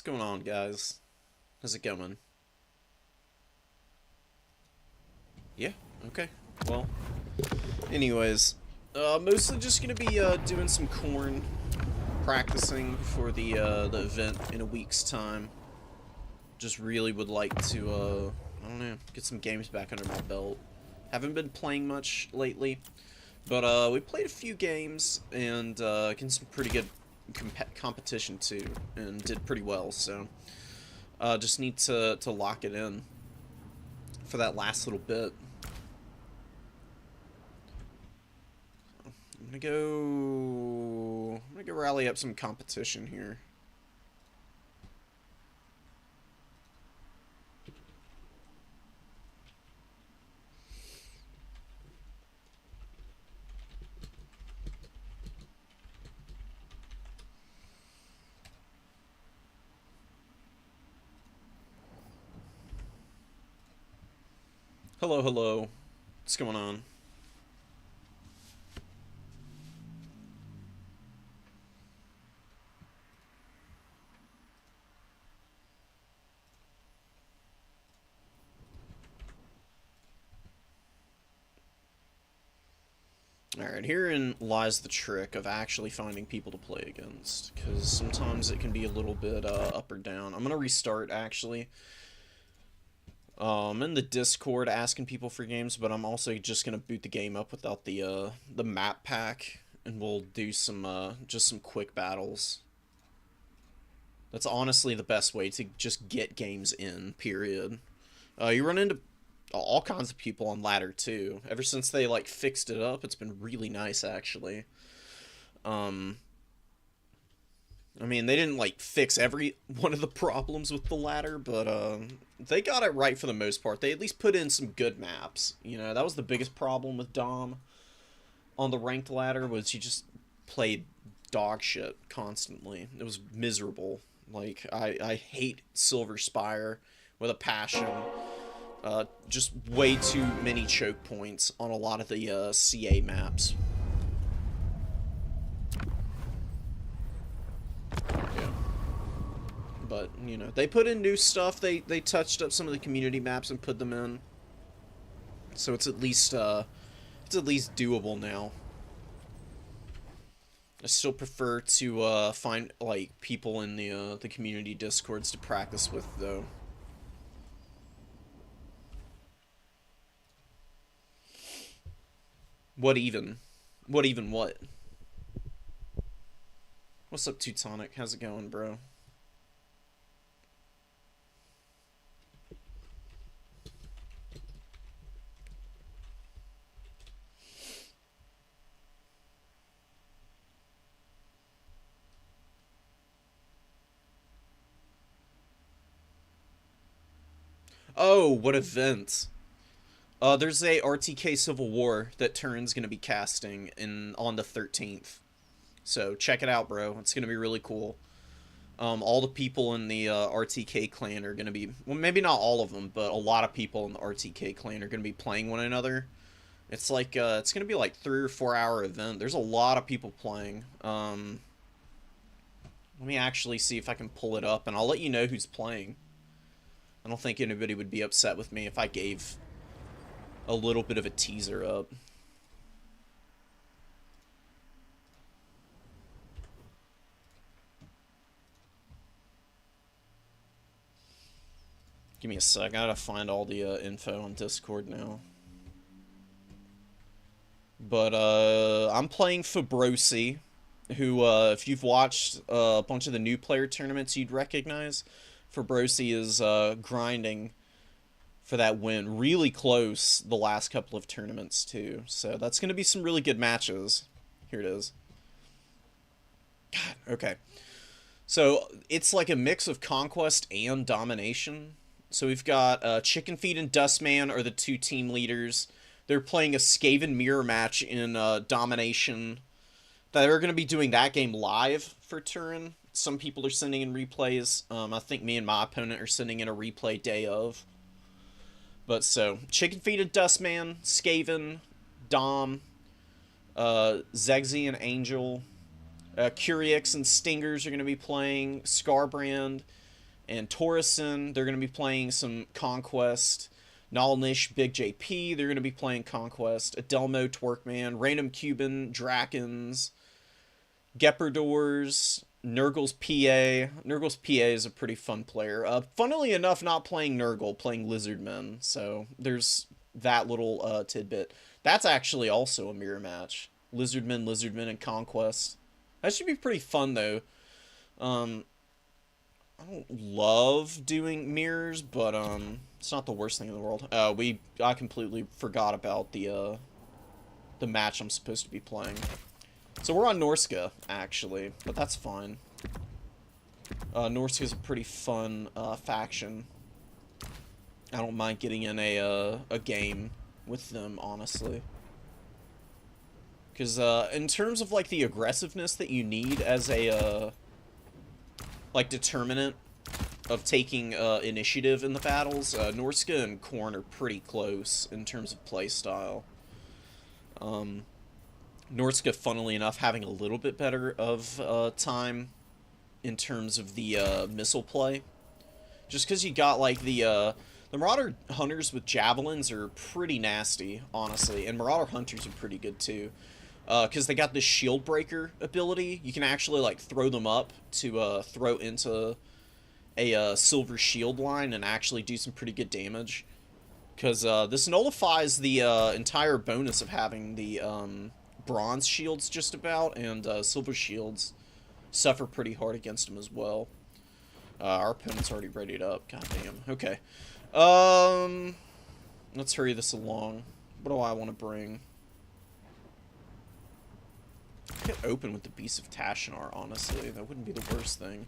going on, guys? How's it going? Yeah, okay. Well, anyways, mostly just gonna be doing some Khorne practicing for the event in a week's time. Just really would like to I don't know, get some games back under my belt. Haven't been playing much lately, but we played a few games and getting some pretty good competition too, and did pretty well. So just need to lock it in for that last little bit. I'm gonna go rally up some competition here. Hello, hello. What's going on? Alright, herein lies the trick of actually finding people to play against, because sometimes it can be a little bit up or down. I'm gonna restart, actually. I'm in the Discord asking people for games, but I'm also just gonna boot the game up without the map pack, and we'll do some just some quick battles. That's honestly the best way to just get games in, period. You run into all kinds of people on ladder too. Ever since they like fixed it up, it's been really nice actually. Um I mean, they didn't like fix every one of the problems with the ladder, but they got it right for the most part. They at least put in some good maps. You know, that was the biggest problem with Dom on the ranked ladder, was you just played dog shit constantly. It was miserable. Like I hate Silver Spire with a passion. Just way too many choke points on a lot of the CA maps. Yeah. But, you know, they put in new stuff. They touched up some of the community maps and put them in. So it's at least doable now. I still prefer to find like people in the community discords to practice with though. What even? What even what? What's up, Teutonic? How's it going, bro? Oh, what event? There's a RTK Civil War that Turin's gonna be casting in on the 13th. So check it out, bro. It's gonna be really cool. All the people in the RTK clan are gonna be, well, maybe not all of them, but a lot of people in the RTK clan are gonna be playing one another. It's like it's gonna be like 3 or 4 hour event. There's a lot of people playing. Let me actually see if I can pull it up, and I'll let you know who's playing. I don't think anybody would be upset with me if I gave a little bit of a teaser up. Give me a sec. I gotta find all the info on Discord now. But I'm playing Fabrosi, who, if you've watched a bunch of the new player tournaments, you'd recognize. Fabrosi is grinding for that win. Really close the last couple of tournaments, too. So that's going to be some really good matches. Here it is. God, okay. So it's like a mix of conquest and domination. So we've got Chicken Feed and Dustman are the two team leaders. They're playing a Skaven mirror match in domination. They're going to be doing that game live for Turin. Some people are sending in replays. I think me and my opponent are sending in a replay day of. But so, Chicken Feed and Dustman, Skaven, Dom, Zegzi and Angel, Curiex and Stingers are going to be playing, Scarbrand, and Torreson, they're going to be playing some Conquest. Nalnish, Big JP, they're going to be playing Conquest. Adelmo, Twerkman, Random Cuban, Drakens, Gepperdors, Nurgle's PA. Nurgle's PA is a pretty fun player. Funnily enough, not playing Nurgle, playing Lizardmen. So there's that little tidbit. That's actually also a mirror match. Lizardmen, and Conquest. That should be pretty fun, though. I don't love doing mirrors, but it's not the worst thing in the world. I completely forgot about the match I'm supposed to be playing. So we're on Norska, actually, but that's fine. Norska's a pretty fun faction. I don't mind getting in a game with them, honestly. Because in terms of like the aggressiveness that you need as a like determinant of taking initiative in the battles, Norska and Khorne are pretty close in terms of playstyle. Norska, funnily enough, having a little bit better of time in terms of the missile play. Just because you got like the Marauder Hunters with Javelins are pretty nasty, honestly, and Marauder Hunters are pretty good too. Because they got this shield breaker ability. You can actually like throw them up to throw into a silver shield line and actually do some pretty good damage. Because this nullifies the entire bonus of having the bronze shields just about, and silver shields suffer pretty hard against them as well. Our opponent's already readied up. God damn. Okay. Let's hurry this along. What do I want to bring? I could open with the Beast of Tashanar, honestly. That wouldn't be the worst thing.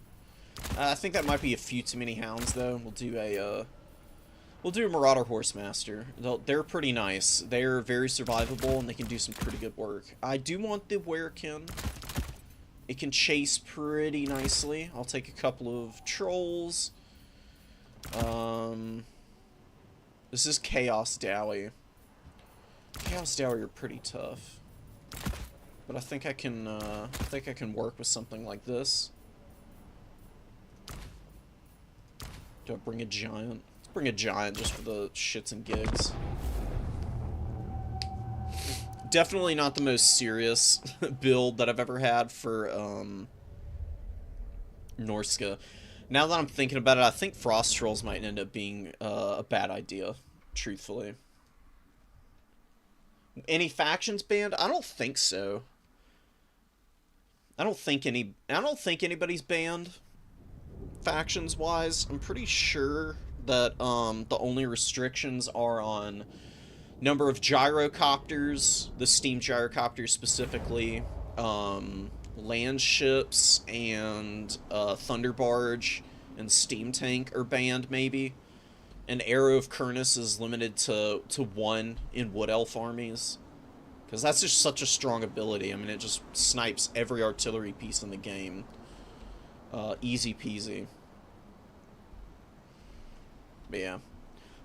I think that might be a few too many hounds, though. We'll do a Marauder Horsemaster. They're pretty nice. They're very survivable, and they can do some pretty good work. I do want the Werekin. It can chase pretty nicely. I'll take a couple of Trolls. This is Chaos Dowie. Chaos Dowie are pretty tough. But I think I can work with something like this. Do I bring a giant? Let's bring a giant just for the shits and gigs. Definitely not the most serious build that I've ever had for Norska. Now that I'm thinking about it, I think Frost Trolls might end up being a bad idea, truthfully. Any factions banned? I don't think so. I don't think anybody's banned factions wise. I'm pretty sure that the only restrictions are on number of gyrocopters, the steam gyrocopters specifically, land ships, and thunder barge and steam tank are banned maybe. And Arrow of Khorne is limited to 1 in Wood Elf armies. Because that's just such a strong ability. I mean, it just snipes every artillery piece in the game. Easy peasy. But yeah.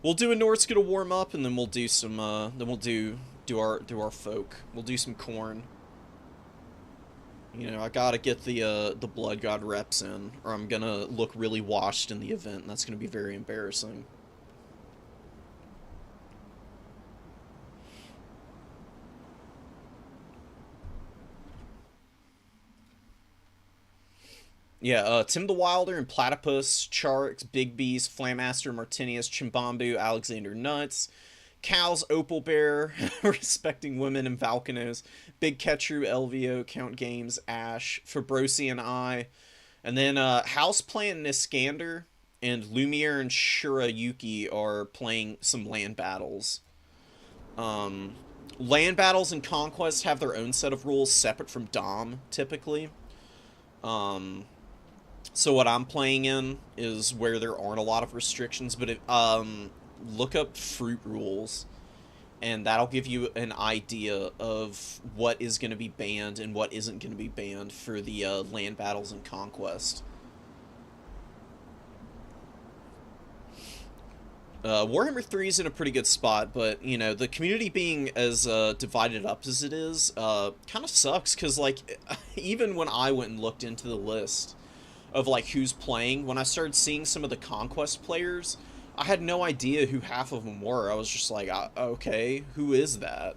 We'll do a Norska to warm up, and then we'll do some, then we'll do our folk. We'll do some Khorne. You know, I gotta get the Blood God reps in, or I'm gonna look really washed in the event, and that's gonna be very embarrassing. Yeah, Tim the Wilder and Platypus, Charx, Big Beast, Flamaster, Martinius, Chimbambu, Alexander Nuts, Cows, Opal Bear, Respecting Women and Valkanos, Big Ketru, Elvio, Count Games, Ash, Fabrosi and I, and then Houseplant and Iskander, and Lumiere and Shirayuki are playing some land battles. Land battles and Conquest have their own set of rules separate from Dom, typically. So what I'm playing in is where there aren't a lot of restrictions, but look up fruit rules, and that'll give you an idea of what is going to be banned and what isn't going to be banned for the land battles and Conquest. Warhammer 3 is in a pretty good spot, but, you know, the community being as divided up as it is kind of sucks, because, like, even when I went and looked into the list, of like who's playing. When I started seeing some of the Conquest players, I had no idea who half of them were. I was just like, okay, who is that?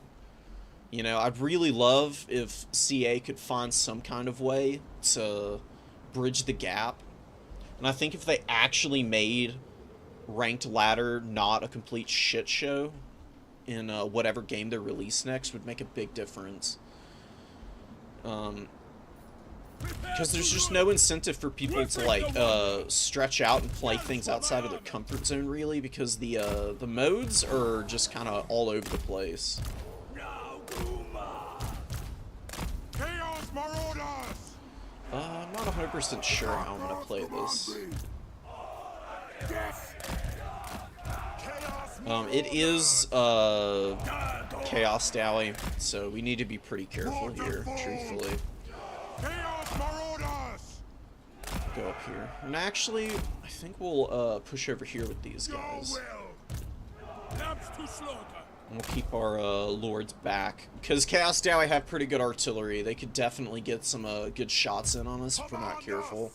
You know, I'd really love if CA could find some kind of way to bridge the gap. And I think if they actually made Ranked Ladder not a complete shit show in whatever game they release next, would make a big difference. Because there's just no incentive for people to like stretch out and play things outside of their comfort zone, really, because the modes are just kind of all over the place. I'm not 100% sure how I'm gonna play this. It is Chaos Dally, so we need to be pretty careful here, truthfully. Go up here. And actually, I think we'll push over here with these guys. And we'll keep our lords back. Because Chaos Dally have pretty good artillery. They could definitely get some good shots in on us if we're not careful.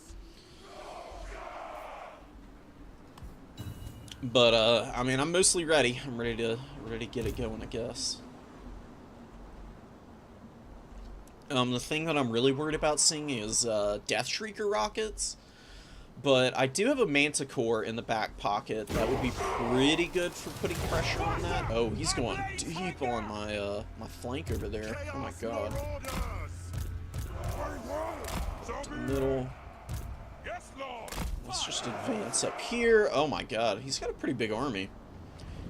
But, I mean, I'm mostly ready. I'm ready to get it going, I guess. The thing that I'm really worried about seeing is Death Shrieker rockets. But I do have a Manticore in the back pocket. That would be pretty good for putting pressure on that. Oh, he's going deep on my my flank over there. Oh my god. Middle. Let's just advance up here. Oh my god, he's got a pretty big army.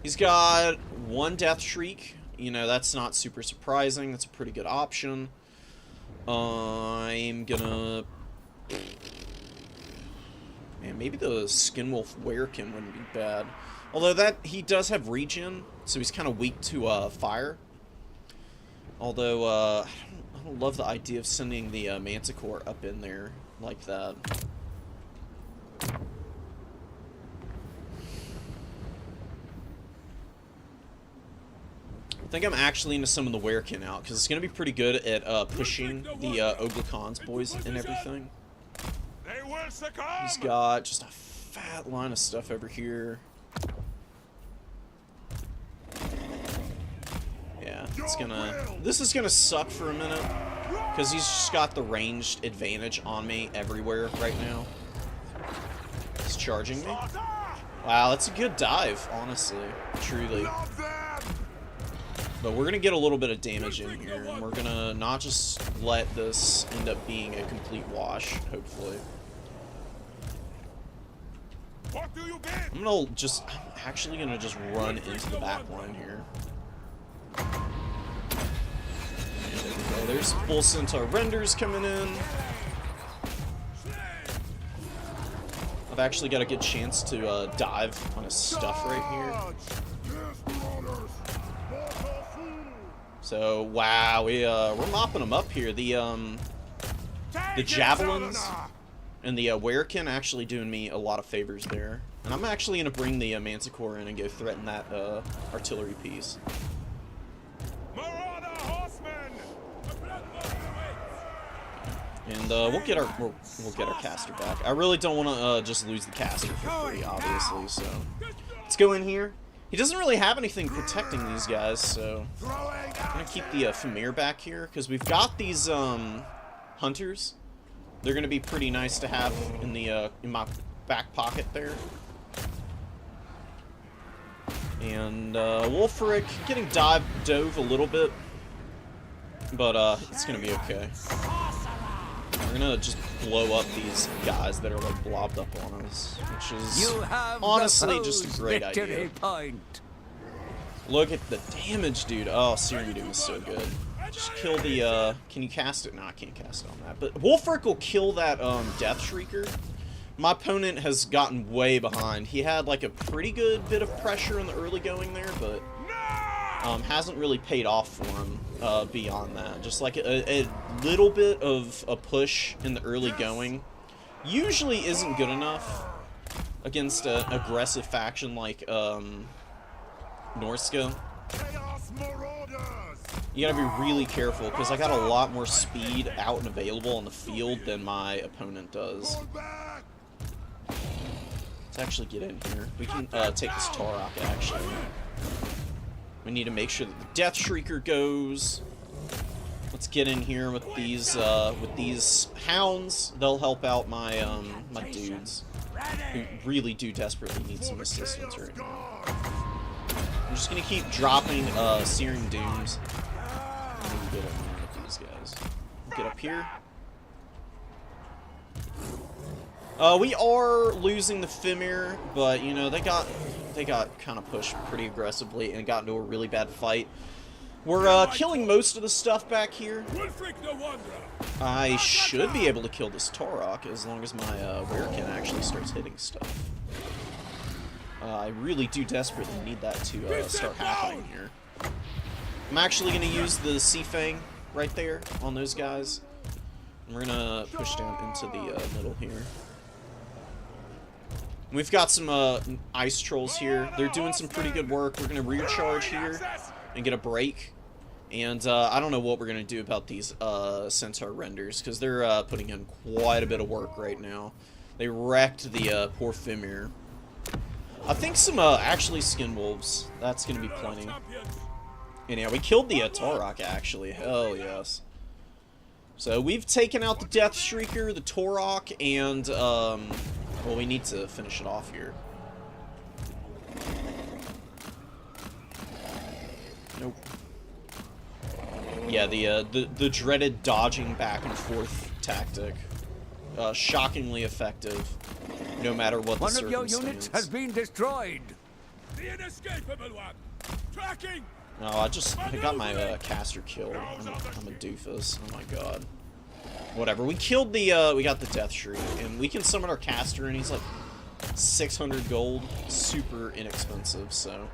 He's got one Death Shriek. You know, that's not super surprising. That's a pretty good option. I'm gonna... Man, maybe the Skinwolf Werekin wouldn't be bad. Although that he does have regen, so he's kind of weak to fire. Although I don't love the idea of sending the Manticore up in there like that. I think I'm actually into some of the Werekin out, because it's going to be pretty good at pushing the Oglacon's boys and everything. He's got just a fat line of stuff over here. Yeah, this is gonna suck for a minute, because he's just got the ranged advantage on me everywhere right now. He's charging me. Wow, that's a good dive, honestly, truly. But we're going to get a little bit of damage in here, and we're going to not just let this end up being a complete wash, hopefully. I'm actually going to just run into the back line here. And there we go. There's full Centaur renders coming in. I've actually got a good chance to dive on his stuff right here. So, wow, we're mopping them up here. The Javelins and the Werekin actually doing me a lot of favors there. And I'm actually going to bring the Manticore in and go threaten that artillery piece. And we'll get our caster back. I really don't want to just lose the caster for free, obviously, so let's go in here. He doesn't really have anything protecting these guys, so I'm gonna keep the Famir back here, because we've got these hunters. They're gonna be pretty nice to have in the in my back pocket there. And Wolfric getting dove a little bit, but it's gonna be okay. We're gonna just blow up these guys that are like blobbed up on us, which is honestly just a great idea. Look at the damage, dude. Oh, Cyrodiil is so good. Just kill the, can you cast it? No, I can't cast it on that. But Wolfric will kill that Death Shrieker. My opponent has gotten way behind. He had like a pretty good bit of pressure in the early going there, but hasn't really paid off for him beyond that. Just like a little bit of a push in the early going usually isn't good enough against an aggressive faction like Norska. You gotta be really careful, because I got a lot more speed out and available on the field than my opponent does. Let's actually get in here. We can take this Tarok, actually. We need to make sure that the Death Shrieker goes. Let's get in here with these hounds. They'll help out my my dudes, who really do desperately need some assistance right now. I'm just gonna keep dropping Searing Dooms. I need to get up here with these guys. Get up here. We are losing the Fimir, but you know they got kind of pushed pretty aggressively and got into a really bad fight. We're killing most of the stuff back here. I should be able to kill this Tarok as long as my Werekin actually starts hitting stuff. I really do desperately need that to start happening here. I'm actually going to use the Seafang right there on those guys. And we're going to push down into the middle here. We've got some ice trolls here. They're doing some pretty good work. We're going to recharge here and get a break. And I don't know what we're going to do about these Centaur renders, because they're putting in quite a bit of work right now. They wrecked the poor Fimir. I think some actually Skin Wolves. That's going to be plenty. And yeah, we killed the Tarok, actually. Hell yes. So we've taken out the Death Shrieker, the Tarok, and well, we need to finish it off here. Nope. Yeah, the dreaded dodging back and forth tactic. Shockingly effective, no matter what the circumstance. One of your units has been destroyed. The inescapable one. Tracking. No, I got my caster killed. I'm a doofus. Oh my god. Whatever. We killed the we got the Death Shriek, and we can summon our caster, and he's like 600 gold. Super inexpensive. So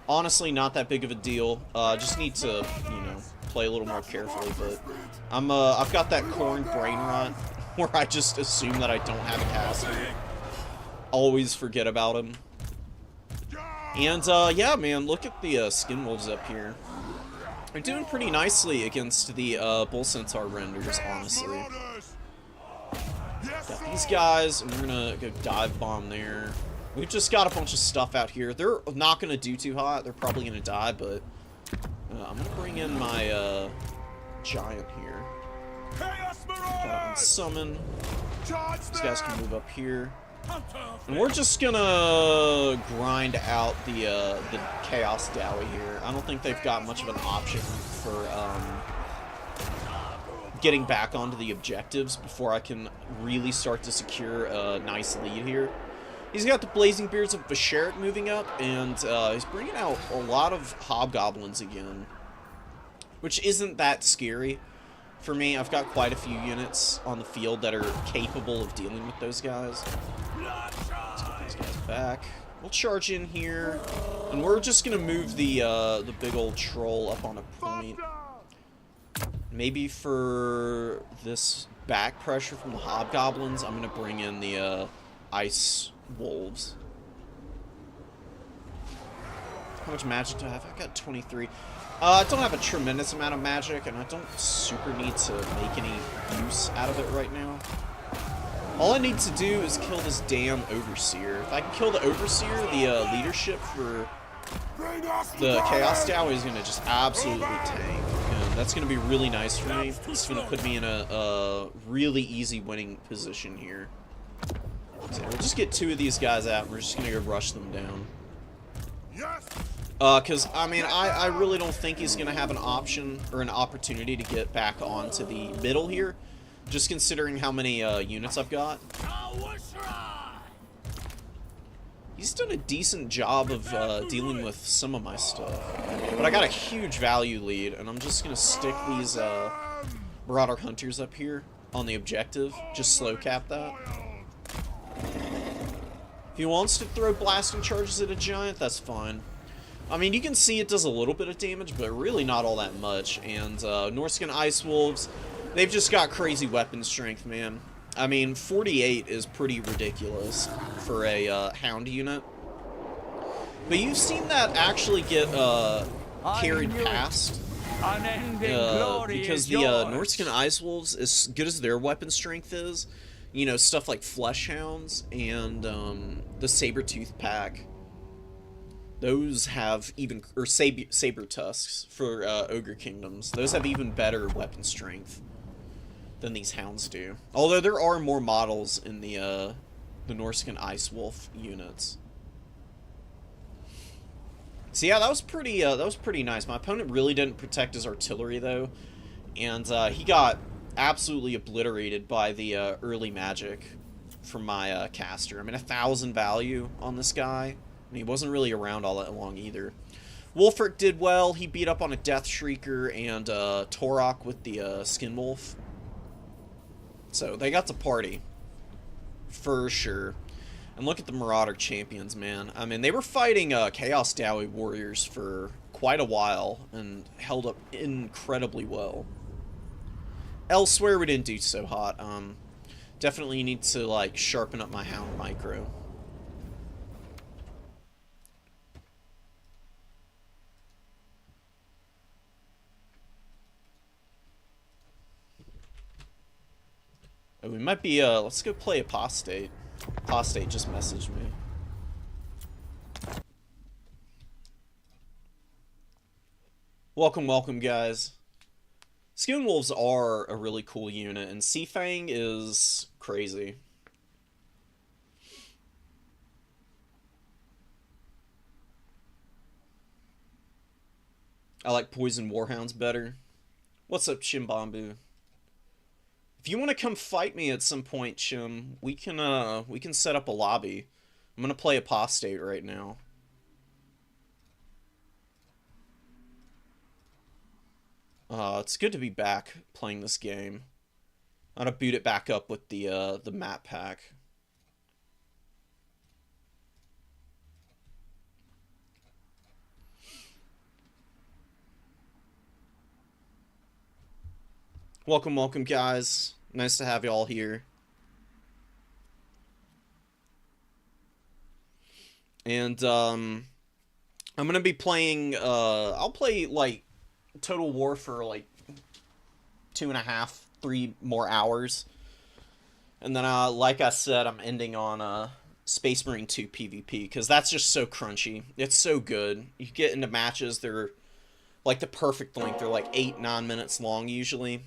honestly, not that big of a deal. Just need to, you know, play a little more carefully. But I've got that Khorne brain rot where I just assume that I don't have a caster. Always forget about him. And yeah, man, look at the Skin Wolves up here. They're doing pretty nicely against the Bull Centaur renders, honestly. Got these guys, and we're gonna go dive bomb there. We've just got a bunch of stuff out here. They're not gonna do too hot. They're probably gonna die, but I'm gonna bring in my giant here. Got summon. These guys can move up here. And we're just gonna grind out the Chaos Dowie here. I don't think they've got much of an option for getting back onto the objectives before I can really start to secure a nice lead here. He's got the Blazing Beards of Basharik moving up, and he's bringing out a lot of Hobgoblins again, which isn't that scary. For me, I've got quite a few units on the field that are capable of dealing with those guys. Let's get these guys back. We'll charge in here, and we're just gonna move the big old troll up on a point. Maybe for this back pressure from the Hobgoblins, I'm gonna bring in the Ice Wolves. How much magic do I have? I got 23. I don't have a tremendous amount of magic, and I don't super need to make any use out of it right now. All I need to do is kill this damn Overseer. If I can kill the Overseer, the leadership for the Chaos Dowie is going to just absolutely tank. And that's going to be really nice for me. It's going to put me in a really easy winning position here. So we'll just get 2 of these guys out, and we're just going to go rush them down. Because, I mean, I really don't think he's going to have an option or an opportunity to get back onto the middle here, just considering how many units I've got. He's done a decent job of dealing with some of my stuff. But I got a huge value lead, and I'm just going to stick these Marauder Hunters up here on the objective. Just slow cap that. If he wants to throw blasting charges at a giant, that's fine. I mean, you can see it does a little bit of damage, but really not all that much. And Norscan Ice Wolves, they've just got crazy weapon strength, man. I mean, 48 is pretty ridiculous for a Hound unit. But you've seen that actually get carried past Unending glory because is the yours. Norscan Ice Wolves, as good as their weapon strength is, you know, stuff like Flesh Hounds and the Saber-Tooth pack, those have even, or Saber Tusks for Ogre Kingdoms, those have even better weapon strength than these hounds do. Although there are more models in the Norscan Ice Wolf units. So yeah, that was pretty nice. My opponent really didn't protect his artillery though, and he got absolutely obliterated by the early magic from my caster. I mean, 1,000 value on this guy, and he wasn't really around all that long either. Wolfric did well. He beat up on a Death Shrieker and Torok with the Skin Wolf. So they got to party for sure. And look at the Marauder champions, man. I mean, they were fighting Chaos Dowie warriors for quite a while and held up incredibly well. Elsewhere, we didn't do so hot. Definitely need to, like, sharpen up my Hound micro. Oh, we might be, let's go play Apostate. Apostate just messaged me. Welcome, welcome, guys. Skin Wolves are a really cool unit, and Seafang is crazy. I like Poison Warhounds better. What's up, Chimbambu? If you want to come fight me at some point, Chim, we can set up a lobby. I'm gonna play Apostate right now. It's good to be back playing this game. I'm gonna boot it back up with the map pack. Welcome, welcome, guys. Nice to have you all here. And, I'm gonna be playing, I'll play, like, Total War for, like, 2.5, 3 more hours. And then, like I said, I'm ending on, Space Marine 2 PvP, because that's just so crunchy. It's so good. You get into matches, they're, like, the perfect length. They're, like, 8-9 minutes long, usually.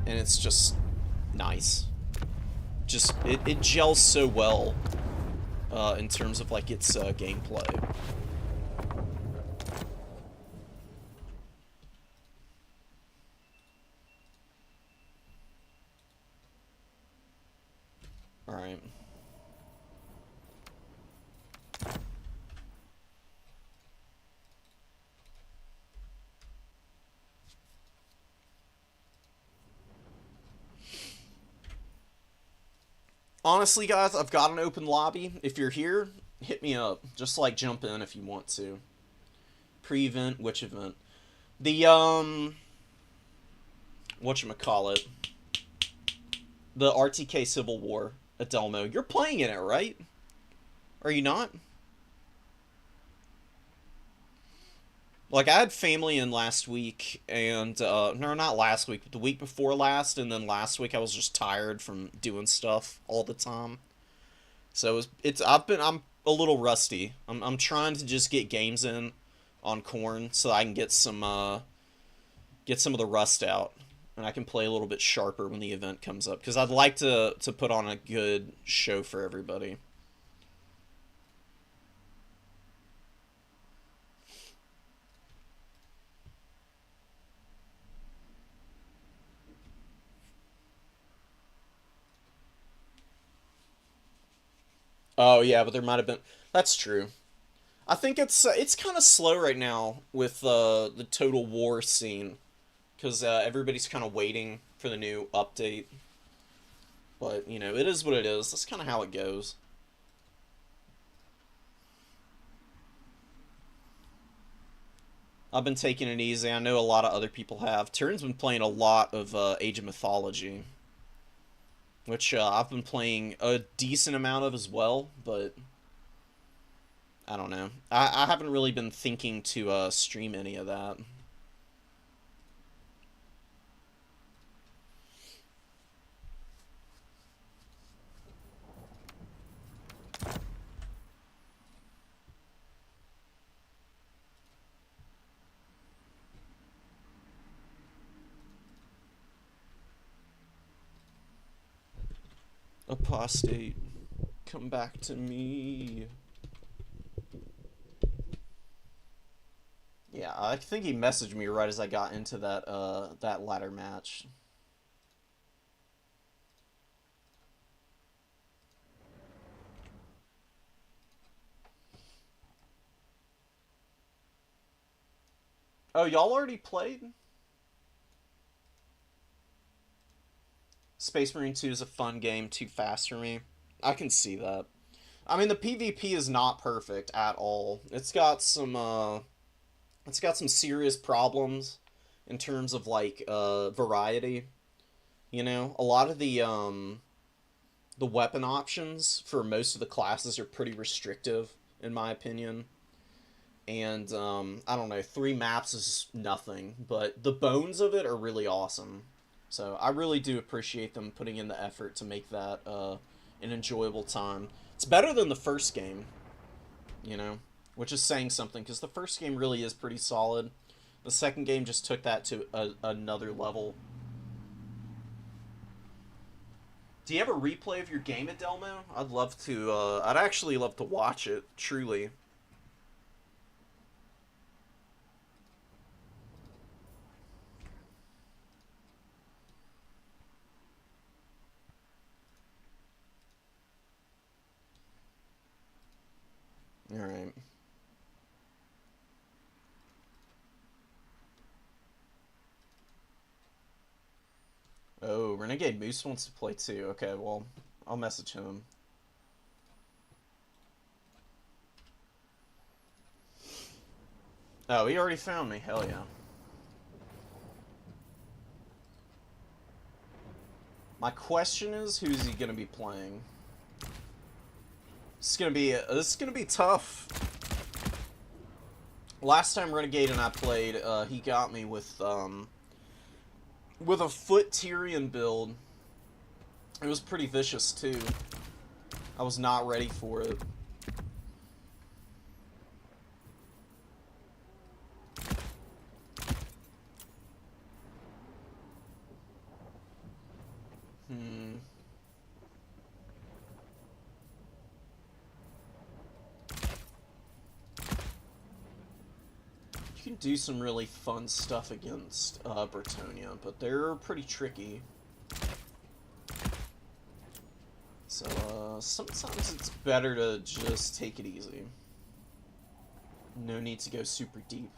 And it's just nice. Just, it gels so well in terms of, like, its gameplay. Alright. Honestly, guys, I've got an open lobby. If you're here, hit me up. Just, like, jump in if you want to. Pre-event, which event? The, whatchamacallit? The RTK Civil War at Delmo. You're playing in it, right? Are you not? Like, I had family in last week, and, no, not last week, but the week before last, and then last week I was just tired from doing stuff all the time. So, I'm a little rusty. I'm trying to just get games in on Khorne, so I can get some of the rust out, and I can play a little bit sharper when the event comes up, because I'd like to put on a good show for everybody. Oh yeah, but there might have been. That's true. I think it's kind of slow right now with the Total War scene, because everybody's kind of waiting for the new update. But you know, it is what it is. That's kind of how it goes. I've been taking it easy. I know a lot of other people have. Tyrion's been playing a lot of Age of Mythology, which I've been playing a decent amount of as well, but I don't know. I haven't really been thinking to stream any of that. Apostate, come back to me. Yeah, I think he messaged me right as I got into that ladder match. Oh, y'all already played? Space Marine 2 is a fun game, too fast for me. I can see that. I mean, the PvP is not perfect at all. It's got some serious problems in terms of like variety. You know, a lot of the weapon options for most of the classes are pretty restrictive in my opinion. And I don't know, 3 maps is nothing, but the bones of it are really awesome. So I really do appreciate them putting in the effort to make that an enjoyable time. It's better than the first game, you know, which is saying something because the first game really is pretty solid. The second game just took that to another level. Do you have a replay of your game at Delmo? I'd love to. I'd actually love to watch it. Truly. All right. Oh, Renegade Moose wants to play too. Okay, well, I'll message him. Oh, he already found me. Hell yeah. My question is, who's he gonna be playing? This is gonna be tough. Last time Renegade and I played, he got me with a foot Tyrion build. It was pretty vicious too. I was not ready for it. You can do some really fun stuff against Bretonia, but they're pretty tricky. So, sometimes it's better to just take it easy. No need to go super deep.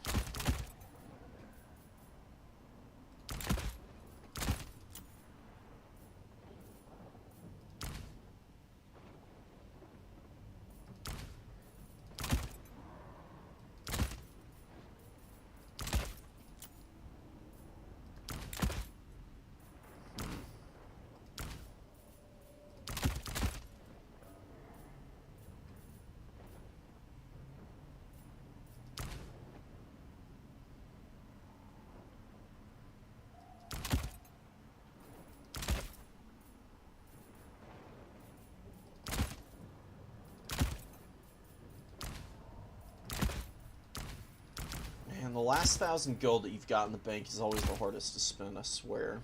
And the last 1,000 gold that you've got in the bank is always the hardest to spend, I swear.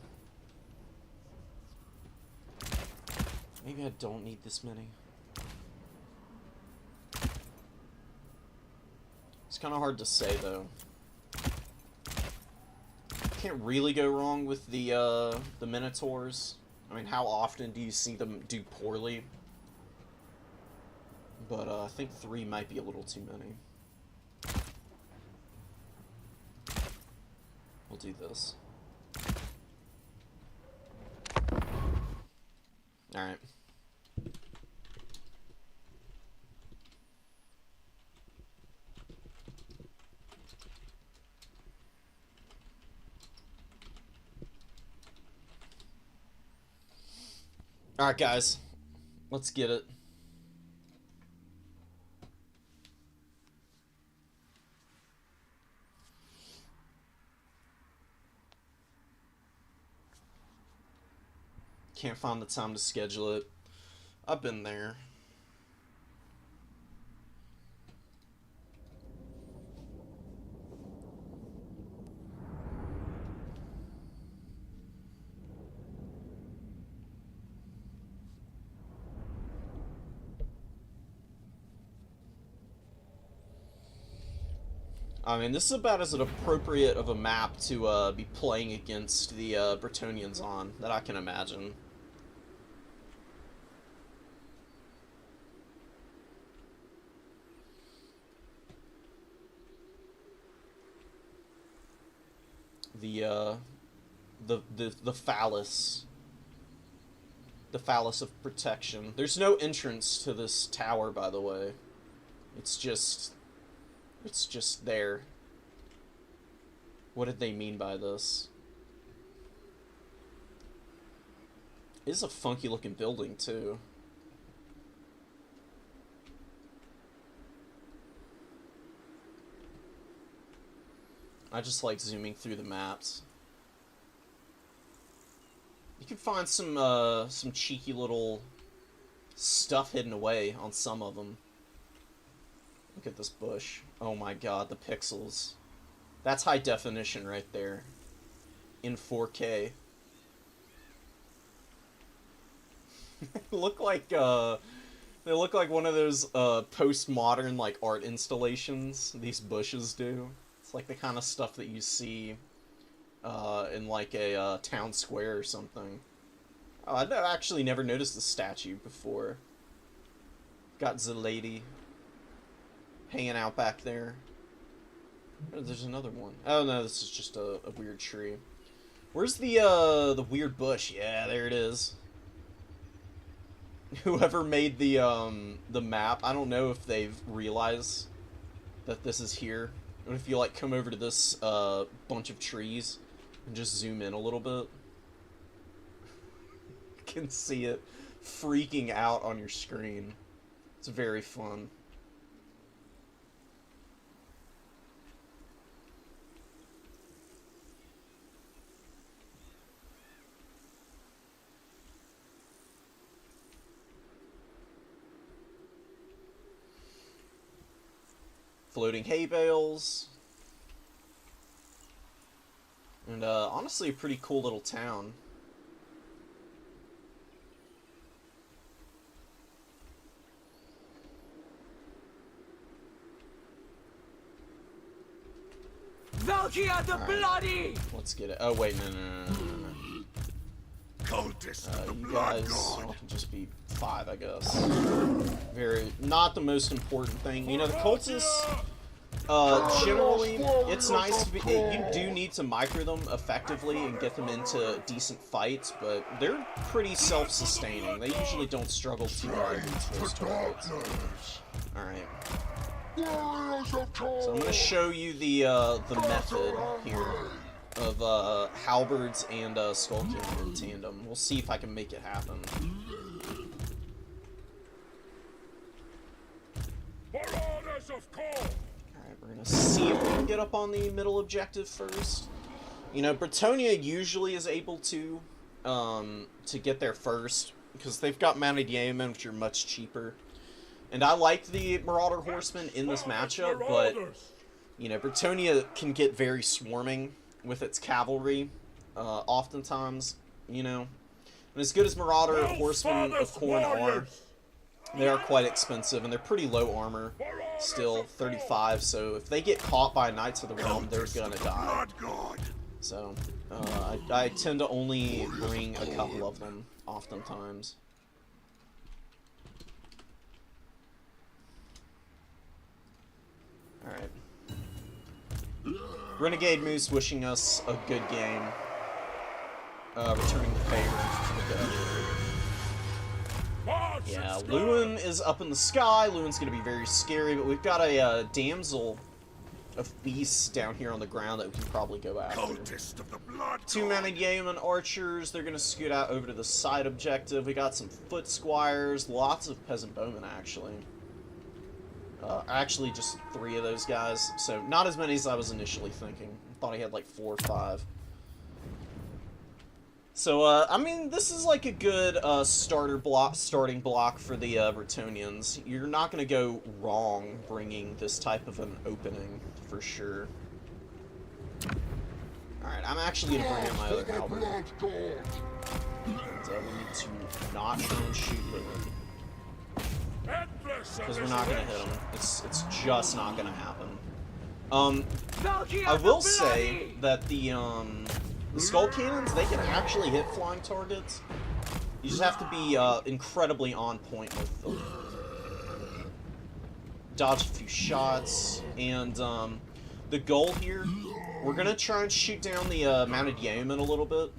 Maybe I don't need this many. It's kind of hard to say, though. Can't really go wrong with the Minotaurs. I mean, how often do you see them do poorly? But I think 3 might be a little too many. We'll do this. Alright. Alright, guys. Let's get it. Can't find the time to schedule it. I've been there. I mean, this is about as appropriate of a map to be playing against the Bretonnians on that I can imagine. The phallus. The phallus of protection. There's no entrance to this tower, by the way. It's just there. What did they mean by this? It is a funky looking building, too. I just like zooming through the maps. You can find some cheeky little stuff hidden away on some of them. Look at this bush. Oh my god, the pixels. That's high definition right there. In 4K. They look like one of those postmodern like art installations these bushes do. It's like the kind of stuff that you see in like a town square or something. Oh, I've actually never noticed the statue before. Got the lady hanging out back there. Oh, there's another one. Oh no, this is just a weird tree. Where's the weird bush? Yeah, there it is. Whoever made the map, I don't know if they've realized that this is here. What if you like come over to this bunch of trees and just zoom in a little bit? You can see it freaking out on your screen. It's very fun. Floating hay bales. And honestly a pretty cool little town. Valkia the Bloody! Let's get it. Oh wait, no. You guys can just be 5, I guess. Very, not the most important thing. You know, the cultists, generally, it's nice to be, you do need to micro them effectively and get them into decent fights, but they're pretty self-sustaining. They usually don't struggle too hard against those targets. Alright. So I'm going to show you the method here of halberds and skull cannon in tandem. We'll see if I can make it happen. Alright, we're gonna see if we can get up on the middle objective first. You know, Bretonnia usually is able to get there first, because they've got mounted yeomen, which are much cheaper. And I like the Marauder Horsemen in this matchup, but, you know, Bretonnia can get very swarming with its cavalry, oftentimes, you know. And as good as Marauder Horsemen of Khorne are, they are quite expensive, and they're pretty low armor, still, 35, so if they get caught by Knights of the Realm, they're gonna die. So, I tend to only bring a couple of them, oftentimes. Alright. Renegade Moose wishing us a good game. Returning the favor. Yeah, Lewin is up in the sky. Lewin's gonna be very scary, but we've got a damsel of beasts down here on the ground that we can probably go after. 2 mounted yeoman archers. They're gonna scoot out over to the side objective. We got some foot squires, lots of peasant bowmen actually. Actually, just 3 of those guys, so not as many as I was initially thinking. I thought he had like 4 or 5. So, I mean, this is like a good starting block for the Bretonnians. You're not going to go wrong bringing this type of an opening, for sure. Alright, I'm actually going to bring in my other halberd. And, we need to not try and shoot Lewin. Because we're not going to hit him. It's just not going to happen. Valky I of the will say Bloody! that the skull cannons, they can actually hit flying targets. You just have to be incredibly on point with them. Dodge a few shots, and the goal here, we're gonna try and shoot down the mounted yeoman a little bit.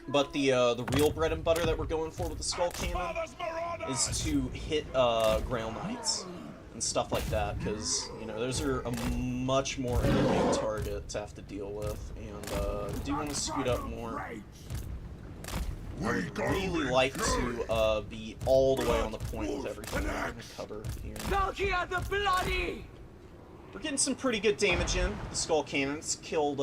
But the real bread and butter that we're going for with the skull cannon is to hit Grail Knights and stuff like that, because you know those are a much more annoying target to have to deal with, and we do want to scoot up more. I would really like to be all the way on the point with everything. I'm gonna cover here. Valky of the Bloody! We're getting some pretty good damage in the skull cannon. It's killed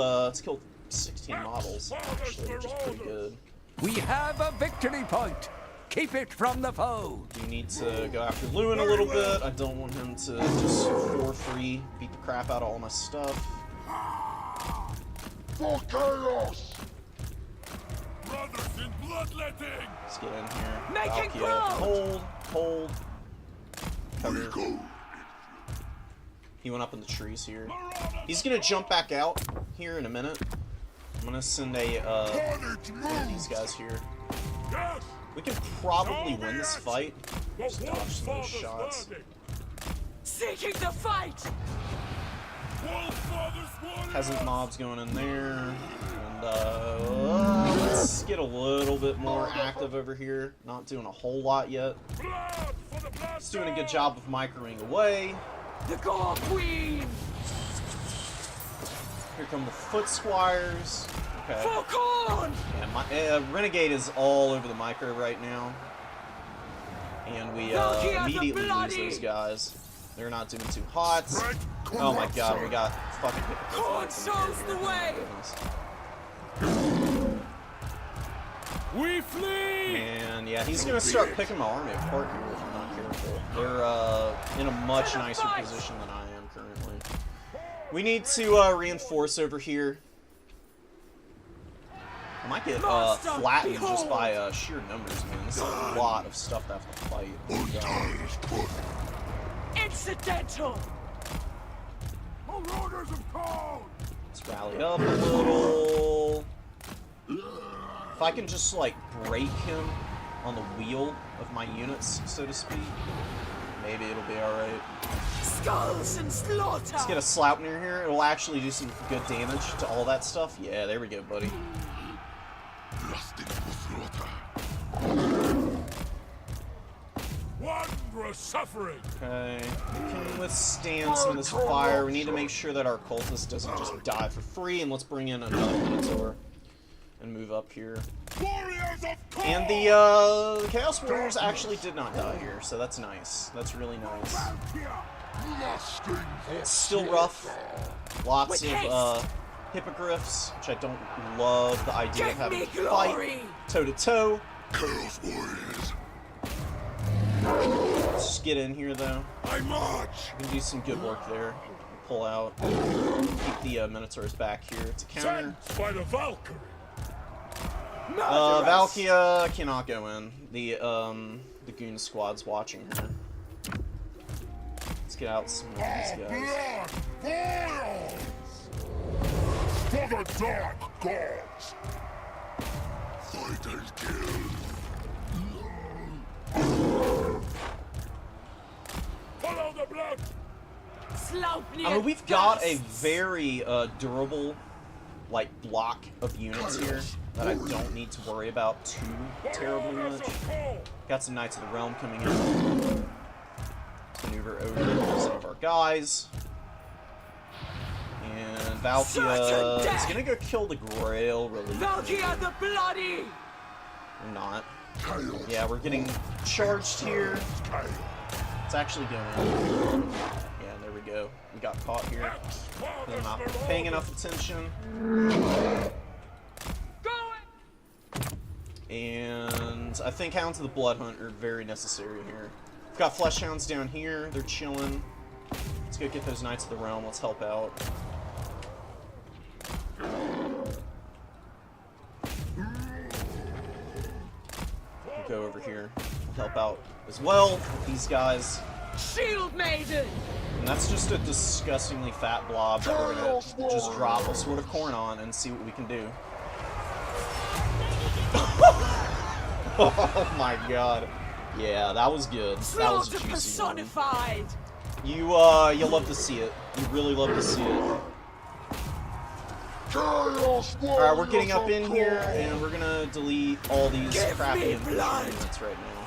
16 models actually, which is pretty good. We have a victory point. Keep it from the foe. Do need to go after Lewin a little bit. I don't want him to just for free beat the crap out of all my stuff. For chaos! Brothers in bloodletting! Let's get in here. Make it Valkia. Hold. Cover. He went up in the trees here. He's gonna jump back out here in a minute. I'm gonna send one of these guys here. Yes! We can probably win this fight. Just dodge some of those shots. Seeking the fight! Peasant mobs going in there. And let's get a little bit more active over here. Not doing a whole lot yet. Just doing a good job of microing away. The Gore Queen! Here come the Foot Squires. Okay. For Khorne! Yeah, my Renegade is all over the micro right now. And we immediately lose those guys. They're not doing too hot. Oh my god, we got fucking hit. Khorne shows the way! We flee! And yeah, he's gonna start picking my army apart here if I'm not careful. They're in a much nicer position than I am currently. We need to reinforce over here. I might get flattened just by sheer numbers, man. This is a lot of stuff to have to fight. Incidental! Marauders of Khorne! Let's rally up a little. If I can just like break him on the wheel of my units, so to speak, maybe it'll be alright. Skulls and slaughter! Let's get a Sloupner here. It'll actually do some good damage to all that stuff. Yeah, there we go, buddy. Wondrous suffering! Okay, we can withstand some of this fire. We need to make sure that our cultist doesn't just die for free, and let's bring in another Minotaur and move up here. Warriors of Khorne! And the Chaos Warriors actually did not die here, so that's nice. That's really nice. It's still rough. Lots of hippogriffs, which I don't love the idea of having to fight toe-to-toe. Chaos Warriors! Let's just get in here, though. I march! We can do some good work there. Pull out. Keep the Minotaurs back here to counter. Sent by the Valkyrie! Valkia cannot go in. The goon squad's watching her. Let's get out some of these guys. Blood boils! For the dark gods! Fight and kill! Follow the blood! I mean, we've got a very durable, like, block of units here that I don't need to worry about too terribly much. Got some Knights of the Realm coming in. Maneuver over some of our guys. And Valkia is gonna go kill the Grail really. Valky of the Bloody! Or not. Yeah, we're getting charged here. It's actually going. Yeah, there we go. We got caught here. They're not paying enough attention. And I think Hounds of the Blood Hunt are very necessary here. We've got Flesh Hounds down here. They're chilling. Let's go get those Knights of the Realm. Let's help out. We'll go over here. We'll help out as well with these guys. Shield Maiden! And that's just a disgustingly fat blob that we're gonna just drop a Sword of Khorne on and see what we can do. Oh my god. Yeah, that was good. That was a Slaughter juicy one. personified. You'll love to see it. You really love to see it. Alright, we're getting up in here, and we're gonna delete all these crappy units right now.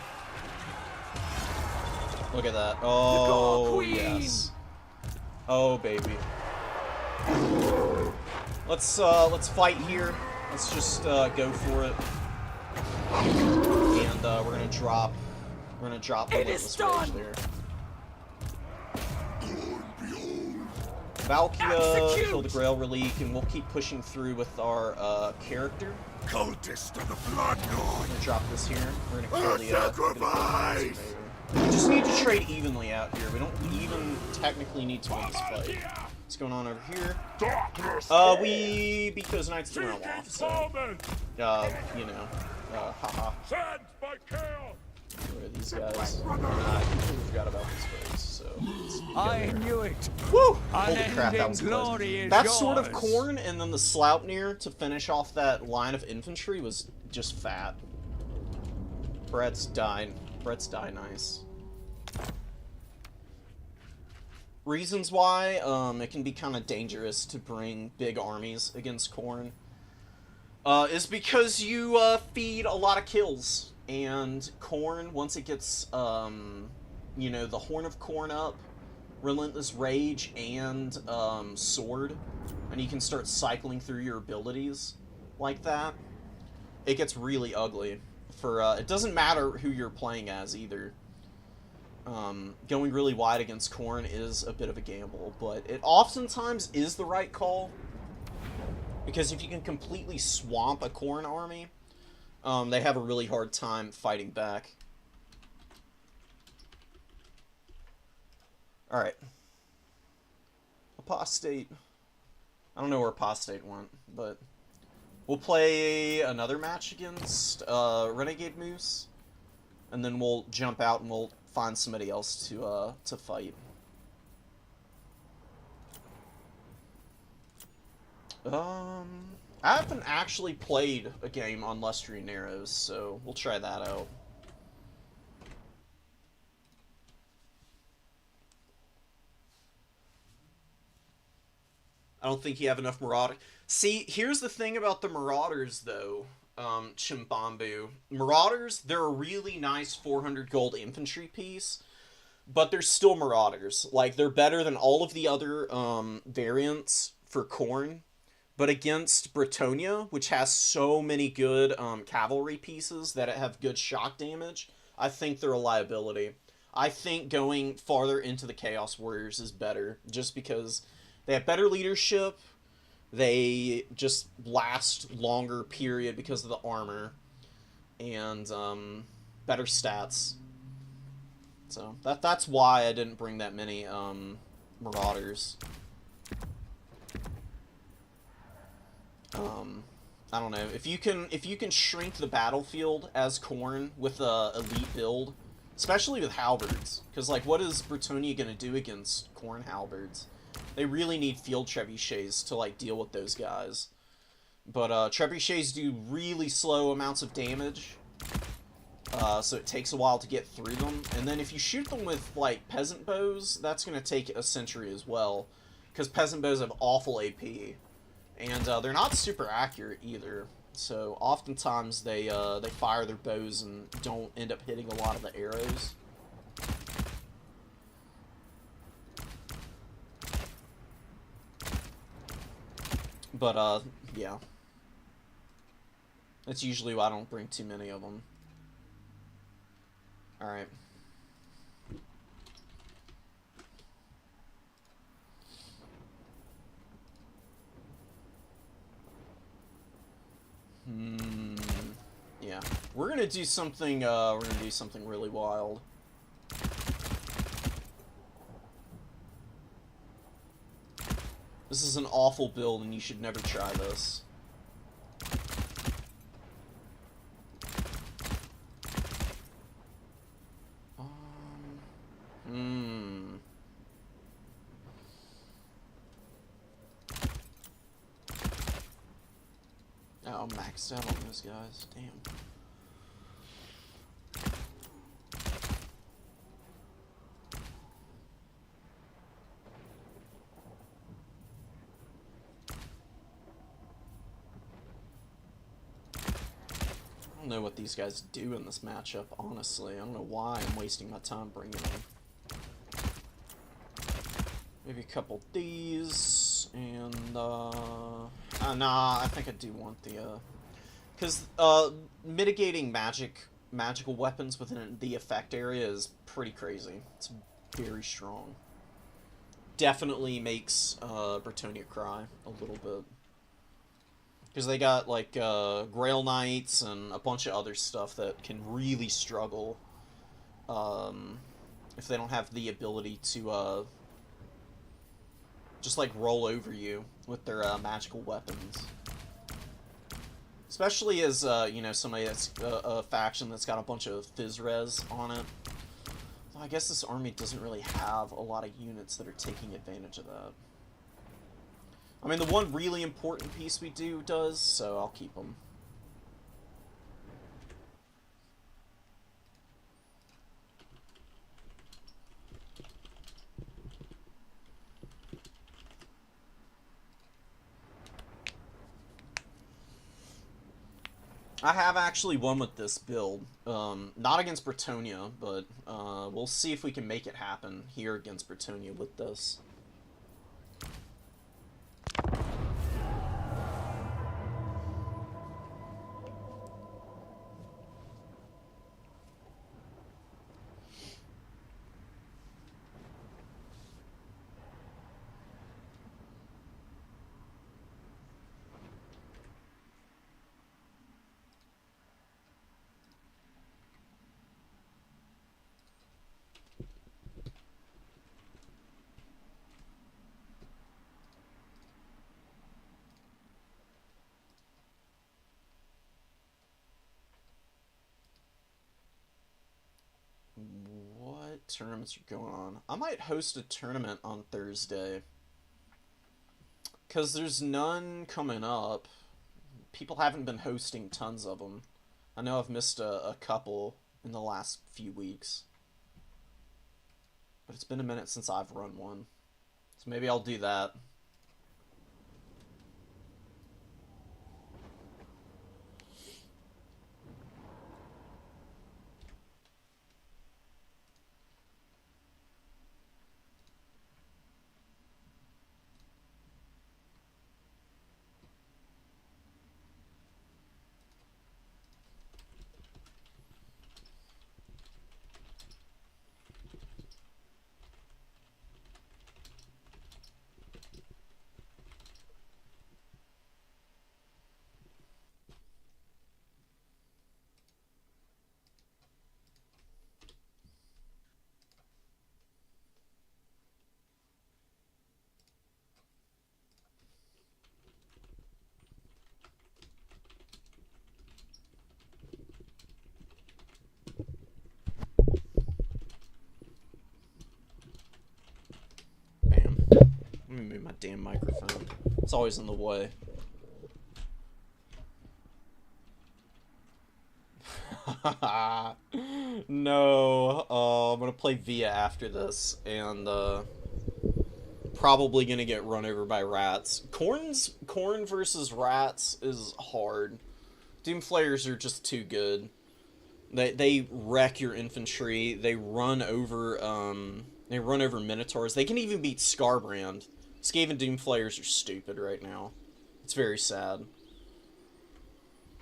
Look at that. Oh, yes. Oh, baby. Let's fight here. Let's just go for it. And we're gonna drop Relentless Rage there. Valkia, kill the Grail Relic, and we'll keep pushing through with our character. Cultist of the Blood God. We're gonna drop this here. We're gonna kill the sacrifice. We just need to trade evenly out here. We don't even technically need to win this fight. What's going on over here? We beat those knights to run off, so you know, haha. Where are these guys? I completely forgot about this place, so I knew it. woo! Holy crap, that was glory close. is That Sword of yours. Khorne and then the Sloupnir to finish off that line of infantry was just fat. Brett's died nice. Reasons why, it can be kind of dangerous to bring big armies against Khorne, is because you, feed a lot of kills. And Khorne, once it gets, you know, the Horn of Khorne up, Relentless Rage, and, Sword, and you can start cycling through your abilities like that, it gets really ugly. It doesn't matter who you're playing as, either. Going really wide against Khorne is a bit of a gamble, but it oftentimes is the right call. Because if you can completely swamp a Khorne army, they have a really hard time fighting back. Alright. Apostate. I don't know where Apostate went, but we'll play another match against Renegade Moose, and then we'll jump out and we'll find somebody else to fight. I haven't actually played a game on Lustry Narrows, so we'll try that out. I don't think you have enough Marauders. See, here's the thing about the Marauders, though, Chimbambu. Marauders, they're a really nice 400 gold infantry piece, but they're still Marauders. Like, they're better than all of the other variants for Khorne. But against Bretonnia, which has so many good cavalry pieces that have good shock damage, I think they're a liability. I think going farther into the Chaos Warriors is better, just because they have better leadership, they just last longer period because of the armor, and better stats. So that's why I didn't bring that many Marauders. I don't know, if you can shrink the battlefield as Khorne with a elite build, especially with halberds, because like what is Bretonnia gonna do against Khorne halberds? They really need field trebuchets to like deal with those guys. But trebuchets do really slow amounts of damage, so it takes a while to get through them. And then if you shoot them with like peasant bows, that's gonna take a century as well, because peasant bows have awful AP. And they're not super accurate either, so oftentimes they fire their bows and don't end up hitting a lot of the arrows. But yeah, that's usually why I don't bring too many of them. All right. Yeah. We're gonna do something really wild. This is an awful build and you should never try this. I'm maxed out on those guys. Damn. I don't know what these guys do in this matchup, honestly. I don't know why I'm wasting my time bringing them. Maybe a couple of these, and, nah, I think I do want the, because, mitigating magical weapons within the effect area is pretty crazy. It's very strong. Definitely makes, Bretonia cry a little bit. Because they got, like, Grail Knights and a bunch of other stuff that can really struggle, if they don't have the ability to, just, like, roll over you with their, magical weapons. Especially as, you know, somebody that's a faction that's got a bunch of Fizz Res on it. Well, I guess this army doesn't really have a lot of units that are taking advantage of that. I mean, the one really important piece we do does, so I'll keep them. I have actually won with this build. Not against Bretonia, but we'll see if we can make it happen here against Bretonia with this. What tournaments are going on? I might host a tournament on Thursday. Because there's none coming up. People haven't been hosting tons of them. I know I've missed a couple in the last few weeks. But it's been a minute since I've run one. So maybe I'll do that. Bam. Let me move my damn microphone. It's always in the way. No, I'm gonna play Via after this, and probably gonna get run over by rats. Khorne versus rats is hard. Doomflayers are just too good. They wreck your infantry. They run over Minotaurs. They can even beat Scarbrand. Skaven Doomflayers are stupid right now. It's very sad.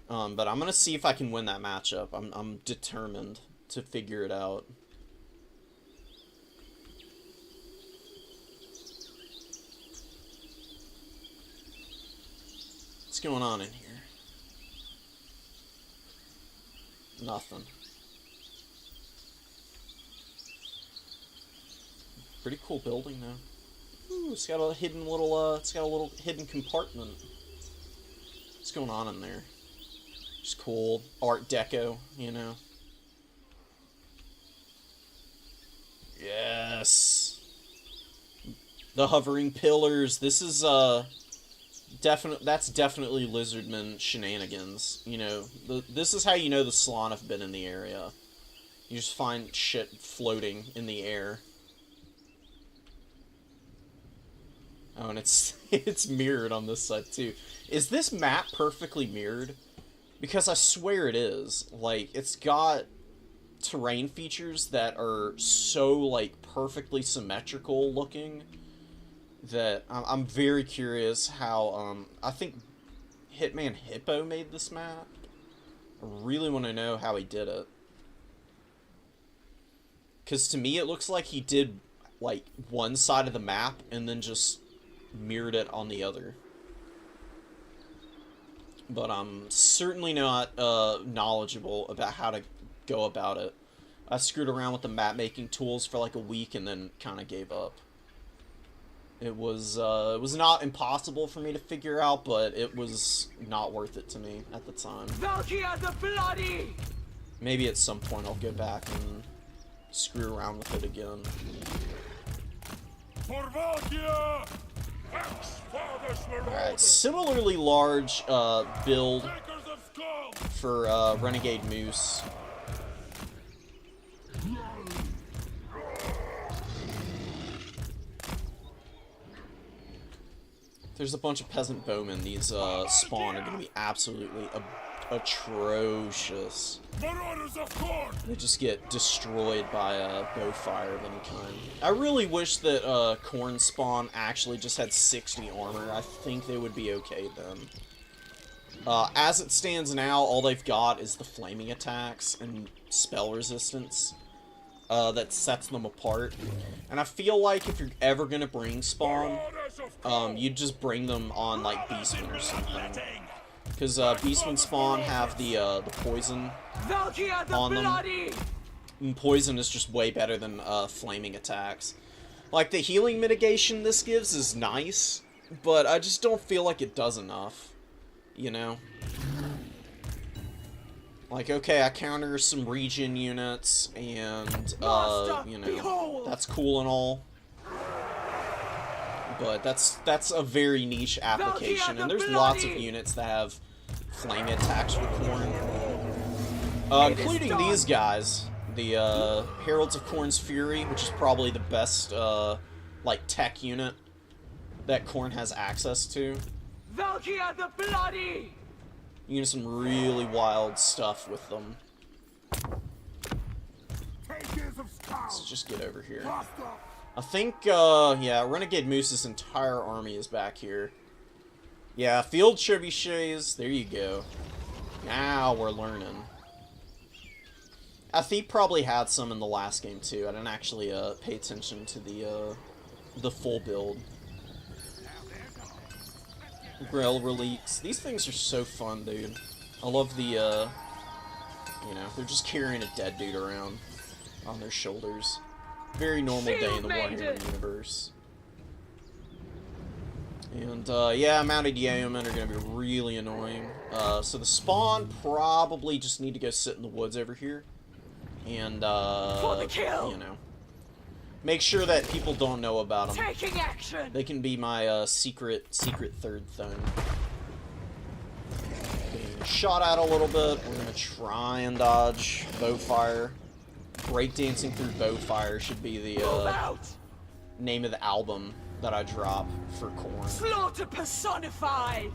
But I'm gonna see if I can win that matchup. I'm determined to figure it out. What's going on in here? Nothing. Pretty cool building though. Ooh, it's got a hidden little it's got a little hidden compartment. What's going on in there? Just cool Art Deco, you know. Yes. The hovering pillars. This is That's definitely lizardmen shenanigans. You know, this is how you know the Slann have been in the area. You just find shit floating in the air. Oh, and it's it's mirrored on this side too. Is this map perfectly mirrored? Because I swear it is. Like, it's got terrain features that are so, like, perfectly symmetrical looking that I'm very curious how, I think Hitman Hippo made this map. I really want to know how he did it. Because to me it looks like he did, like, one side of the map and then just mirrored it on the other. But I'm certainly not knowledgeable about how to go about it. I screwed around with the map making tools for like a week and then kind of gave up. It was not impossible for me to figure out, but it was not worth it to me at the time. Valkia the Bloody! Maybe at some point I'll go back and screw around with it again. For Valkia! Alright, similarly large build for Renegade Moose. There's a bunch of peasant bowmen. These spawn are going to be absolutely atrocious. They just get destroyed by bow fire of any kind. I really wish that Khorne spawn actually just had 60 armor. I think they would be okay then. As it stands now, all they've got is the flaming attacks and spell resistance that sets them apart. And I feel like if you're ever going to bring spawn, you'd just bring them on like Beastmen or something. Because Beastmen spawn have the poison on them. And poison is just way better than flaming attacks. Like, the healing mitigation this gives is nice, but I just don't feel like it does enough. You know? Like, okay, I counter some regen units, and, you know, that's cool and all. But that's a very niche application, and there's lots of units that have flame attacks with Khorne. Including these guys, the Heralds of Khorne's Fury, which is probably the best, like, tech unit that Khorne has access to. Valkia the Bloody! You can do some really wild stuff with them. Let's just get over here. I think, yeah, Renegade Moose's entire army is back here. Yeah, field trebuchets, there you go. Now we're learning. Athete probably had some in the last game too. I didn't actually pay attention to the full build. Grail relics. These things are so fun, dude. I love the, you know, they're just carrying a dead dude around on their shoulders. Very normal day in the Warhammer universe. And, yeah, mounted yeomen are going to be really annoying. So the spawn probably just need to go sit in the woods over here. And, you know, make sure that people don't know about them. Taking action. They can be my, secret third thing. Getting shot at a little bit. We're going to try and dodge bowfire. Breakdancing through bowfire should be the, name of the album that I drop for Khorne. Slaughter personified.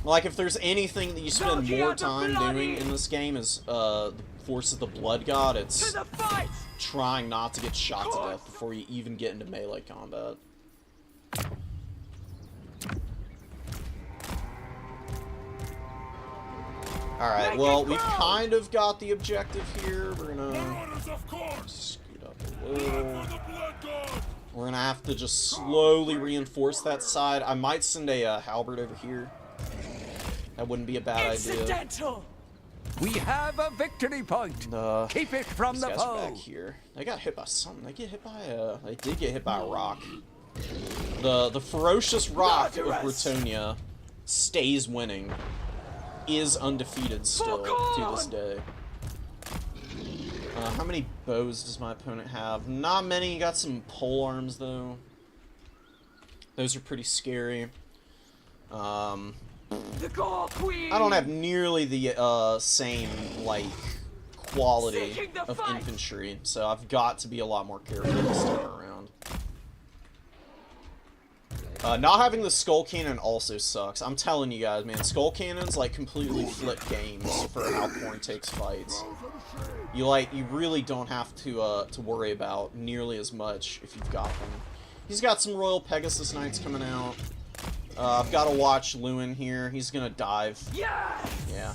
Like, if there's anything that you spend more time doing in this game is, the Force of the Blood God, it's trying not to get shot to death before you even get into melee combat. Alright, well, we've kind of got the objective here. We're gonna scoot up a little. We're gonna have to just slowly reinforce that side. I might send a halberd over here. That wouldn't be a bad idea. We have a victory point. Keep it from the foe. Back here. They got hit by something. They get hit by they did get hit by a rock. The ferocious rock of Britonia stays winning. Is undefeated still to this day. How many bows does my opponent have? Not many. Got some pole arms though. Those are pretty scary. The Gore Queen! I don't have nearly the same, like, quality of infantry, so I've got to be a lot more careful this time around. Not having the Skull Cannon also sucks. I'm telling you guys, man, Skull Cannons, like, completely flip games for how Khorne takes fights. You really don't have to worry about nearly as much if you've got them. He's got some Royal Pegasus Knights coming out. I've got to watch Lewin here. He's gonna dive. Yes! Yeah.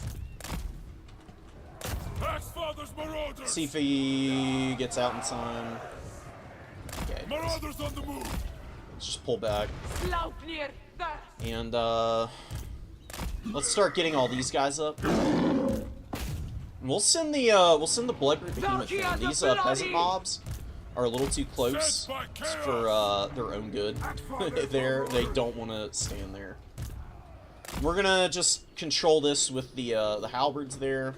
Marauders! See if he gets out in time. Okay. Marauders on the move! Let's just pull back. Slaupnir, that. And, let's start getting all these guys up. And we'll send the Bloodroot Behemoth in. These, peasant mobs are a little too close for, their own good. They don't want to stand there. We're gonna just control this with the halberds there.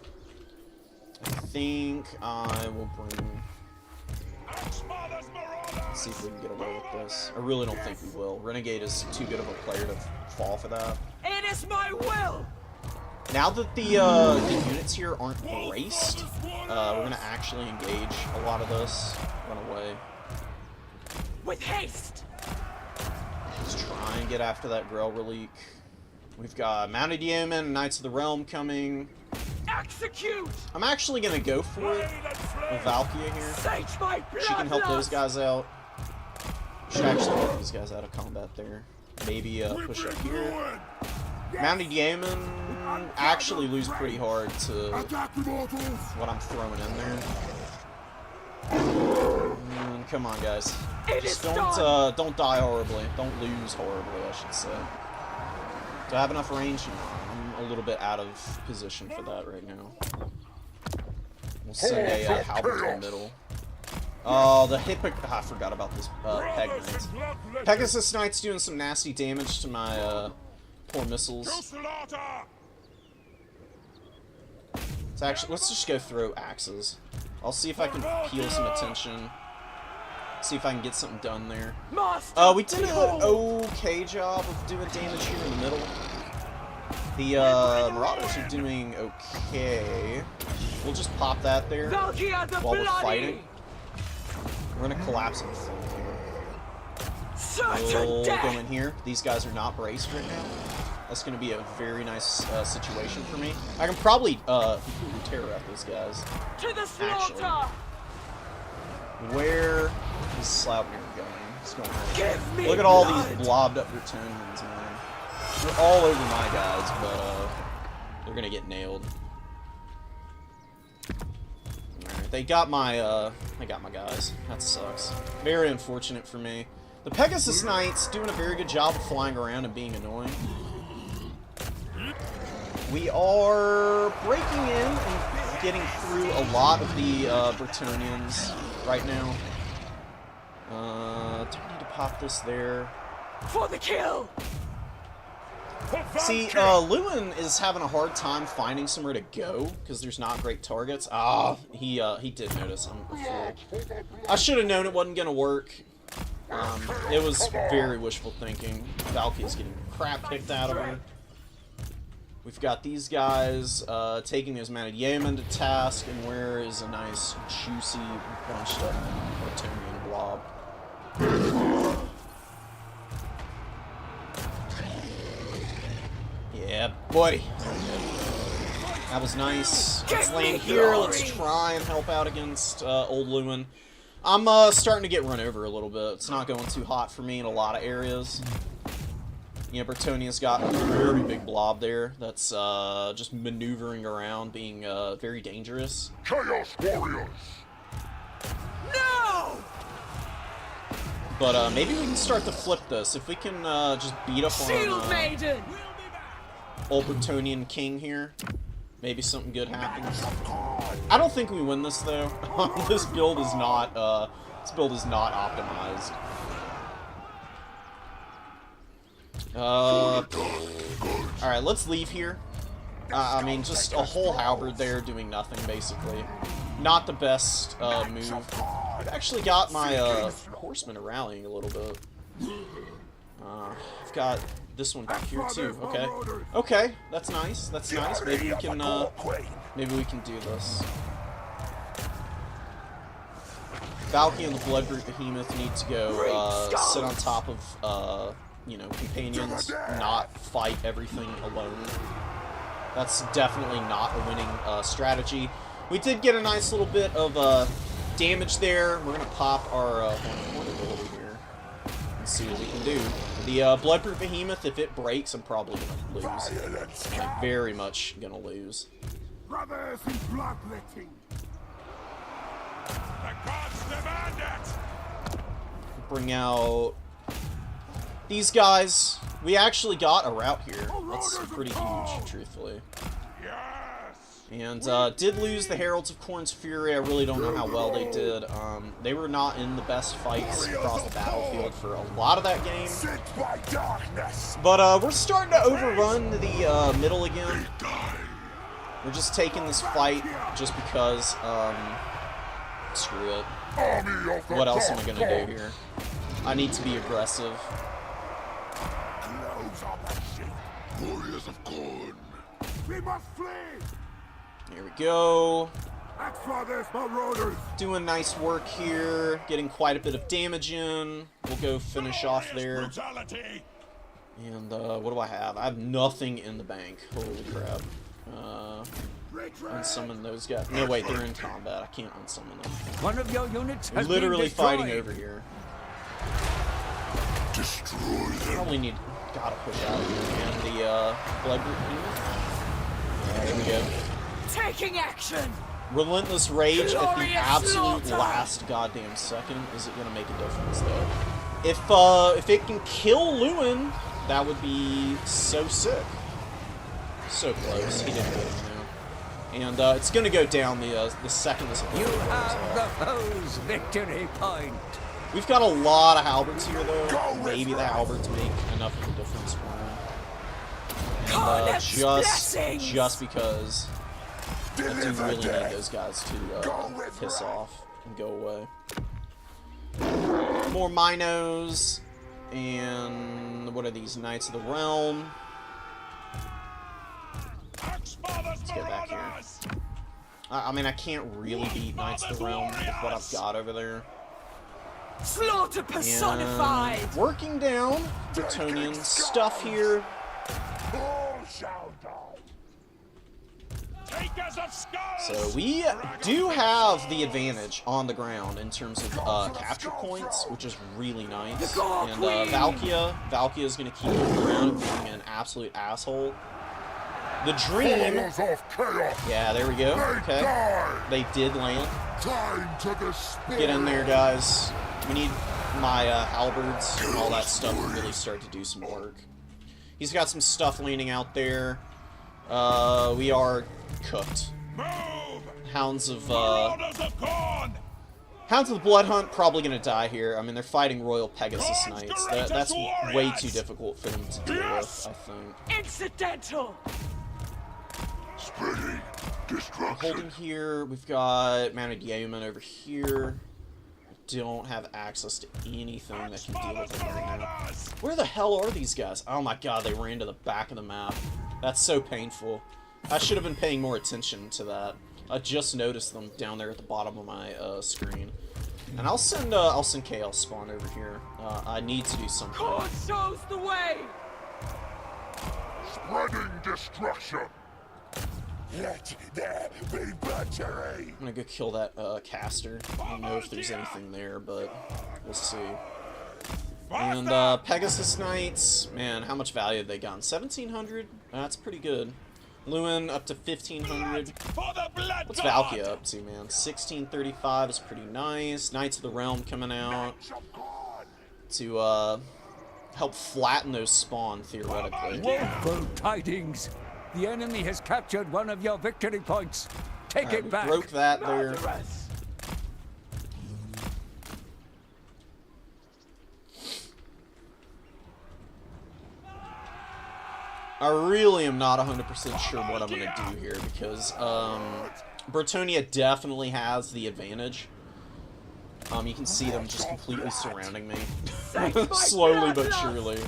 I think I will bring... Let's see if we can get away with this. I really don't think we will. Renegade is too good of a player to fall for that. It is my will! Now that the units here aren't braced, we're gonna actually engage a lot of this. Run away. With haste! Let's try and get after that Grail Relique. We've got Mounted Yeomen and Knights of the Realm coming. Execute! I'm actually gonna go for it with Valkia here. Sage my blood! She can help those guys out. Should actually get these guys out of combat there. Maybe push up here. Mounted Yeomen actually lose pretty hard to what I'm throwing in there. Come on, guys. Just don't die horribly. Don't lose horribly, I should say. Do I have enough range? No, I'm a little bit out of position for that right now. We'll send a halberd to the middle. Oh, the I forgot about this Peg Knights. Pegasus Knight's doing some nasty damage to my poor missiles. Let's just go throw axes. I'll see if I can peel some attention. See if I can get something done there. We did an okay job of doing damage here in the middle. The Marauders are doing okay. We'll just pop that there while we're fighting. We're gonna collapse in front here. We'll go in here. These guys are not braced right now. That's gonna be a very nice situation for me. I can probably tear out these guys. To the slaughter! Where is Slaupnir going? He's going right. Give me Look at all blood. these blobbed up Bretonnians, man. They're all over my guys, but they're gonna get nailed. Alright, they got my guys. That sucks. Very unfortunate for me. The Pegasus Knights doing a very good job of flying around and being annoying. We are breaking in and getting through a lot of the Bretonnians right now. Do I need to pop this there? For the kill! See, Lewin is having a hard time finding somewhere to go because there's not great targets. Ah, he did notice. I'm a fool. I should have known it wasn't gonna work. It was very wishful thinking. Valky's getting crap kicked out of her. We've got these guys taking those Mounted Yeomen to task, and where is a nice, juicy, bunched up Bretonnian blob? Yeah, buddy. That was nice. Let's land here. Let's try and help out against old Lewin. I'm starting to get run over a little bit. It's not going too hot for me in a lot of areas. You know, Bretonnia's got a very big blob there that's just maneuvering around, being very dangerous. Chaos Warriors! No! But maybe we can start to flip this. If we can just beat up Shield on Maiden! old Bretonnian King here, maybe something good happens. I don't think we win this though. This build is not optimized. Alright, let's leave here. I mean, just a whole halberd there doing nothing, basically. Not the best move. I've actually got my horsemen rallying a little bit. I've got this one back here too. Okay. Okay, that's nice. That's nice. Maybe we can do this. Valky and the Bloodroot Behemoth need to go sit on top of you know, companions, not fight everything alone. That's definitely not a winning strategy. We did get a nice little bit of damage there. We're gonna pop our Khorne ability here and see what we can do. The Bloodroot Behemoth, if it breaks, I'm probably gonna lose. I'm very much gonna lose. Brothers in bloodletting. The gods demand it. Bring out these guys. We actually got a route here. That's pretty huge, truthfully. And did lose the Heralds of Khorne's Fury. I really don't know how well they did. They were not in the best fights across the battlefield for a lot of that game. But we're starting to overrun the middle again. We're just taking this fight just because, screw it. What else am I going to do here? I need to be aggressive. Warriors of Khorne. We must flee. Here we go. Brothers, marauders. Doing nice work here. Getting quite a bit of damage in. We'll go finish off there. And what do I have? I have nothing in the bank. Holy crap. Unsummon those guys. No, wait, they're in combat. I can't unsummon them. One of your units has Literally been destroyed. fighting over here. Destroy them. Probably gotta push out here. And the Bloodroot Behemoth. There we go. Taking action! Relentless Rage at the Glorious absolute slaughter! last goddamn second isn't gonna make a difference though. If it can kill Lewin, that would be so sick. So close. He didn't get it now. And it's gonna go down the second this You have the foe's victory point. We've got a lot of halberds here though. Maybe the halberds make enough of a difference for him. And just because I do really need those guys to piss off and go away. More Minos, and what are these? Knights of the Realm. Let's get back here. I mean, I can't really beat Knights of the Realm with what I've got over there. Slaughter personified! And working down Bretonnian stuff here. All shall die. So we do have the advantage on the ground in terms of capture points, which is really nice. And Valkia is going to keep moving around and being an absolute asshole. The Dream. Yeah, there we go. Okay. They did land. Get in there, guys. We need my halberds and all that stuff to really start to do some work. He's got some stuff leaning out there. We are cooked. Hounds of the Blood Hunt probably gonna die here. I mean, they're fighting Royal Pegasus Knights. That's way too difficult for them to deal with, I think. Incidental! Spreading destruction. Holding here, we've got Mounted Yeoman over here. I don't have access to anything that can deal with them right now. Where the hell are these guys? Oh my god, they ran to the back of the map. That's so painful. I should have been paying more attention to that. I just noticed them down there at the bottom of my screen. And I'll send Chaos Spawn over here. I need to do something. Khorne shows the way! Spreading destruction. Let there be butchery. I'm gonna go kill that caster. I don't know if there's anything there, but we'll see. And Pegasus Knights, man, how much value have they gotten? 1,700? That's pretty good. Lewin up to 1,500. What's Valkia up to, man? 1,635 is pretty nice. Knights of the Realm coming out to help flatten those spawn, theoretically. Woeful tidings. The enemy has captured one of your victory points. Take it back. Broke that there. I really am not 100% sure what I'm going to do here, because Bretonnia definitely has the advantage. You can see them just completely surrounding me. Take my Slowly but bloodlust! surely.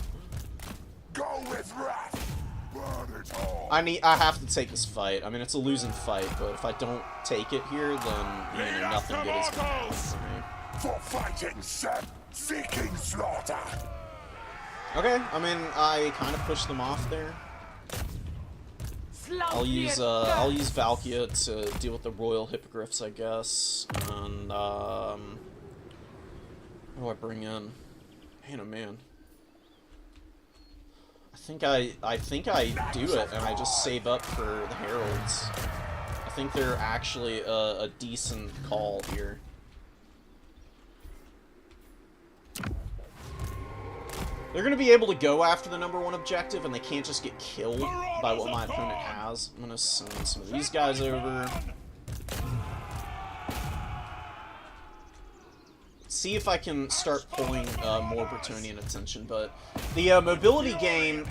Go with wrath. Burn it all. I have to take this fight. I mean, it's a losing fight, but if I don't take it here, then, nothing good is gonna happen for me. For fighting, Seb. Seeking slaughter. Okay, I mean, I kind of pushed them off there. I'll use Valkia to deal with the Royal Hippogriffs, I guess. And, what do I bring in? Man, oh man. I think I do it, and I just save up for the Heralds. I think they're actually a decent call here. They're going to be able to go after the #1 objective, and they can't just get killed by what my opponent has. I'm going to send some of these guys over. See if I can start pulling more Bretonnian attention, but the mobility game,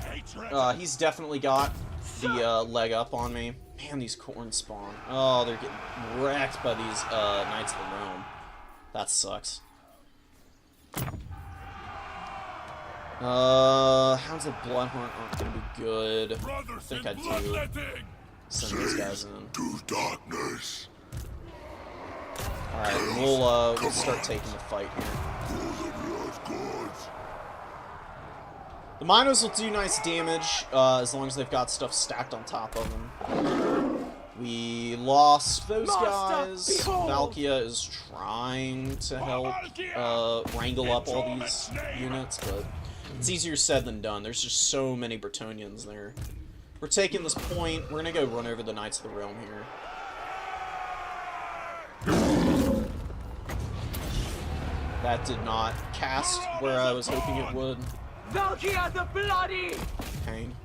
he's definitely got the leg up on me. Man, these Khorne spawn. Oh, they're getting wrecked by these Knights of the Realm. That sucks. Hounds of Bloodhorn aren't gonna be good. I think I do. Send those guys in. To darkness. Alright, we'll start taking the fight here. The Minos will do nice damage, as long as they've got stuff stacked on top of them. We lost those guys. Valkia is trying to help wrangle up all these units, but it's easier said than done. There's just so many Bretonnians there. We're taking this point. We're gonna go run over the Knights of the Realm here. That did not cast where I was hoping it would. Valkia the Bloody! Pain.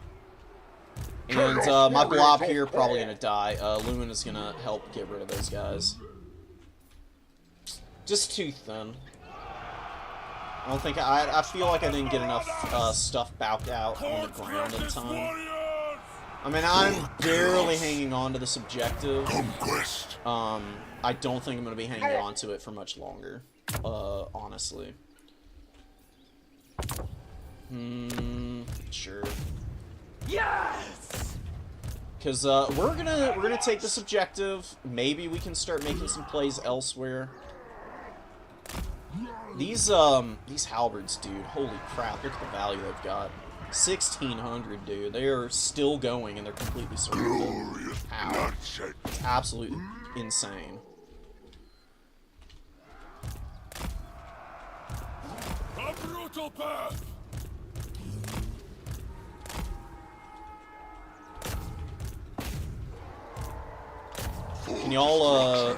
And my blob here probably gonna die. Lumen is gonna help get rid of those guys. Just too thin. I don't think I feel like I didn't get enough stuff backed out on the ground in time. I mean, I'm barely hanging on to this objective. I don't think I'm gonna be hanging on to it for much longer. Honestly. Sure. Yes! Because we're gonna take this objective. Maybe we can start making some plays elsewhere. These halberds, dude, holy crap, look at the value they've got. 1,600, dude. They are still going and they're completely surrounded. How? It's absolutely insane. A brutal path. Can y'all,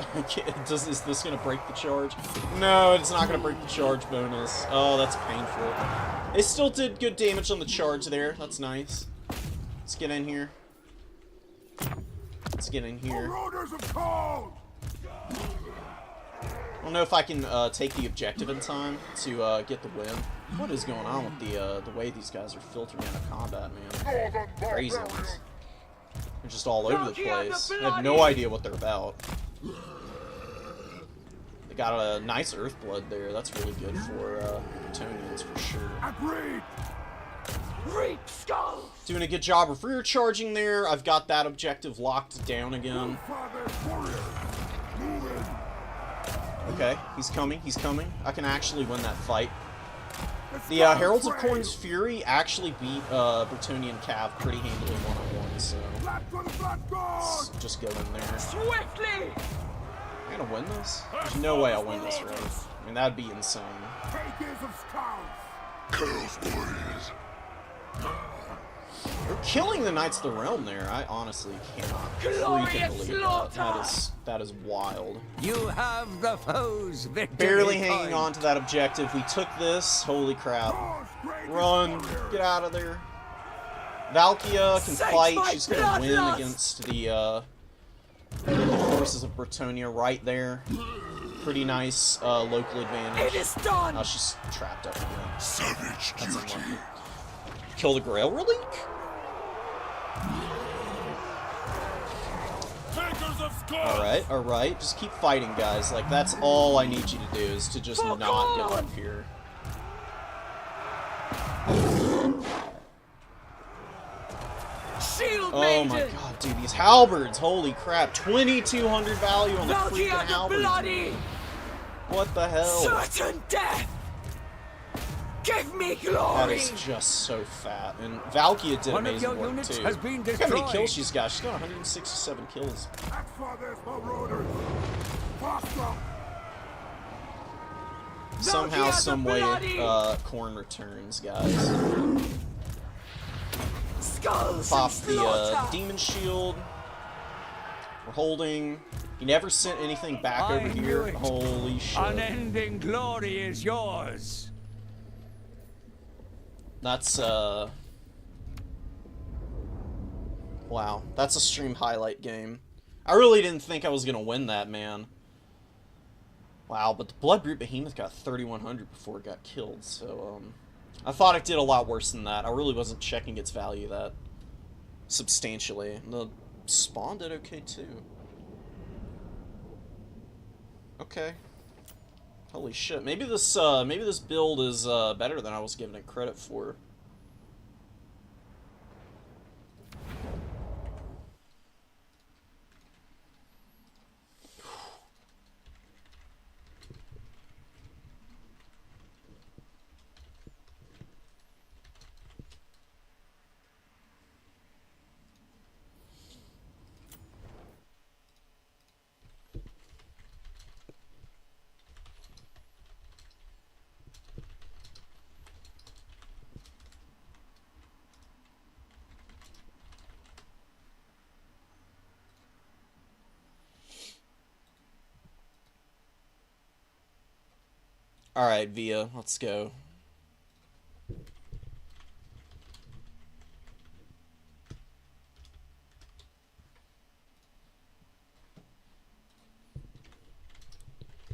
is this gonna break the charge? No, it's not gonna break the charge bonus. Oh, that's painful. They still did good damage on the charge there. That's nice. Let's get in here. Let's get in here. I don't know if I can take the objective in time to get the win. What is going on with the way these guys are filtering out of combat, man? Crazy ones. They're just all over the place. I have no idea what they're about. They got a nice Earthblood there. That's really good for Bretonnians for sure. Agreed. Reap skulls. Doing a good job of rear charging there. I've got that objective locked down again. Okay, he's coming. He's coming. I can actually win that fight. The Heralds of Khorne's Fury actually beat Bretonnian Cav pretty handily one-on-one, so let's just go in there. Swiftly! I'm gonna win this? There's no way I'll win this, right? I mean, that'd be insane. Chaos warriors. They're killing the Knights of the Realm there. I honestly cannot freaking believe that. That is wild. You have the foe's victory. Barely hanging on to that objective. We took this. Holy crap. Run. Get out of there. Valkia can fight. She's going to win against the forces of Bretonnia right there. Pretty nice local advantage. It is done. Oh, she's trapped up again. Savage That's duty. unlucky. Kill the Grail Relic? Takers of cause! Alright. Just keep fighting, guys. Like, that's all I need you to do, is to just not get up here. Shield Oh my maiden! god, dude, these halberds, holy crap. 2,200 value on the Valkyrie freaking the halberds. bloody! What the hell? Certain death! Give me That glory! is just so fat. And Valkyria did One of amazing your work, units too. has been Look how many destroyed. kills she's got. She's got 167 kills. That's for this marauders! Faster! Somehow, Valkyria the someway, bloody! Khorne returns, guys. Skulls Pop and the slaughter! demon shield. We're holding. He never sent anything back over I knew here. it. Holy shit. Unending glory is yours. That's, wow. That's a stream highlight game. I really didn't think I was gonna win that, man. Wow, but the Bloodbrute Behemoth got 3,100 before it got killed, so, I thought it did a lot worse than that. I really wasn't checking its value that substantially. The spawn did okay, too. Okay. Holy shit. Maybe this build is, better than I was giving it credit for. Alright, Via, let's go.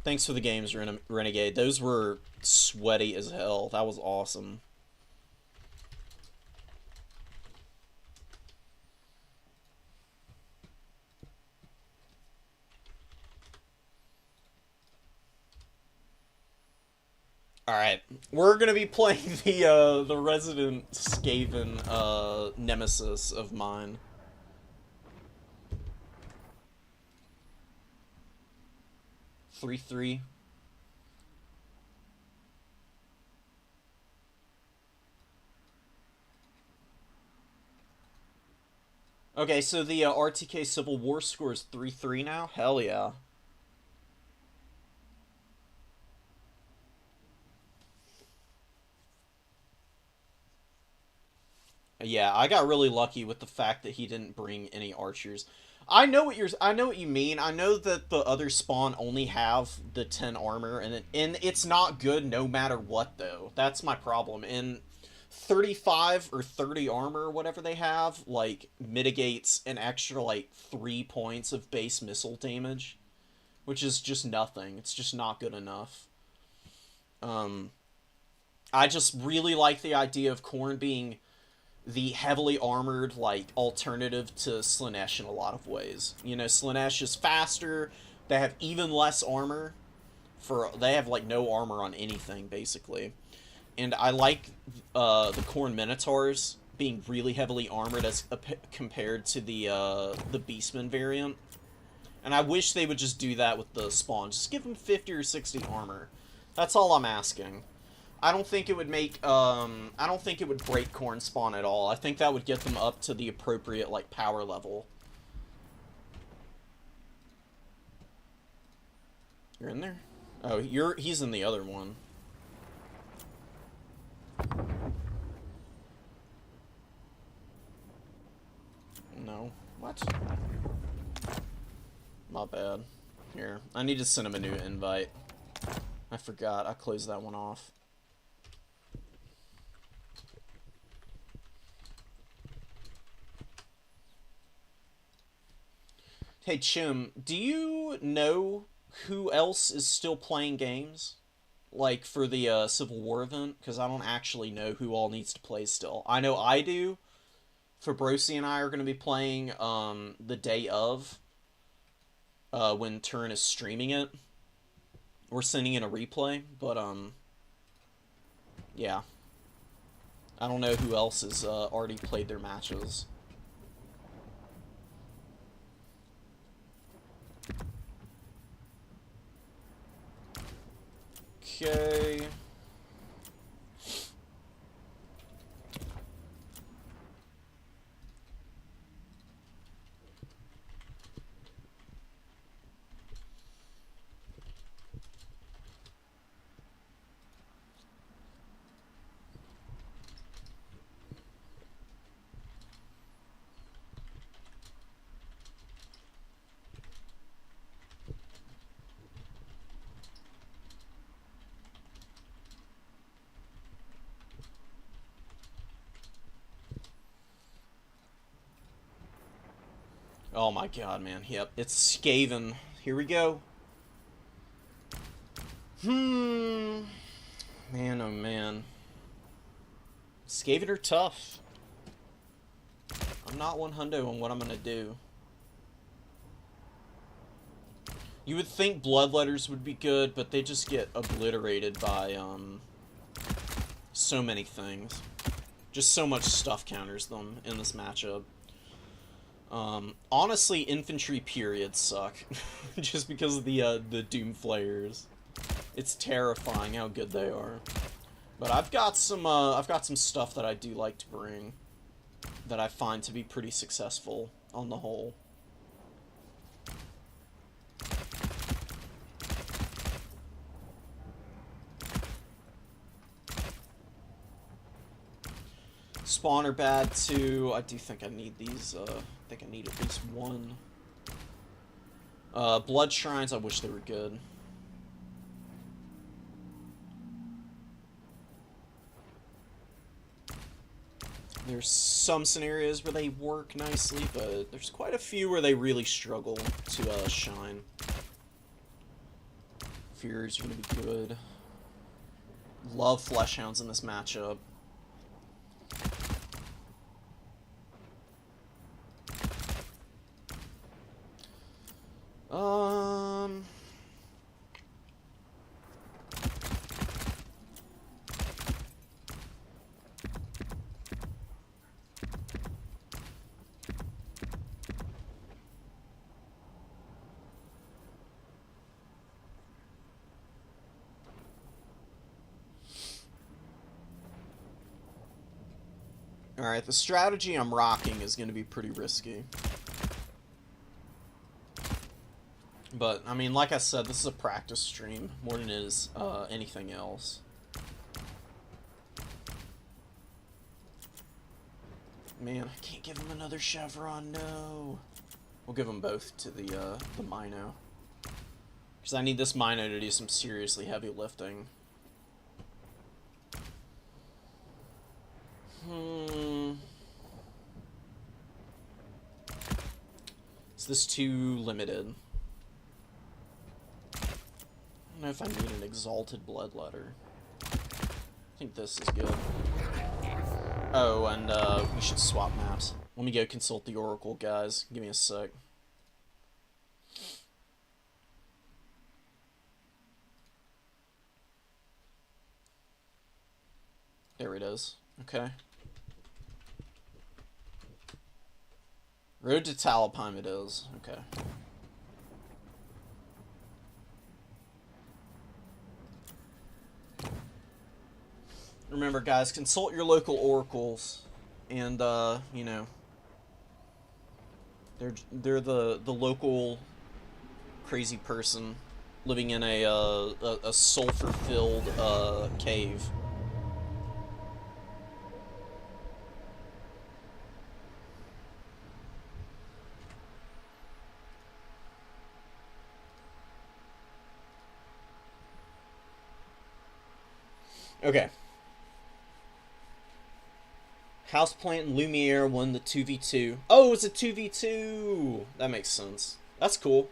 Thanks for the games, Renegade. Those were sweaty as hell. That was awesome. Alright, we're gonna be playing the resident Skaven, nemesis of mine. Three. Okay, so the RTK Civil War score is 3-3 now? Hell yeah. Yeah, I got really lucky with the fact that he didn't bring any archers. I know what you mean. I know that the other spawn only have the 10 armor, and it's not good no matter what, though. That's my problem. And 35 or 30 armor, or whatever they have, like, mitigates an extra, like, 3 points of base missile damage, which is just nothing. It's just not good enough. I just really like the idea of Khorne being the heavily armored, like, alternative to Slaanesh in a lot of ways. You know, Slaanesh is faster, they have even less armor, they have, like, no armor on anything, basically. And I like, the Khorne Minotaurs being really heavily armored as compared to the Beastman variant. And I wish they would just do that with the spawn. Just give them 50 or 60 armor. That's all I'm asking. I don't think it would make, I don't think it would break Khorne spawn at all. I think that would get them up to the appropriate, like, power level. You're in there? Oh, he's in the other one. No. What? My bad. Here. I need to send him a new invite. I forgot. I closed that one off. Hey, Chim, do you know who else is still playing games? Like, for the Civil War event? Because I don't actually know who all needs to play still. I know I do. Fabrosi and I are going to be playing the day of. when Turn is streaming it. We're sending in a replay, but, yeah. I don't know who else has already played their matches. Okay. Oh my god, man. Yep, it's Skaven. Here we go. Man, oh man. Skaven are tough. I'm not 100 on what I'm gonna do. You would think Bloodletters would be good, but they just get obliterated by, so many things. Just so much stuff counters them in this matchup. Honestly, infantry periods suck. Just because of the Doom Flayers. It's terrifying how good they are. But I've got some stuff that I do like to bring. That I find to be pretty successful on the whole. Spawn are bad too. I do think I need these, I think I need at least one. Blood Shrines, I wish they were good. There's some scenarios where they work nicely, but there's quite a few where they really struggle to, shine. Furies are gonna be good. Love Fleshhounds in this matchup. Alright, the strategy I'm rocking is going to be pretty risky. But, I mean, like I said, this is a practice stream more than it is anything else. Man, I can't give him another Chevron, no. We'll give them both to the Mino. Because I need this Mino to do some seriously heavy lifting. Is this too limited? I don't know if I need an Exalted Bloodletter. I think this is good. Oh, and we should swap maps. Let me go consult the Oracle, guys. Give me a sec. There it is. Okay. Road to Talipime it is. Okay. Remember, guys, consult your local oracles, and you know, they're the local crazy person living in a sulfur-filled cave. Okay. Houseplant and Lumiere won the 2v2. Oh, it's a 2v2! That makes sense. That's cool.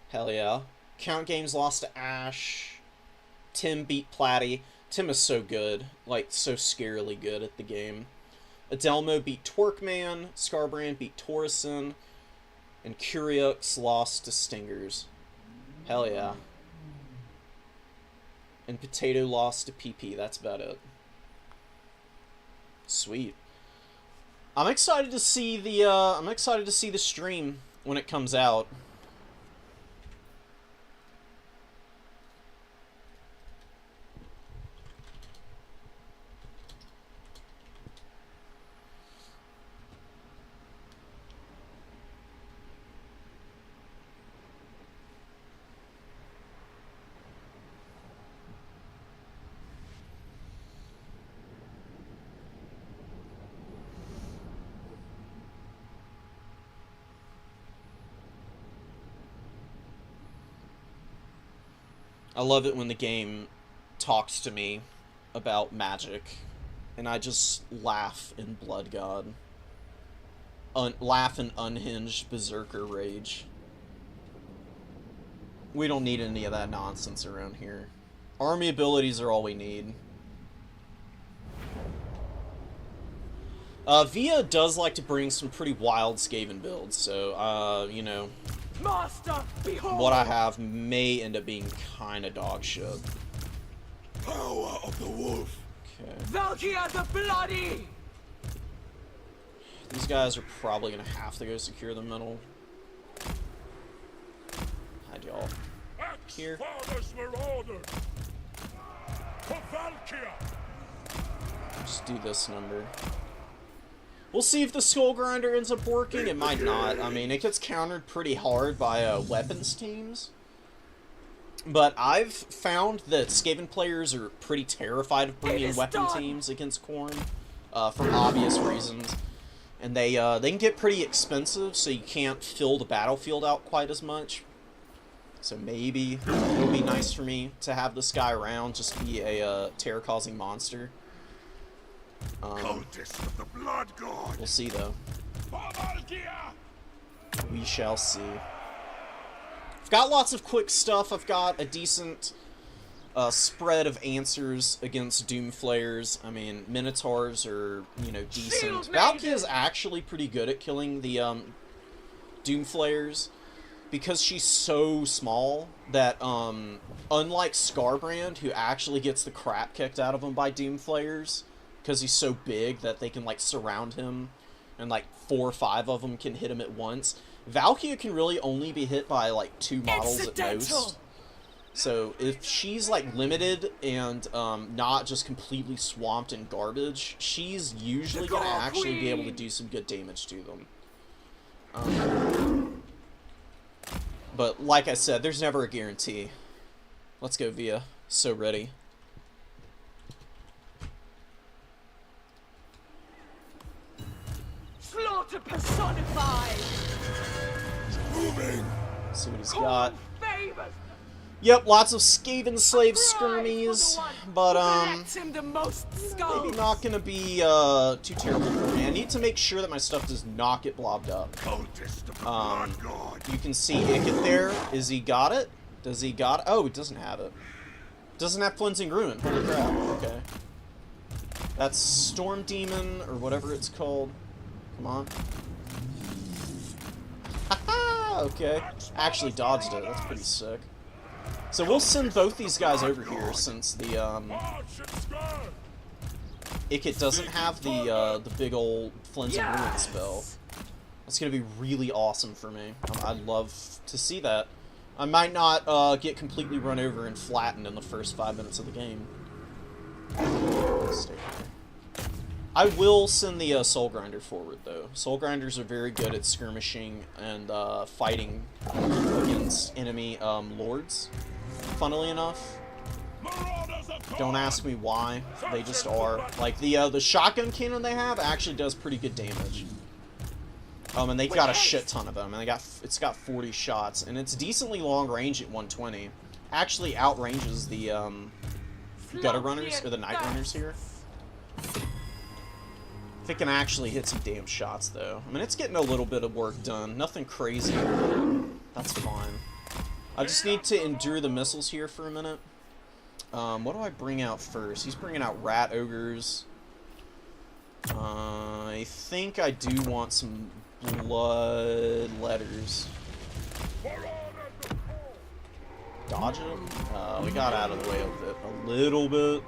Hell yeah. Count Games lost to Ash. Tim beat Platty. Tim is so good. Like, so scarily good at the game. Adelmo beat Twerkman. Scarbrand beat Torreson. And Kuriux lost to Stingers. Hell yeah. And Potato lost to PP. That's about it. Sweet. I'm excited to see the stream when it comes out. I love it when the game talks to me about magic, and I just laugh in Blood God. Laugh in unhinged berserker rage. We don't need any of that nonsense around here. Army abilities are all we need. Via does like to bring some pretty wild Skaven builds, so, you know, Master, behold! what I have may end up being kind of dog shit. Power of the wolf. Okay. Valkyria the Bloody! These guys are probably going to have to go secure the middle. Hide y'all here. Just do this number. We'll see if the Skull Grinder ends up working. It might not. I mean, it gets countered pretty hard by weapons teams. But I've found that Skaven players are pretty terrified of bringing weapon teams against Khorne, for obvious reasons. And they can get pretty expensive, so you can't fill the battlefield out quite as much. So maybe it'll be nice for me to have this guy around, just be a terror-causing monster. Cultist of the blood god. We'll see, though. We shall see. I've got lots of quick stuff. I've got a decent spread of answers against Doomflayers. I mean, Minotaurs are, you know, decent. Valkyria is actually pretty good at killing the Doomflayers, because she's so small that, unlike Scarbrand, who actually gets the crap kicked out of him by Doomflayers, because he's so big that they can, like, surround him, and, like, 4 or 5 of them can hit him at once. Valkyria can really only be hit by, like, 2 models at most. So, if she's, like, limited and, not just completely swamped in garbage, she's usually gonna actually be able to do some good damage to them. But, like I said, there's never a guarantee. Let's go, Via. So ready. Slaughter personified! Moving. See what he's got. Favors. Yep, lots of Skaven slave skirmies, but, Him the most skulls. maybe not gonna be, too terrible for me. I need to make sure that my stuff does not get blobbed up. Cultist of the blood god. You can see Icket there. Is he got it? Does he got it? Oh, he doesn't have it. Doesn't have Cleansing Ruin. Holy crap. Okay. That's Storm Demon, or whatever it's called. Come on. Haha! Okay. Actually dodged it. That's pretty sick. So we'll send both these guys over here, since the, Icket doesn't have the big old Cleansing Ruin spell. That's gonna be really awesome for me. I'd love to see that. I might not, get completely run over and flattened in the first 5 minutes of the game. Stay here. I will send the Soul Grinder forward, though. Soul Grinders are very good at skirmishing and fighting against enemy lords, funnily enough. Don't ask me why, they just are. Like, the shotgun cannon they have actually does pretty good damage. And they've got a shit ton of them, and it's got 40 shots, and it's decently long range at 120. Actually outranges the Gutter Runners, or the Night Runners here. If it can actually hit some damn shots, though. I mean, it's getting a little bit of work done. Nothing crazy. That's fine. I just need to endure the missiles here for a minute. What do I bring out first? He's bringing out Rat Ogres. I think I do want some blood letters. Dodge it? We got out of the way of it a little bit.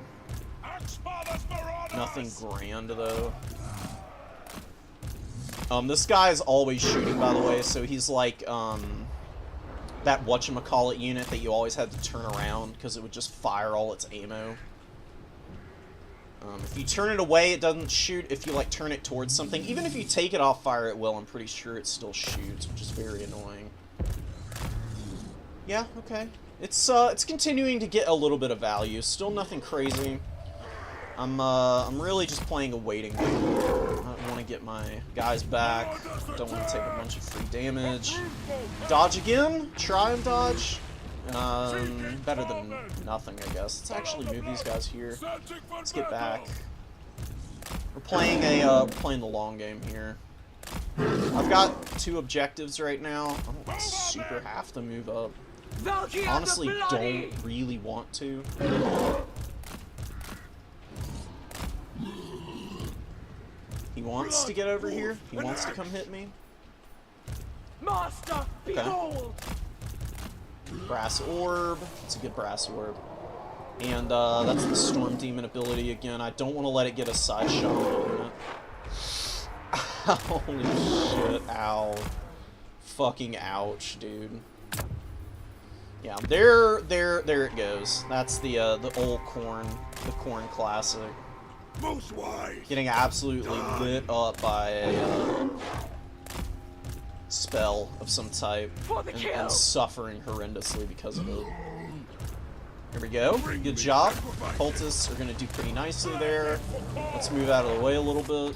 Nothing grand, though. This guy's always shooting, by the way, so he's like, that whatchamacallit unit that you always had to turn around, because it would just fire all its ammo. If you turn it away, it doesn't shoot. If you, like, turn it towards something, even if you take it off fire, it will. I'm pretty sure it still shoots, which is very annoying. Yeah, okay. It's continuing to get a little bit of value. Still nothing crazy. I'm really just playing a waiting game. I want to get my guys back. Don't want to take a bunch of free damage. Dodge again? Try and dodge. Better than nothing, I guess. Let's actually move these guys here. Let's get back. We're playing the long game here. I've got 2 objectives right now. I don't super have to move up. Honestly, don't really want to. He wants to get over here. He wants to come hit me. Master, behold! Brass orb. It's a good brass orb. And that's the storm demon ability again. I don't want to let it get a side shot on it. Holy shit! Ow! Fucking ouch, dude. Yeah, there it goes. That's the old Khorne, the Khorne classic. Most wise. Getting absolutely lit up by a spell of some type and suffering horrendously because of it. Here we go. Good job. Cultists are going to do pretty nicely there. Let's move out of the way a little bit.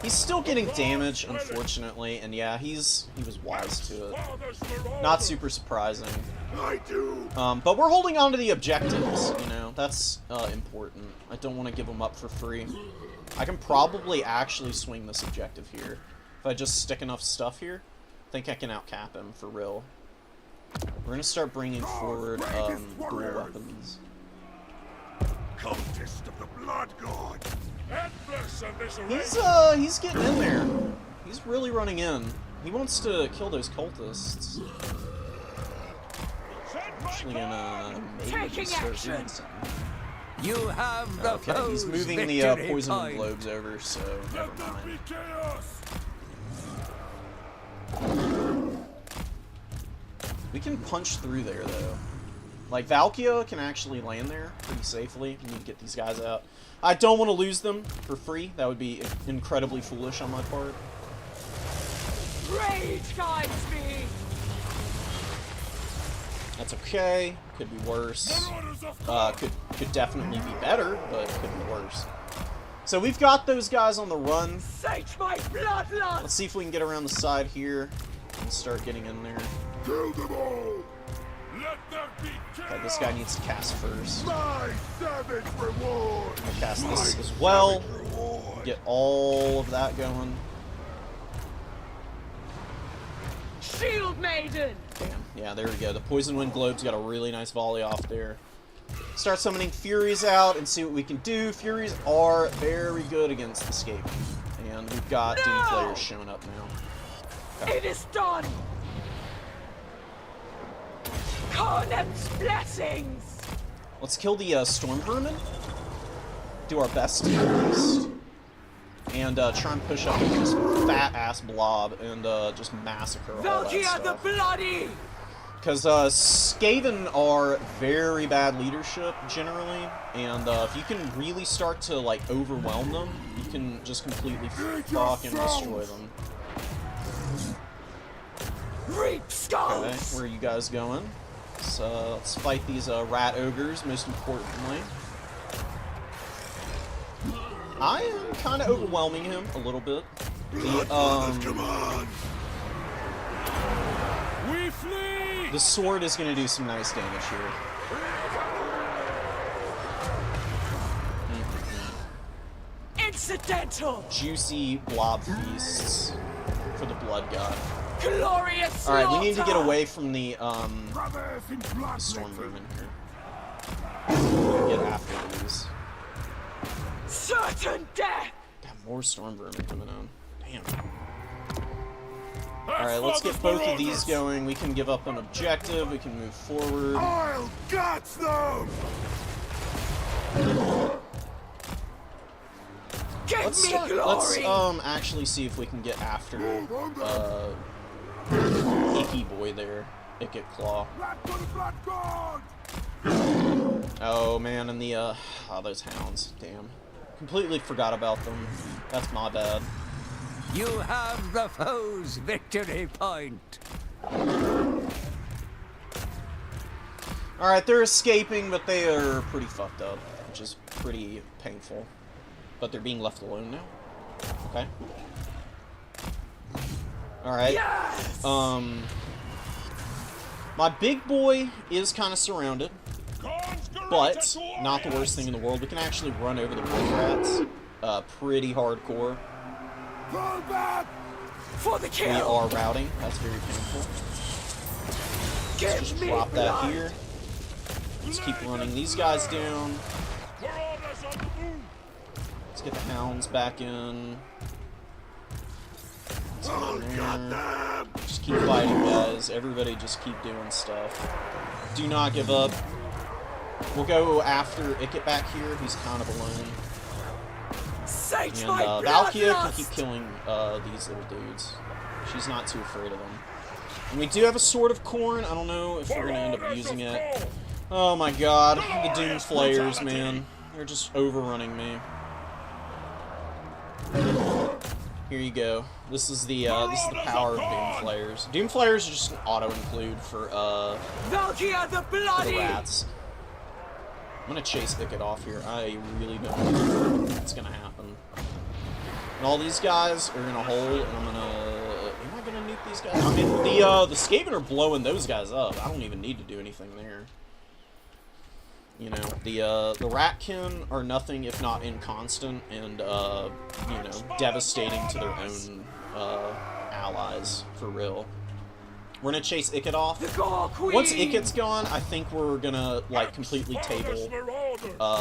He's still getting damage, unfortunately, and yeah, he was wise to it. Not super surprising. But we're holding on to the objectives, you know, that's important. I don't want to give them up for free. I can probably actually swing this objective here. If I just stick enough stuff here, I think I can outcap him for real. We're gonna start bringing forward dual weapons. Cultist of the blood god. He's getting in there. He's really running in. He wants to kill those cultists. Actually gonna maybe start doing something. You have the Okay, he's moving the poison globes over, so never mind. We can punch through there, though. Like, Valkia can actually land there pretty safely. We need to get these guys out. I don't want to lose them for free. That would be incredibly foolish on my part. Rage guides me! That's okay. Could be worse. Could definitely be better, but could be worse. So we've got those guys on the run. Sage my bloodlust! Let's see if we can get around the side here and start getting in there. Kill them all! Okay, this guy needs to cast first. My savage reward! I'm gonna cast this as well. Get all of that going. Shield maiden! Damn. Yeah, there we go. The Poison Wind Globe's got a really nice volley off there. Start summoning Furies out and see what we can do. Furies are very good against Escape. And we've got Demon Flayers showing up now. Okay. It is done! Khorne's blessings! Let's kill the Storm Vermin. Do our best at least. And try and push up this fat-ass blob and just massacre all that Valkia the stuff. Bloody! Because Skaven are very bad leadership, generally, and if you can really start to, like, overwhelm them, you can just completely fucking destroy them. Reap Okay, skulls! where are you guys going? So, let's fight these rat ogres, most importantly. I am kind of overwhelming him a little bit. We flee! The sword is going to do some nice damage here. Incidental! Juicy blob feasts for the blood god. Glorious Alright, we need to get slaughter! away from the Brothers in blood storm letting. vermin here. Get after these. Certain death! Got more storm vermin coming on. Damn. Alright, let's get both of these going. We can give up an objective. We can move forward. I'll get them! Give me glory! Let's actually see if we can get after Icky Boy there. Icket Claw. Oh man, and the oh, those hounds. Damn. Completely forgot about them. That's my bad. You have the foe's victory point. Alright, they're escaping, but they are pretty fucked up, which is pretty painful. But they're being left alone now. Okay. Alright. Yes! My big boy is kind of surrounded, but not the worst thing in the world. We can actually run over the wolf rats. Pretty hardcore. Pull back! For the We kill! are routing. That's very painful. Let's Give just me drop that blood! here. Let's keep running these guys down. Let's get the hounds back in. Let's get in there. Just keep fighting, guys. Everybody just keep doing stuff. Do not give up. We'll go after Icket back here. He's kind of alone. Sage And my Valkia can bloodlust! keep killing these little dudes. She's not too afraid of them. And we do have a Sword of Khorne. I don't know if we're going to end up using it. Oh my god. The Doom Flayers, man. They're just overrunning me. Here you go. This is the power of Doom Flayers. Doom Flayers are just an auto-include for Valkia the the Bloody! rats. I'm gonna chase Icket off here. I really don't know what's gonna happen. And all these guys are in a hole, and I'm gonna... Am I gonna nuke these guys? I mean, the Skaven are blowing those guys up. I don't even need to do anything there. You know, the Ratkin are nothing if not inconstant and, you know, devastating to their own, allies, for real. We're gonna chase Icket off. The Gore Queen! Once Icket's gone, I think we're gonna, like, completely table,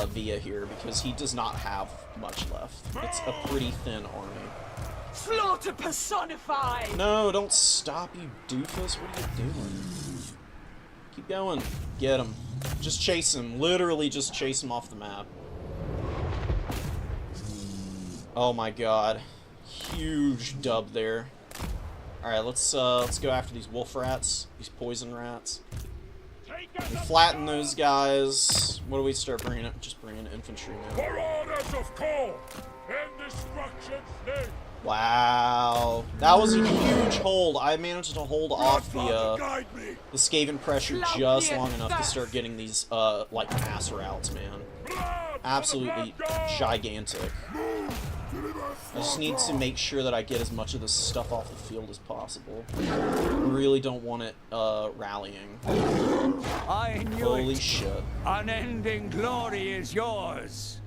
Via here, because he does not have much left. It's a pretty thin army. Slaughter personified! No, don't stop, you doofus. What are you doing? Keep going. Get him. Just chase him. Literally just chase him off the map. Oh my god. Huge dub there. Alright, let's go after these wolf rats. These poison rats. We flatten those guys. What do we start bringing up? Just bringing infantry now. For orders of Khorne and destruction's name. Wow. That was a huge hold. I managed to hold off Guide me. the Skaven pressure just long enough to start getting these, like, mass routes, man. Absolutely gigantic. I just need to make sure that I get as much of this stuff off the field as possible. I really don't want it, rallying. I knew Holy it. shit. Unending glory is yours.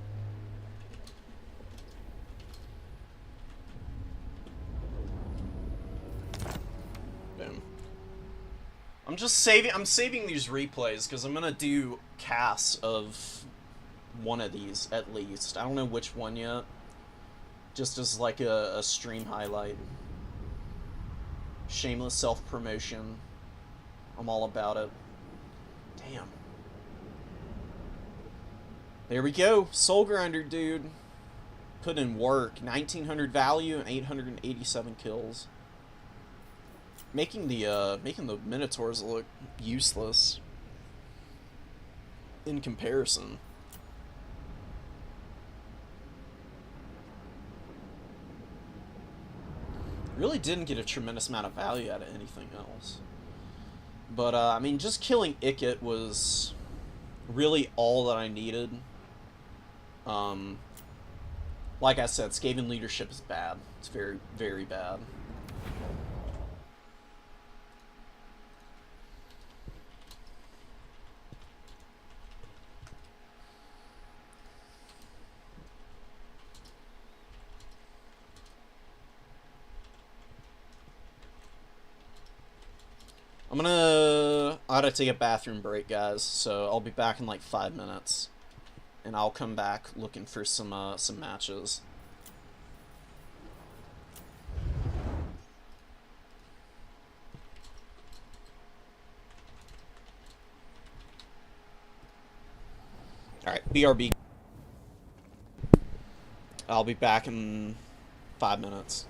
Boom. I'm saving these replays because I'm gonna do casts of one of these at least. I don't know which one yet. Just as like a stream highlight. Shameless self-promotion. I'm all about it. Damn. There we go. Soul Grinder, dude. Put in work. 1900 value and 887 kills. Making the Minotaurs look useless in comparison. Really didn't get a tremendous amount of value out of anything else. But, I mean, just killing Icket was really all that I needed. Like I said, Skaven leadership is bad. It's very, very bad. I gotta take a bathroom break, guys, so I'll be back in like 5 minutes. And I'll come back looking for some matches. Alright, BRB. I'll be back in 5 minutes.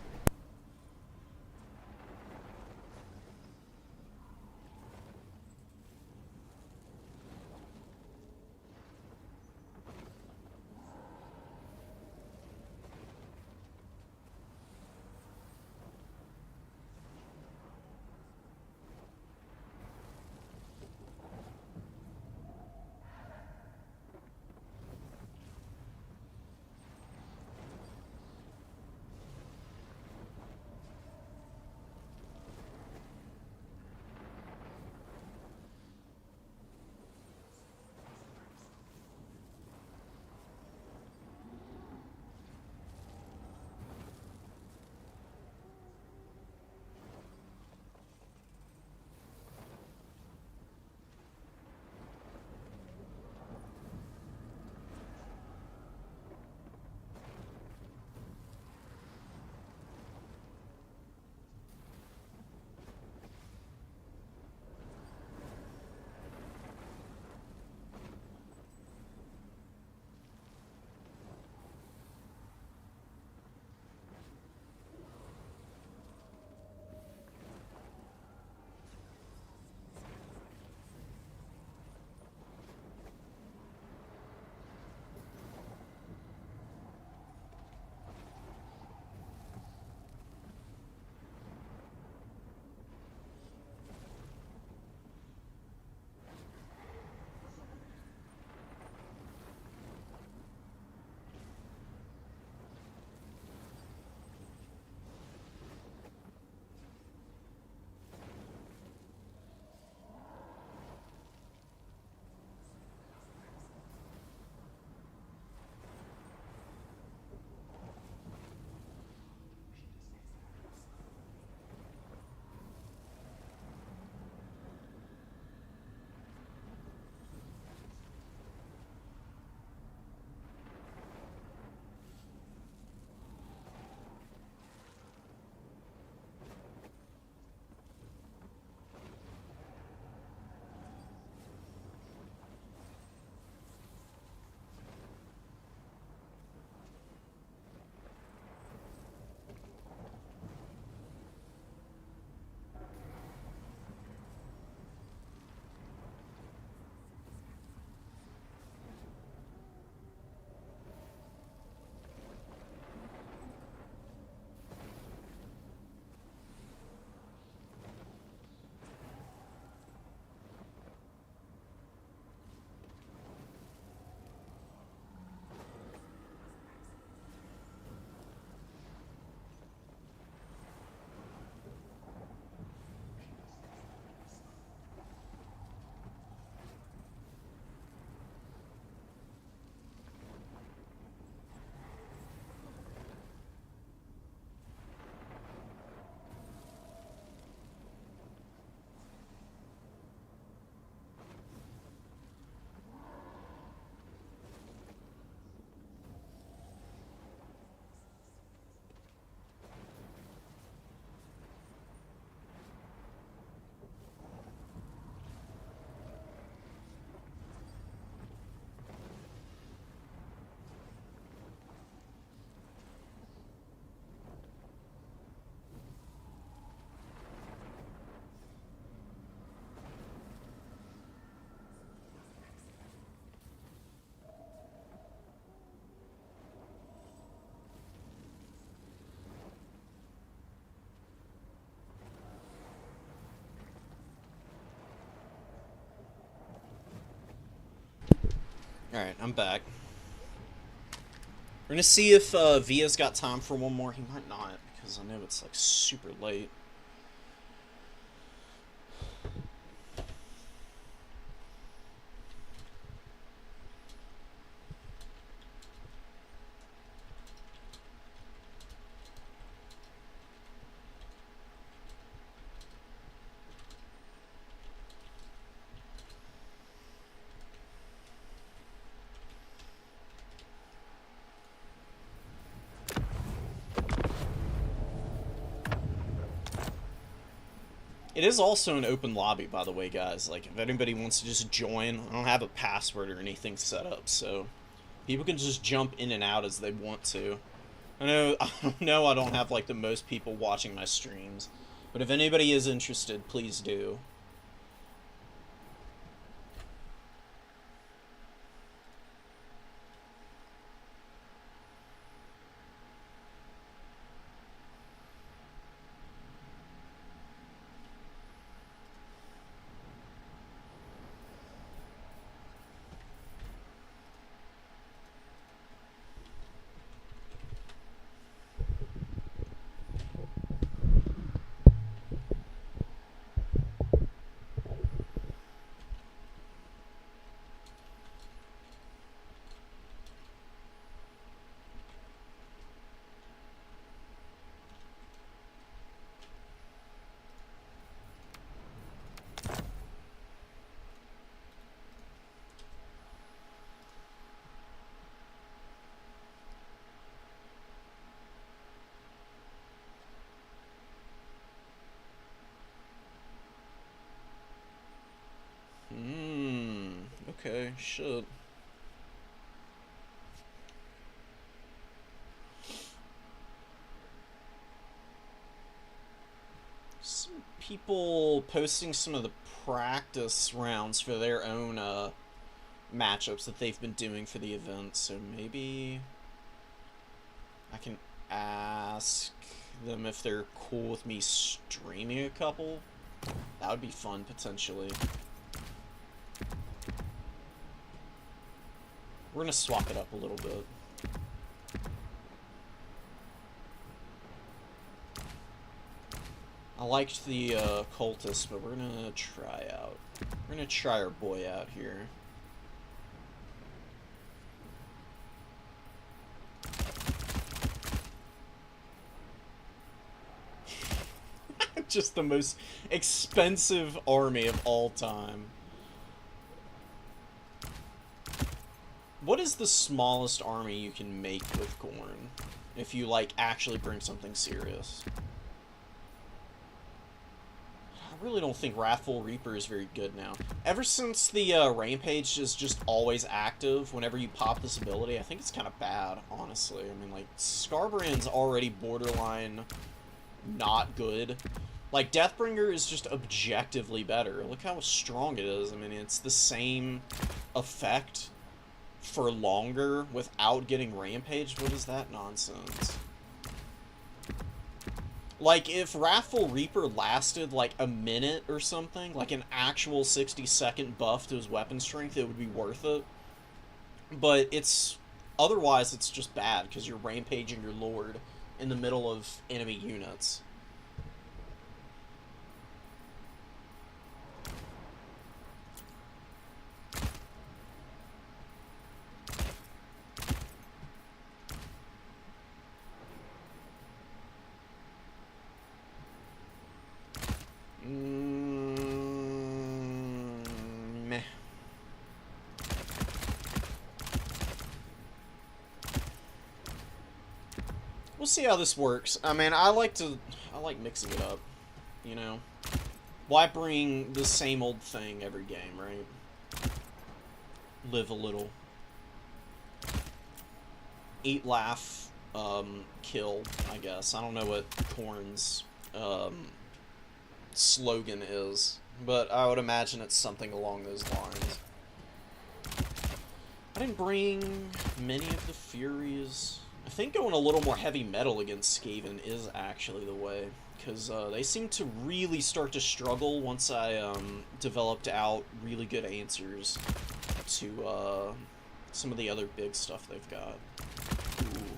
Alright, I'm back. We're gonna see if Via's got time for one more. He might not, because I know it's like super late. It is also an open lobby, by the way, guys. Like, if anybody wants to just join, I don't have a password or anything set up, so people can just jump in and out as they want to. I know I don't have, like, the most people watching my streams, but if anybody is interested, please do. Okay, shit. Some people posting some of the practice rounds for their own matchups that they've been doing for the event, so maybe I can ask them if they're cool with me streaming a couple. That would be fun, potentially. We're gonna swap it up a little bit. I liked the cultist, but we're gonna try out. We're gonna try our boy out here. Just the most expensive army of all time. What is the smallest army you can make with Khorne? If you, like, actually bring something serious. I really don't think Wrathful Reaper is very good now. Ever since the Rampage is just always active whenever you pop this ability, I think it's kind of bad, honestly. I mean, like, Skarbrand's already borderline not good. Like, Deathbringer is just objectively better. Look how strong it is. I mean, it's the same effect for longer without getting rampaged. What is that nonsense? Like, if Wrathful Reaper lasted like a minute or something, like an actual 60-second buff to his weapon strength, it would be worth it. But otherwise it's just bad because you're rampaging your lord in the middle of enemy units. Meh. We'll see how this works. I mean, I like mixing it up, you know? Why bring the same old thing every game, right? Live a little. Eat, laugh, kill, I guess. I don't know what Khorne's, slogan is, but I would imagine it's something along those lines. I didn't bring many of the Furies. I think going a little more heavy metal against Skaven is actually the way, because they seem to really start to struggle once I developed out really good answers to some of the other big stuff they've got. Ooh.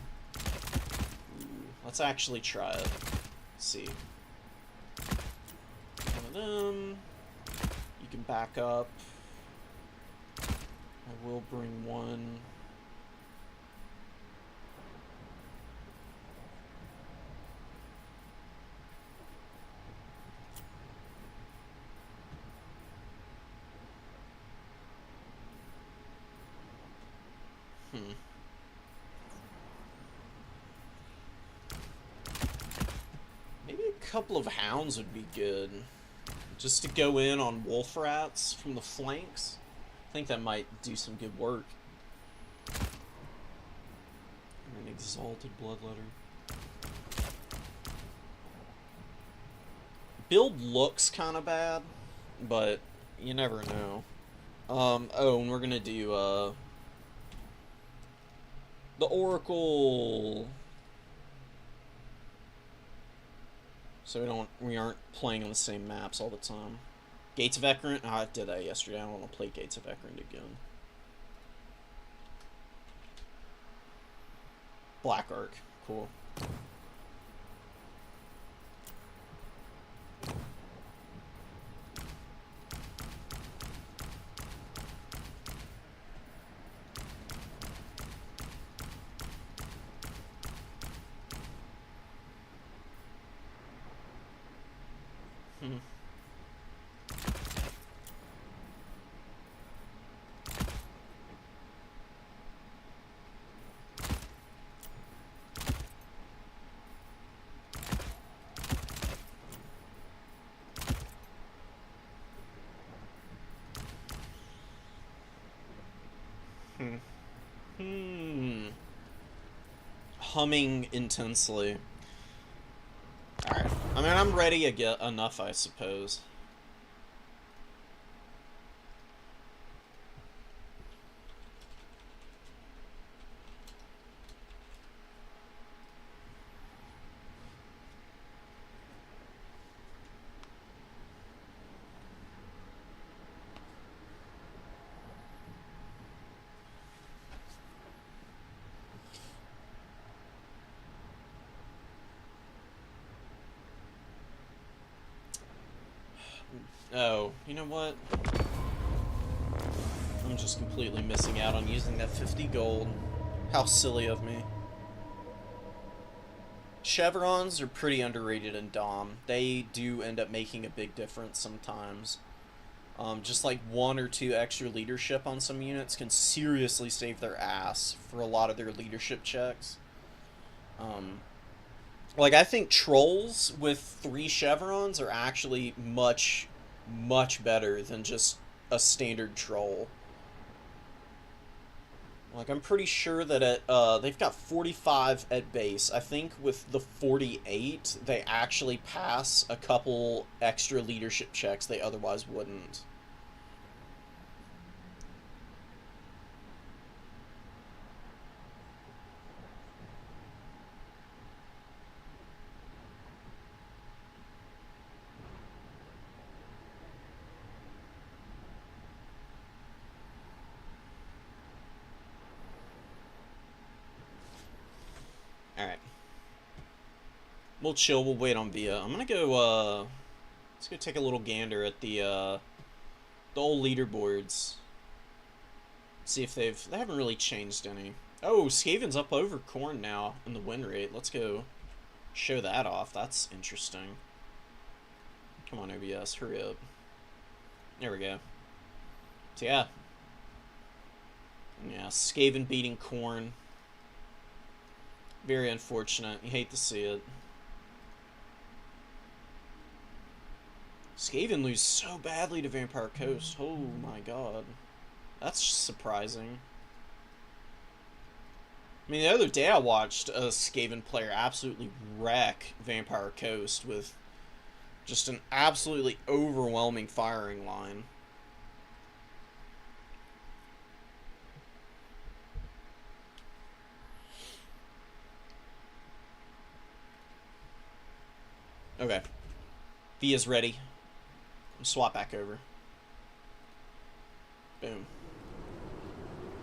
Let's actually try it. Let's see. One of them. You can back up. I will bring one. Maybe a couple of hounds would be good. just to go in on wolf rats from the flanks. I think that might do some good work. An exalted bloodletter. Build looks kind of bad, but you never know. Oh, and we're gonna do the Oracle, so we aren't playing on the same maps all the time. Gates of Ekrent. I did that yesterday. I don't want to play Gates of Ekrent again. Black Arc. Cool. Humming intensely. Alright. I mean, I'm ready enough, I suppose. Oh, you know what? I'm just completely missing out on using that 50 gold. How silly of me. Chevrons are pretty underrated in Dom. They do end up making a big difference sometimes. Just like 1 or 2 extra leadership on some units can seriously save their ass for a lot of their leadership checks. Like, I think trolls with 3 chevrons are actually much better than just a standard troll. Like, I'm pretty sure that they've got 45 at base. I think with the 48, they actually pass a couple extra leadership checks they otherwise wouldn't. Alright. We'll chill, we'll wait on Via. I'm gonna go, let's go take a little gander at the old leaderboards. See if they haven't really changed any. Oh, Skaven's up over Khorne now in the win rate. Let's go show that off. That's interesting. Come on, OBS, hurry up. There we go. So yeah. Yeah, Skaven beating Khorne. Very unfortunate. You hate to see it. Skaven lose so badly to Vampire Coast. Oh my god. That's surprising. I mean, the other day I watched a Skaven player absolutely wreck Vampire Coast with just an absolutely overwhelming firing line. Okay. Via's ready. Swap back over. Boom.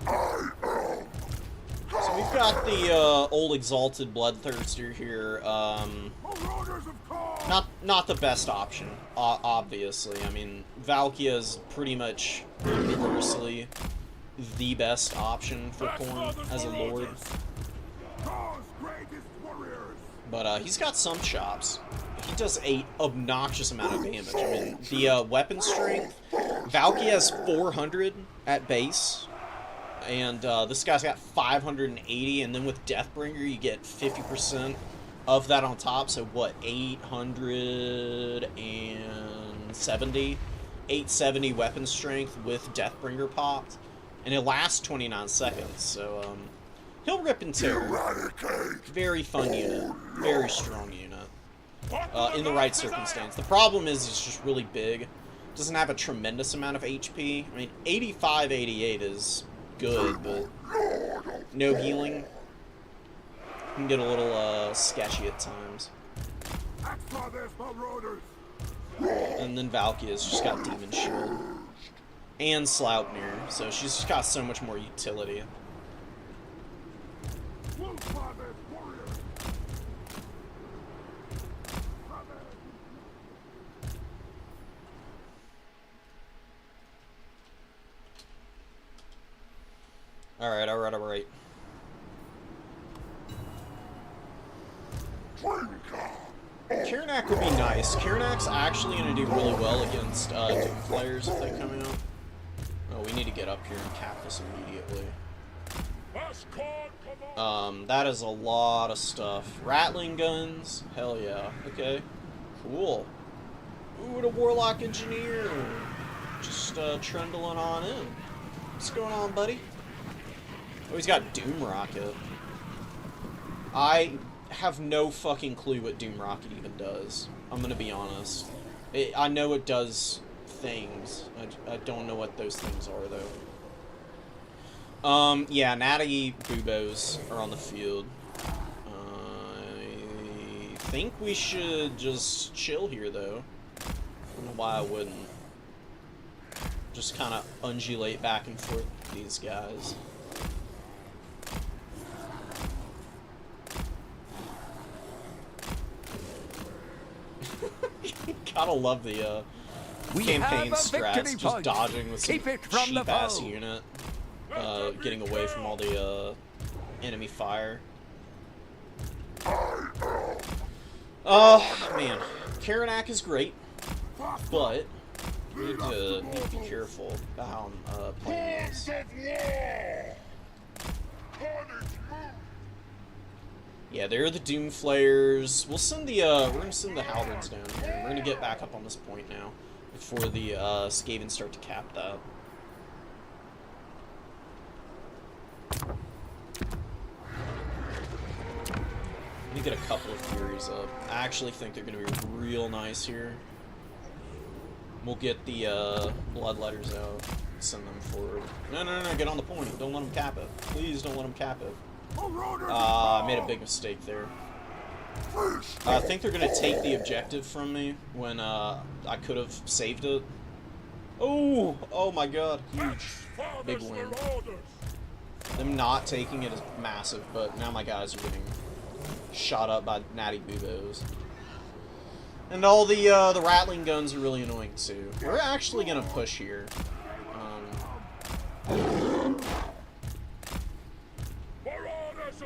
So we've got the old exalted bloodthirster here. Not the best option, obviously. I mean, Valkia is pretty much universally the best option for Khorne as a lord. But he's got some chops. He does an obnoxious amount of damage. I mean, the weapon strength, Valkia has 400 at base, and this guy's got 580, and then with Deathbringer you get 50% of that on top, so what, 800 and 770, 870 weapon strength with Deathbringer popped, and it lasts 29 seconds, so, he'll rip and tear. Very fun unit. Very strong unit. In the right circumstance. The problem is he's just really big. Doesn't have a tremendous amount of HP. I mean, 85, 88 is good, but no healing. Can get a little, sketchy at times. And then Valkyria's just got Demon Shield. And Sleipnir, so she's just got so much more utility. Alright, alright, alright. Khorne would be nice. Khorne's actually going to do really well against Doomflayers if they come out. Oh, we need to get up here and cap this immediately. That is a lot of stuff. Rattling guns? Hell yeah. Okay. Cool. Ooh, the Warlock Engineer. Just trundling on in. What's going on, buddy? Oh, he's got Doom Rocket. I have no fucking clue what Doom Rocket even does. I'm gonna be honest. I know it does things. I don't know what those things are, though. Yeah, Natty Boobos are on the field. I think we should just chill here, though. I don't know why I wouldn't. Just kind of undulate back and forth with these guys. Gotta love the campaign strats, just dodging with some cheap-ass unit, getting away from all the enemy fire. Man, Khorne is great, but you need to be careful about how I'm playing this. Yeah, they're the Doomflayers. We'll send the, we're gonna send the Halberds down here. We're gonna get back up on this point now, before the, Skavens start to cap that. Let me get a couple of Furies up. I actually think they're gonna be real nice here. We'll get the, Bloodletters out. Send them forward. No, get on the point. Don't let them cap it. Please don't let them cap it. I made a big mistake there. I think they're going to take the objective from me when I could have saved it. Oh my god. Huge. Big win. Them not taking it is massive, but now my guys are getting shot up by Natty Boobos. And all the rattling guns are really annoying too. We're actually going to push here.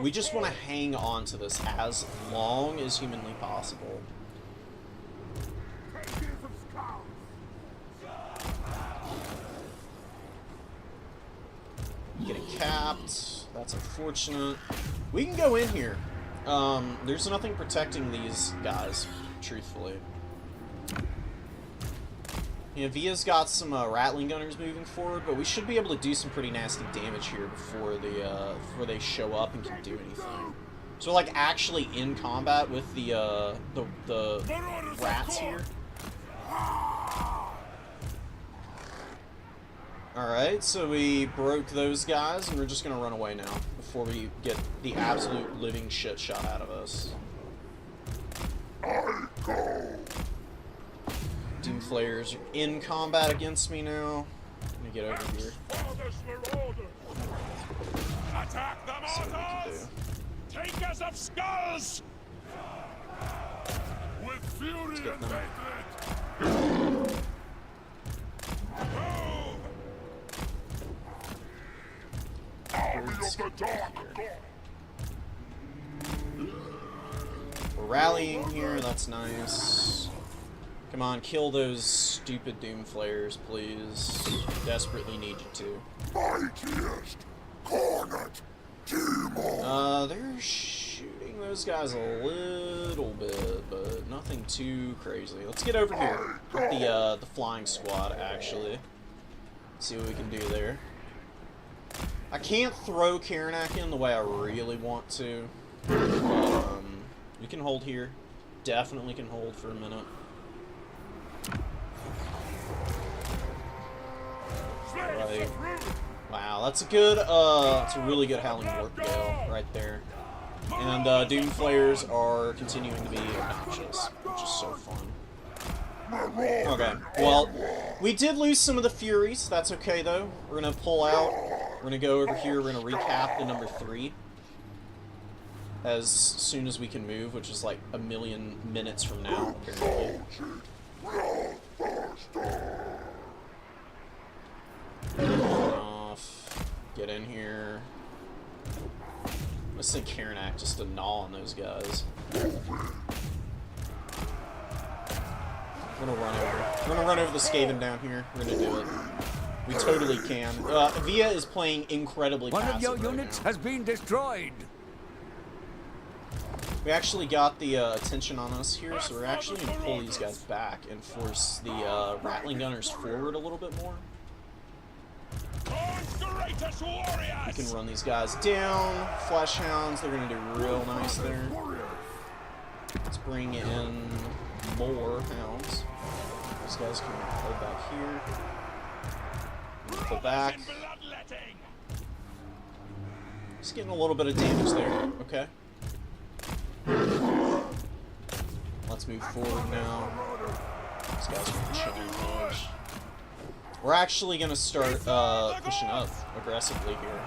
We just want to hang on to this as long as humanly possible. Getting capped. That's unfortunate. We can go in here. There's nothing protecting these guys, truthfully. Yeah, Via's got some rattling gunners moving forward, but we should be able to do some pretty nasty damage here before they show up and can do anything. So we're like actually in combat with the rats here. Alright, so we broke those guys, and we're just gonna run away now before we get the absolute living shit shot out of us. Doomflayers are in combat against me now. Let me get over here. Attack the mortars! Takers of skulls! With fury and hatred! We're rallying here, that's nice. Come on, kill those stupid Doomflayers, please. Desperately need you to. Mightiest Khorne demon. They're shooting those guys a little bit, but nothing too crazy. Let's get over here with the flying squad, actually. See what we can do there. I can't throw Khorne in the way I really want to. We can hold here. Definitely can hold for a minute. Right. Wow, that's a good, it's a really good Howling Warp Gale right there. And Doom Flayers are continuing to be obnoxious, which is so fun. Okay, well, we did lose some of the Furies. That's okay, though. We're going to pull out. We're going to go over here. We're going to recap the number 3 as soon as we can move, which is like a million minutes from now, apparently. Get in here. Let's think Khorne just to gnaw on those guys. We're gonna run over. We're gonna run over the Skaven down here. We're gonna do it. We totally can. Via is playing incredibly passive. One of your units has been destroyed. We actually got the attention on us here, so we're actually gonna pull these guys back and force the Rattling Gunners forward a little bit more. We can run these guys down. Flesh Hounds, they're going to do real nice there. Let's bring in more Hounds. These guys can pull back here. Pull back. Just getting a little bit of damage there. Okay. Let's move forward now. These guys are going to charge. We're actually going to start pushing up aggressively here.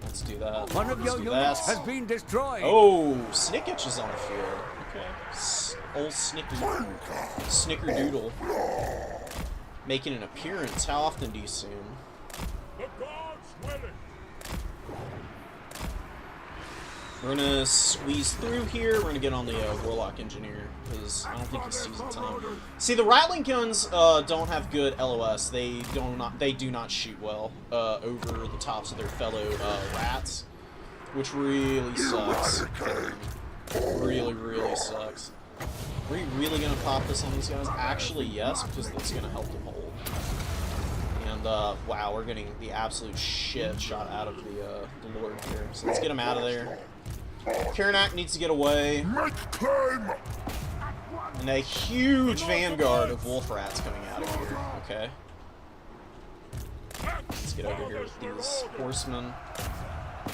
Let's do that. One of your units has been destroyed. Oh, Snickitch is on the field. Okay. Old Snickerdoodle. Making an appearance. How often do you see him? The gods willing. We're going to squeeze through here. We're going to get on the Warlock Engineer, because I don't think he sees a ton. See, the Rattling Guns don't have good LOS. They do not shoot well over the tops of their fellow rats, which really sucks. Really, really sucks. Are you really going to pop this on these guys? Actually, yes, because that's going to help them hold. And, wow, we're getting the absolute shit shot out of the Lord here. So let's get him out of there. Khorne needs to get away. And a huge vanguard of wolf rats coming out of here. Okay. Let's get over here with these horsemen.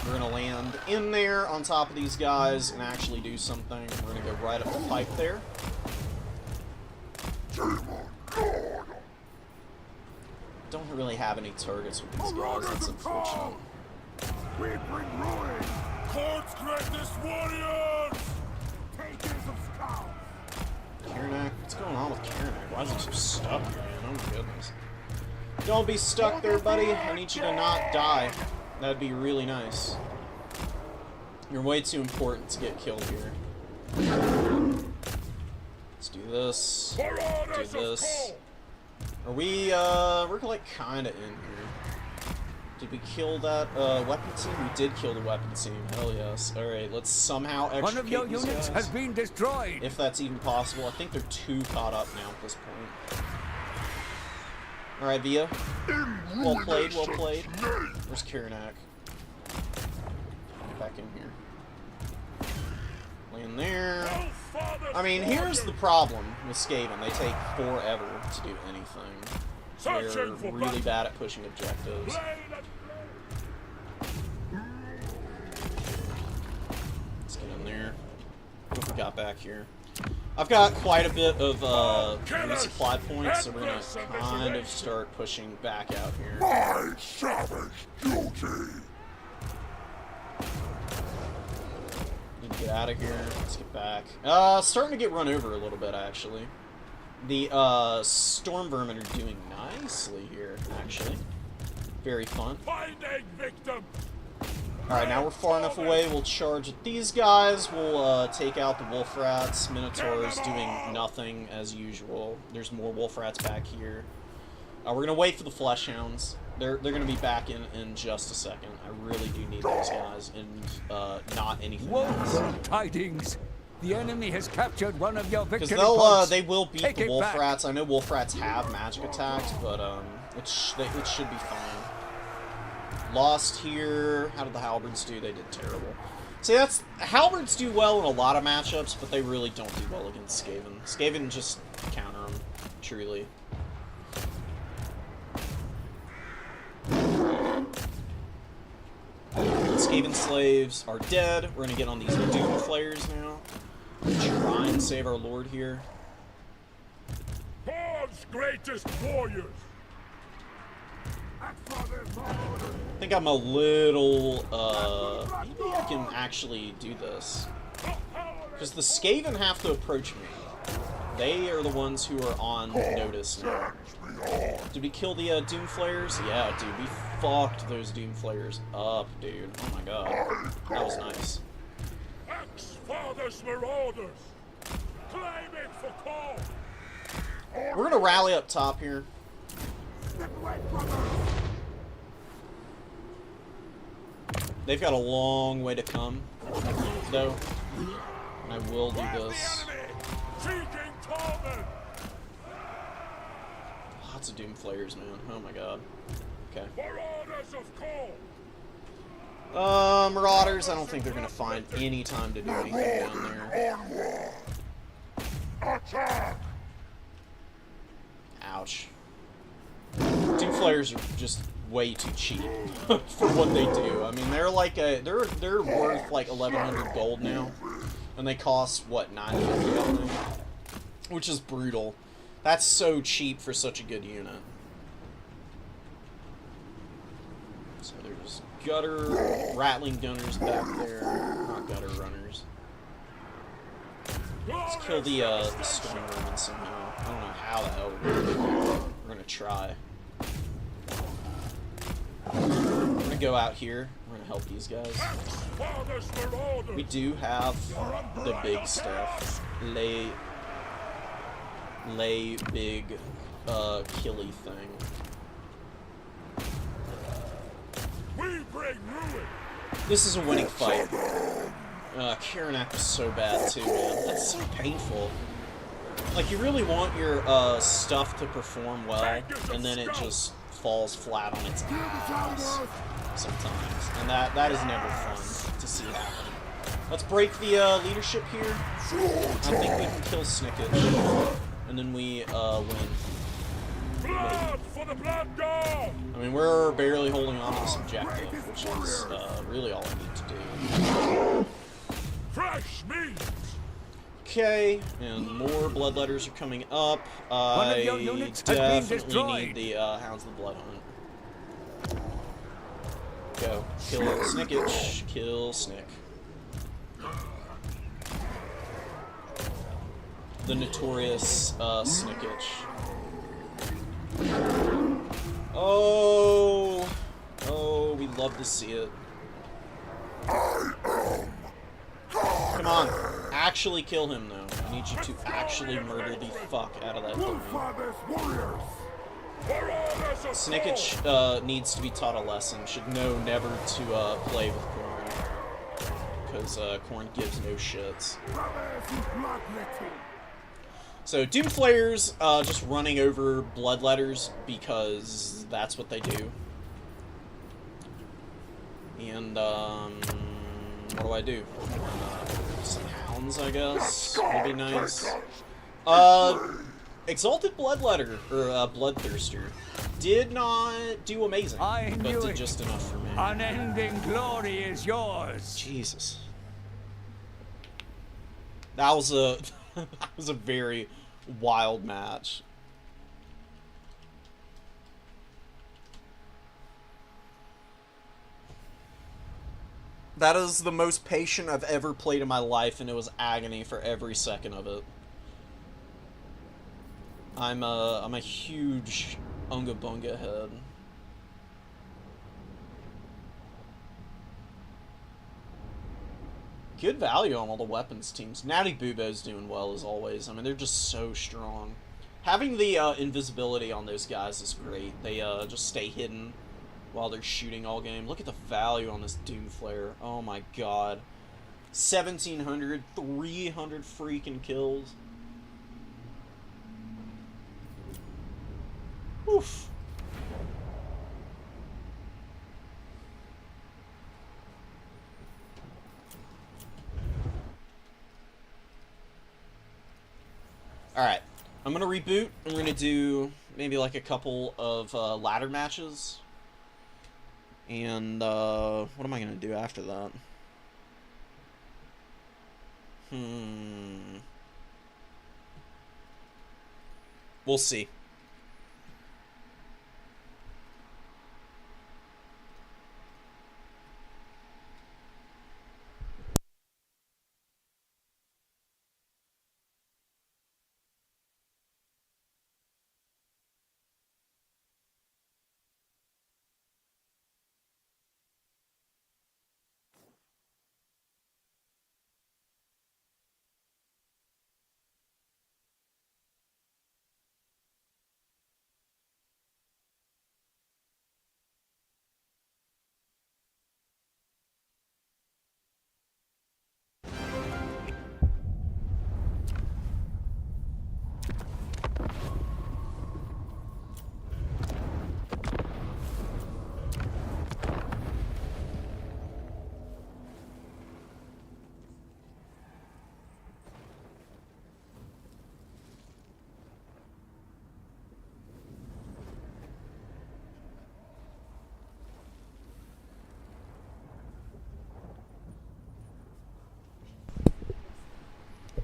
We're gonna land in there on top of these guys and actually do something. We're gonna go right up the pipe there. Don't really have any targets with these guys. That's unfortunate. We bring ruin. Khorne's greatest warriors! Takers of skulls. Khorne, what's going on with Khorne? Why is he so stuck here, man? Oh my goodness. Don't be stuck there, buddy. I need you to not die. That'd be really nice. You're way too important to get killed here. Let's do this. Do this. Are we, we're like kinda in here. Did we kill that, weapon team? We did kill the weapon team. Hell yes. Alright, let's somehow extricate One of your these units guys. has been destroyed. If that's even possible. I think they're too caught up now at this point. Alright, Via. Well played, well played. Where's Khorne? Get back in here. Land there. I mean, here's the problem with Skaven. They take forever to do anything. They're really bad at pushing objectives. Let's get in there. What we got back here? I've got quite a bit of resupply points, so we're gonna kind of start pushing back out here. My savage duty. Need to get out of here. Let's get back. Starting to get run over a little bit, actually. The storm vermin are doing nicely here, actually. Very fun. Finding victim! Alright, now we're far enough away. We'll charge at these guys. We'll take out the wolf rats. Minotaurs doing nothing as usual. There's more wolf rats back here. We're going to wait for the flesh hounds. They're gonna be back in just a second. I really do need those guys, and not anything else. Woeful tidings! The enemy has captured one of your victory Because points. they will beat Take the it wolf back. rats. I know wolf rats have magic attacks, but it should be fine. Lost here. How did the halberds do? They did terrible. See, halberds do well in a lot of matchups, but they really don't do well against Skaven. Skaven just counter them, truly. Skaven slaves are dead. We're gonna get on these Doom Flayers now. Try and save our lord here. Khorne's greatest warriors. I think I'm a little, maybe I can actually do this. Because the Skaven have to approach me. They are the ones who are on notice now. Did we kill the Doom Flayers? Yeah, dude, we fucked those Doom Flayers up, dude. Oh my god. That was nice. Ex-Father's Marauders. Claim it for Khorne. We're gonna rally up top here. They've got a long way to come, though. And I will do this. Seeking torment. Lots of Doom Flayers, man. Oh my god. Okay. Marauders of Khorne. Marauders, I don't think they're gonna find any time to do anything down there. Ouch. Doom Flayers are just way too cheap for what they do. I mean, they're like they're worth like 1,100 gold now, and they cost what, 950, I think, which is brutal. That's so cheap for such a good unit. So there's gutter rattling gunners back there, not gutter runners. Let's kill the storm vermin somehow. I don't know how the hell we're gonna try. We're gonna go out here. We're gonna help these guys. We do have the big stuff. Lay big killy thing. We bring ruin. This is a winning fight. Karanak was so bad too, man. That's so painful. Like, you really want your stuff to perform well, and then it just falls flat on its ass sometimes. And that is never fun to see happen. Let's break the leadership here. I think we can kill Snickage, and then we win. Blood for the blood god. I mean, we're barely holding on to this objective, which is really all I need to do. Fresh meat. Okay, and more bloodletters are coming up. One of your I units has been definitely destroyed. need the Hounds of the Blood Hunt. Go. Kill Snickage. Kill Snick. The notorious Snickage. Oh! Oh, we love to see it. Come on. Actually kill him, though. I need you to actually murder the fuck out of that thing. Snickage needs to be taught a lesson. Should know never to play with Khorne. Because Khorne gives no shits. So, Doom Flayers just running over Bloodletters because that's what they do. And, what do I do? Some hounds, I guess, would be nice. Exalted Bloodletter, or Bloodthirster, did not do amazing, I but knew did it. just enough for me. Unending glory is yours. Jesus. That was a that was a very wild match. That is the most patient I've ever played in my life, and it was agony for every second of it. I'm a huge Unga Bunga head. Good value on all the weapons teams. Natty Bubo's doing well as always. I mean, they're just so strong. Having the invisibility on those guys is great. They just stay hidden while they're shooting all game. Look at the value on this Doom Flare. Oh my god. 1,700, 300 freaking kills. Oof. Alright. I'm gonna reboot. I'm gonna do maybe like a couple of ladder matches. And what am I gonna do after that? We'll see.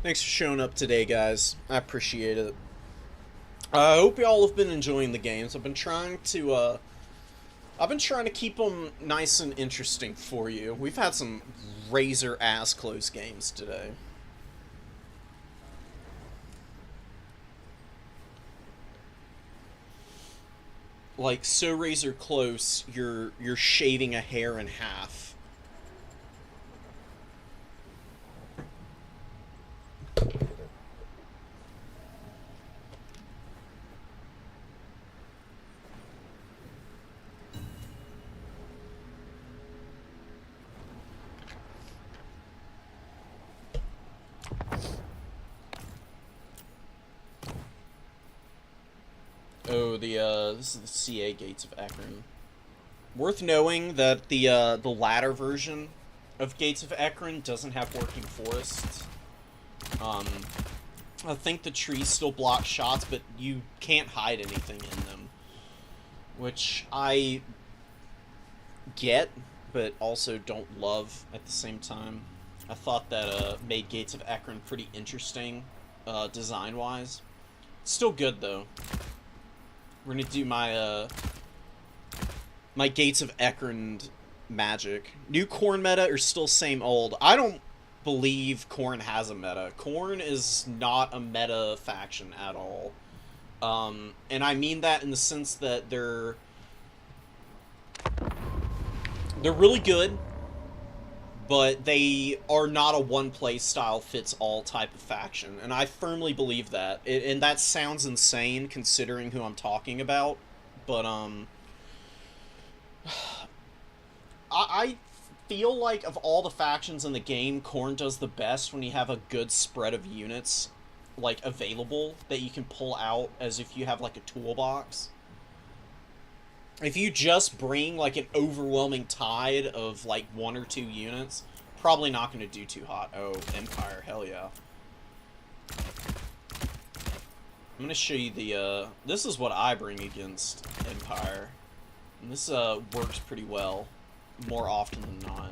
Thanks for showing up today, guys. I appreciate it. I hope y'all have been enjoying the games. I've been trying to keep them nice and interesting for you. We've had some razor-ass close games today. Like, so razor close, you're shaving a hair in half. Oh, this is the CA Gates of Ekron. Worth knowing that the latter version of Gates of Ekron doesn't have working forests. I think the trees still block shots, but you can't hide anything in them. Which I get, but also don't love at the same time. I thought that made Gates of Ekron pretty interesting, design-wise. Still good, though. We're gonna do my, my Gates of Ekron magic. New Khorne meta or still same old? I don't believe Khorne has a meta. Khorne is not a meta faction at all. And I mean that in the sense that they're really good, but they are not a one-play style fits all type of faction, and I firmly believe that. And that sounds insane considering who I'm talking about, but I feel like of all the factions in the game, Khorne does the best when you have a good spread of units, like, available that you can pull out as if you have, like, a toolbox. If you just bring, like, an overwhelming tide of, like, 1 or 2 units, probably not going to do too hot. Oh, Empire, hell yeah. I'm going to show you the, this is what I bring against Empire. And this, works pretty well, more often than not.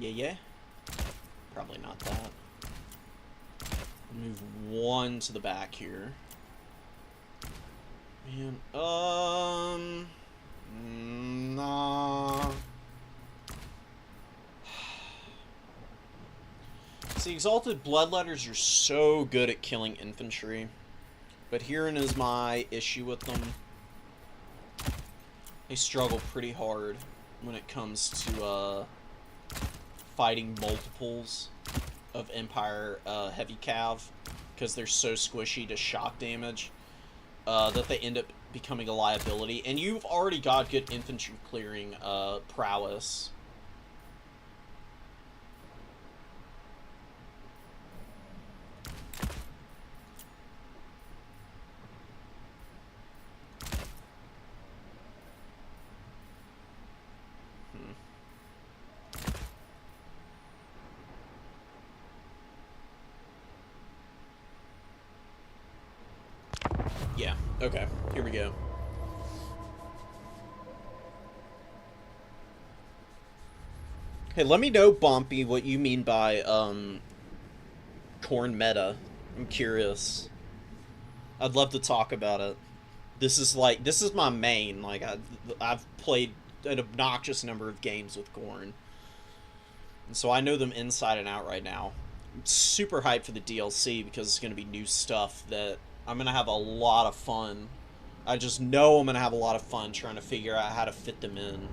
Yeah. Probably not that. Move 1 to the back here. Man, nah. See, Exalted Bloodletters are so good at killing infantry. But herein is my issue with them. They struggle pretty hard when it comes to fighting multiples of Empire heavy cav, because they're so squishy to shock damage that they end up becoming a liability. And you've already got good infantry clearing prowess. Yeah, okay, here we go. Hey, let me know, Bumpy, what you mean by, Khorne meta. I'm curious. I'd love to talk about it. This is my main. Like, I've played an obnoxious number of games with Khorne. And so I know them inside and out right now. I'm super hyped for the DLC because it's going to be new stuff that I'm going to have a lot of fun. I just know I'm going to have a lot of fun trying to figure out how to fit them in.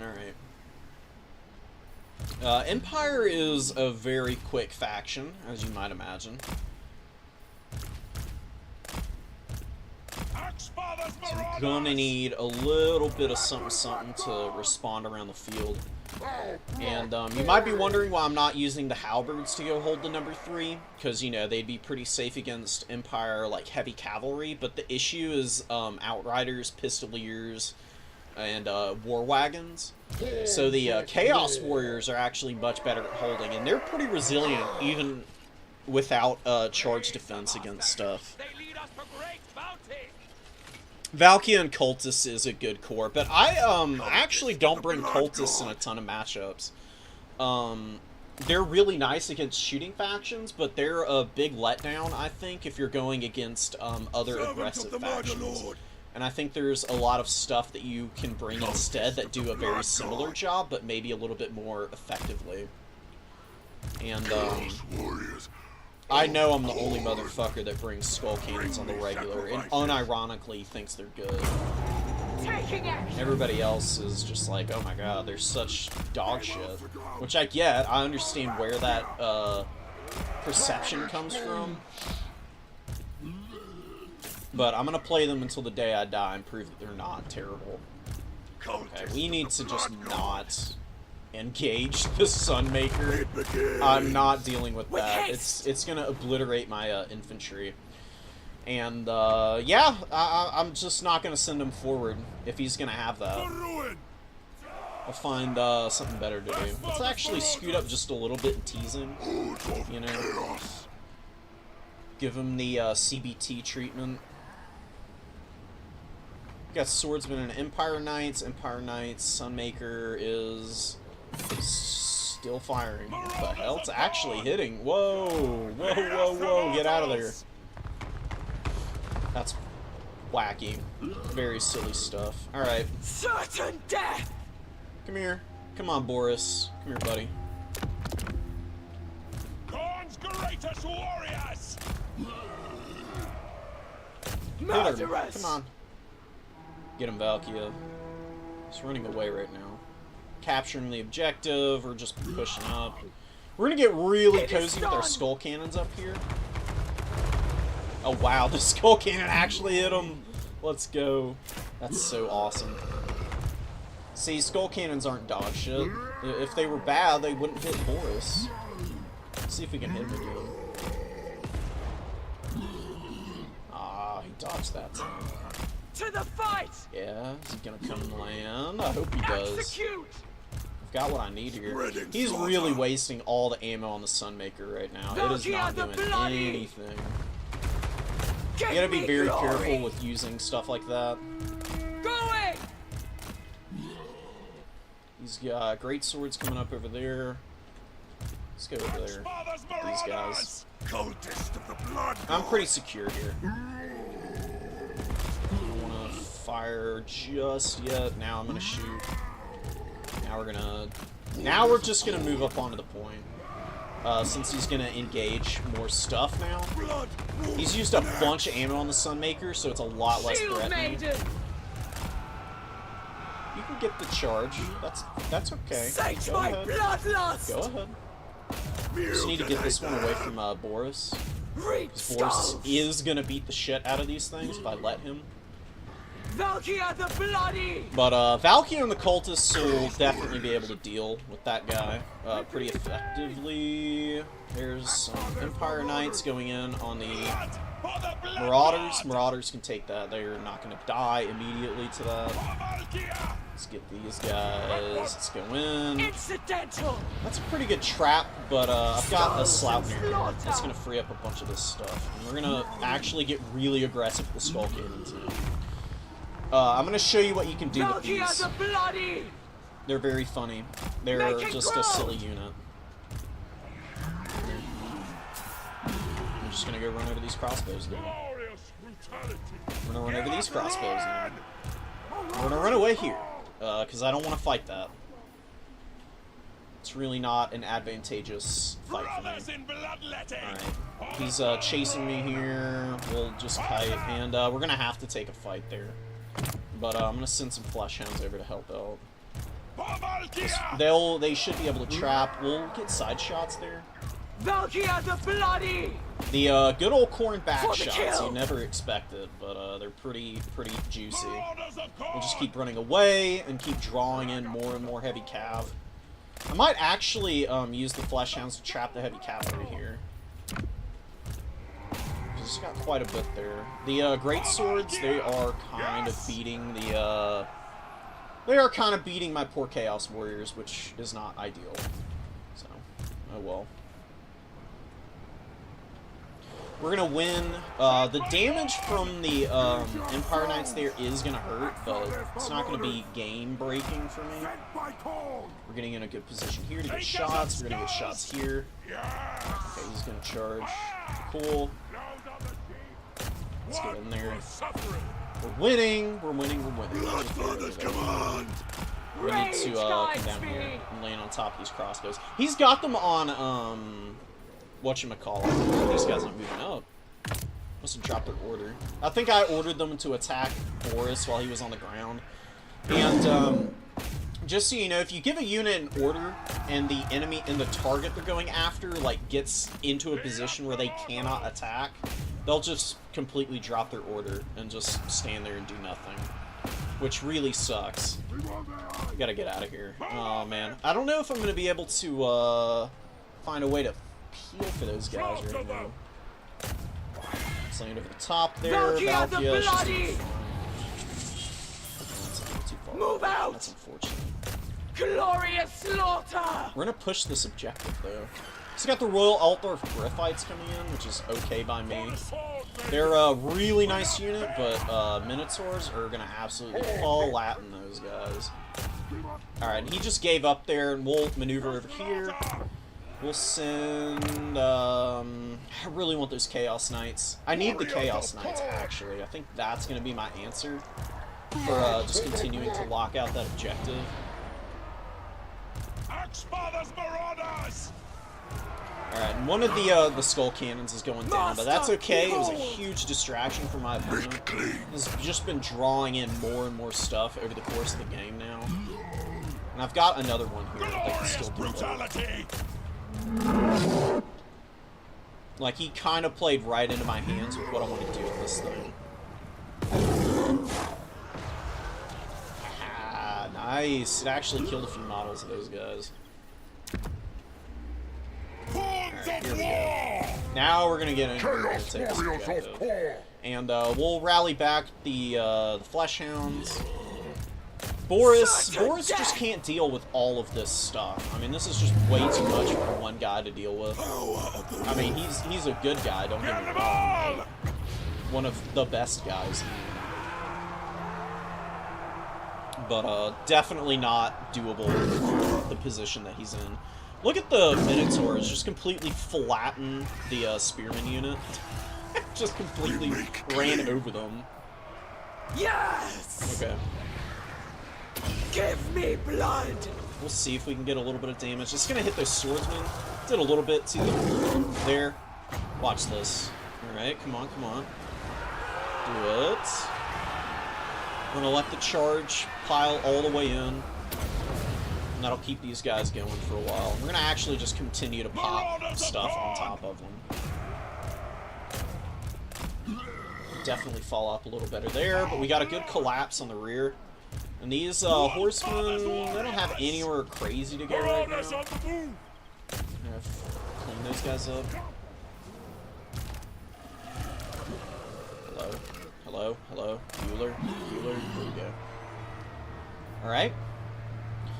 Alright. Empire is a very quick faction, as you might imagine. So you're gonna need a little bit of something to respond around the field. And you might be wondering why I'm not using the halberds to go hold the number 3, because, you know, they'd be pretty safe against Empire, like, heavy cavalry, but the issue is Outriders, Pistoliers, and war wagons. So the Chaos Warriors are actually much better at holding, and they're pretty resilient even without charge defense against stuff. Valkia and Cultists is a good core, but I actually don't bring Cultists in a ton of matchups. They're really nice against shooting factions, but they're a big letdown, I think, if you're going against other aggressive factions. And I think there's a lot of stuff that you can bring instead that do a very similar job, but maybe a little bit more effectively. And, I know I'm the only motherfucker that brings skull cannons on the regular, and unironically thinks they're good. Everybody else is just like, oh my god, they're such dog shit. Which I get, I understand where that, perception comes from. But I'm gonna play them until the day I die and prove that they're not terrible. Okay, we need to just not engage the Sunmaker. I'm not dealing with that. It's gonna obliterate my infantry. And yeah, I'm just not gonna send him forward if he's gonna have that. I'll find something better to do. Let's actually scoot up just a little bit and tease him. You know, give him the CBT treatment. We got Swordsman and Empire Knights. Empire Knights, Sunmaker is still firing. What the hell? It's actually hitting. Whoa! Whoa, whoa, whoa! Get out of there. That's wacky. Very silly stuff. Alright. Certain death! Come here. Come on, Boris. Come here, buddy. Khorne's greatest warriors! Hit her. Come on. Get him, Valkia. He's running away right now. Capturing the objective, or just pushing up. We're gonna get really cozy with our skull cannons up here. Oh wow, the skull cannon actually hit him! Let's go. That's so awesome. See, skull cannons aren't dog shit. If they were bad, they wouldn't hit Boris. Let's see if we can hit him again. Ah, he dodged that time. To the fight! Yeah, is he gonna come and land? I hope he does. Execute! I've got what I need here. Spreading He's slaughter. really wasting all the ammo on the Sunmaker right now. It is not doing anything. You gotta be very careful with using stuff like that. Going! He's got great swords coming up over there. Let's go over there. These guys. Cultist of the blood. I'm pretty secure here. I don't want to fire just yet. Now I'm gonna shoot. Now we're just gonna move up onto the point. Since he's gonna engage more stuff now. He's used a bunch of ammo on the Sunmaker, so it's a lot less threatening. You can get the charge. That's okay. Sage Go my ahead. bloodlust! Go ahead. Just need to get this one away from Boris. Reap Boris skulls! is gonna beat the shit out of these things if I let him. Valkia the Bloody! But Valkyrie and the Cultists will definitely be able to deal with that guy pretty effectively. There's some Empire Knights going in on the Marauders. Marauders can take that. They're not going to die immediately to that. Let's get these guys. Let's go in. Incidental! That's a pretty good trap, but I've got a Sloughnir here. That's going to free up a bunch of this stuff. And we're going to actually get really aggressive with the Skull Cannons now. I'm going to show you what you can do with Valkia these. the Bloody! They're very funny. They're Make it just grow! a silly unit. I'm just going to go run over these crossbows now. Glorious brutality. We're going to run over these crossbows now. We're going to run away here, because I don't want to fight that. It's really not an advantageous fight for me. Brothers in bloodletting. Alright. He's chasing me here. We'll just kite, and we're going to have to take a fight there. But I'm going to send some flesh hounds over to help out. They should be able to trap. We'll get side shots there. Valkia the Bloody! The good old Khorne back For the shots kill. you never expected, but they're pretty juicy. We'll just keep running away and keep drawing in more and more heavy cav. I might actually use the flesh hounds to trap the heavy cavalry here. Just got quite a bit there. The great swords, they are kind of beating the they are kind of beating my poor Chaos Warriors, which is not ideal. So, oh well. We're gonna win. The damage from the Empire Knights there is gonna hurt, but it's not gonna be game-breaking for me. We're getting in a good position here to get shots. We're gonna get shots here. Okay, he's gonna charge. Cool. Let's get in there. We're winning. We're winning. We're winning. Bloodbathers, come on! We need to come down here and land on top of these crossbows. He's got them on whatchamacallit. These guys aren't moving up. Must have dropped their order. I think I ordered them to attack Boris while he was on the ground. And just so you know, if you give a unit an order and the enemy and the target they're going after like gets into a position where they cannot attack, they'll just completely drop their order and just stand there and do nothing, which really sucks. We gotta get out of here. Oh man, I don't know if I'm gonna be able to find a way to peel for those guys right now. Let's land over the top there. Valkia the Valkia, Bloody! that's a little too far. Move out! That's unfortunate. Glorious slaughter! We're gonna push this objective though. He's got the Royal Altar of Griffites coming in, which is okay by me. They're a really nice unit, but Minotaurs are gonna absolutely fall Latin those guys. Alright, he just gave up there, and we'll maneuver over here. We'll send, I really want those Chaos Knights. I need the Chaos Knights, actually. I think that's gonna be my answer for just continuing to lock out that objective. Alright, and one of the Skull Cannons is going down, but that's okay. It was a huge distraction for my opponent. He's just been drawing in more and more stuff over the course of the game now. And I've got another one here that can still do that. Like, he kind of played right into my hands with what I want to do with this thing. Ah, nice. It actually killed a few models of those guys. Alright, here we go. Now we're gonna get in here and take this objective. And we'll rally back the Flesh Hounds. Boris just can't deal with all of this stuff. I mean, this is just way too much for one guy to deal with. I mean, he's a good guy, don't get me wrong. One of the best guys. But definitely not doable for the position that he's in. Look at the Minotaurs just completely flatten the Spearman unit. Just completely ran over them. Yes! Okay. Give me blood! We'll see if we can get a little bit of damage. It's gonna hit those swordsmen. Did a little bit to them. There. Watch this. Alright, come on, come on. Do it. We're gonna let the charge pile all the way in. And that'll keep these guys going for a while. We're gonna actually just continue to pop stuff on top of them. Definitely fall up a little better there, but we got a good collapse on the rear. And these horsemen, they don't have anywhere crazy to go right now. I'm gonna clean those guys up. Hello, hello, hello, Bueller, there we go. Alright.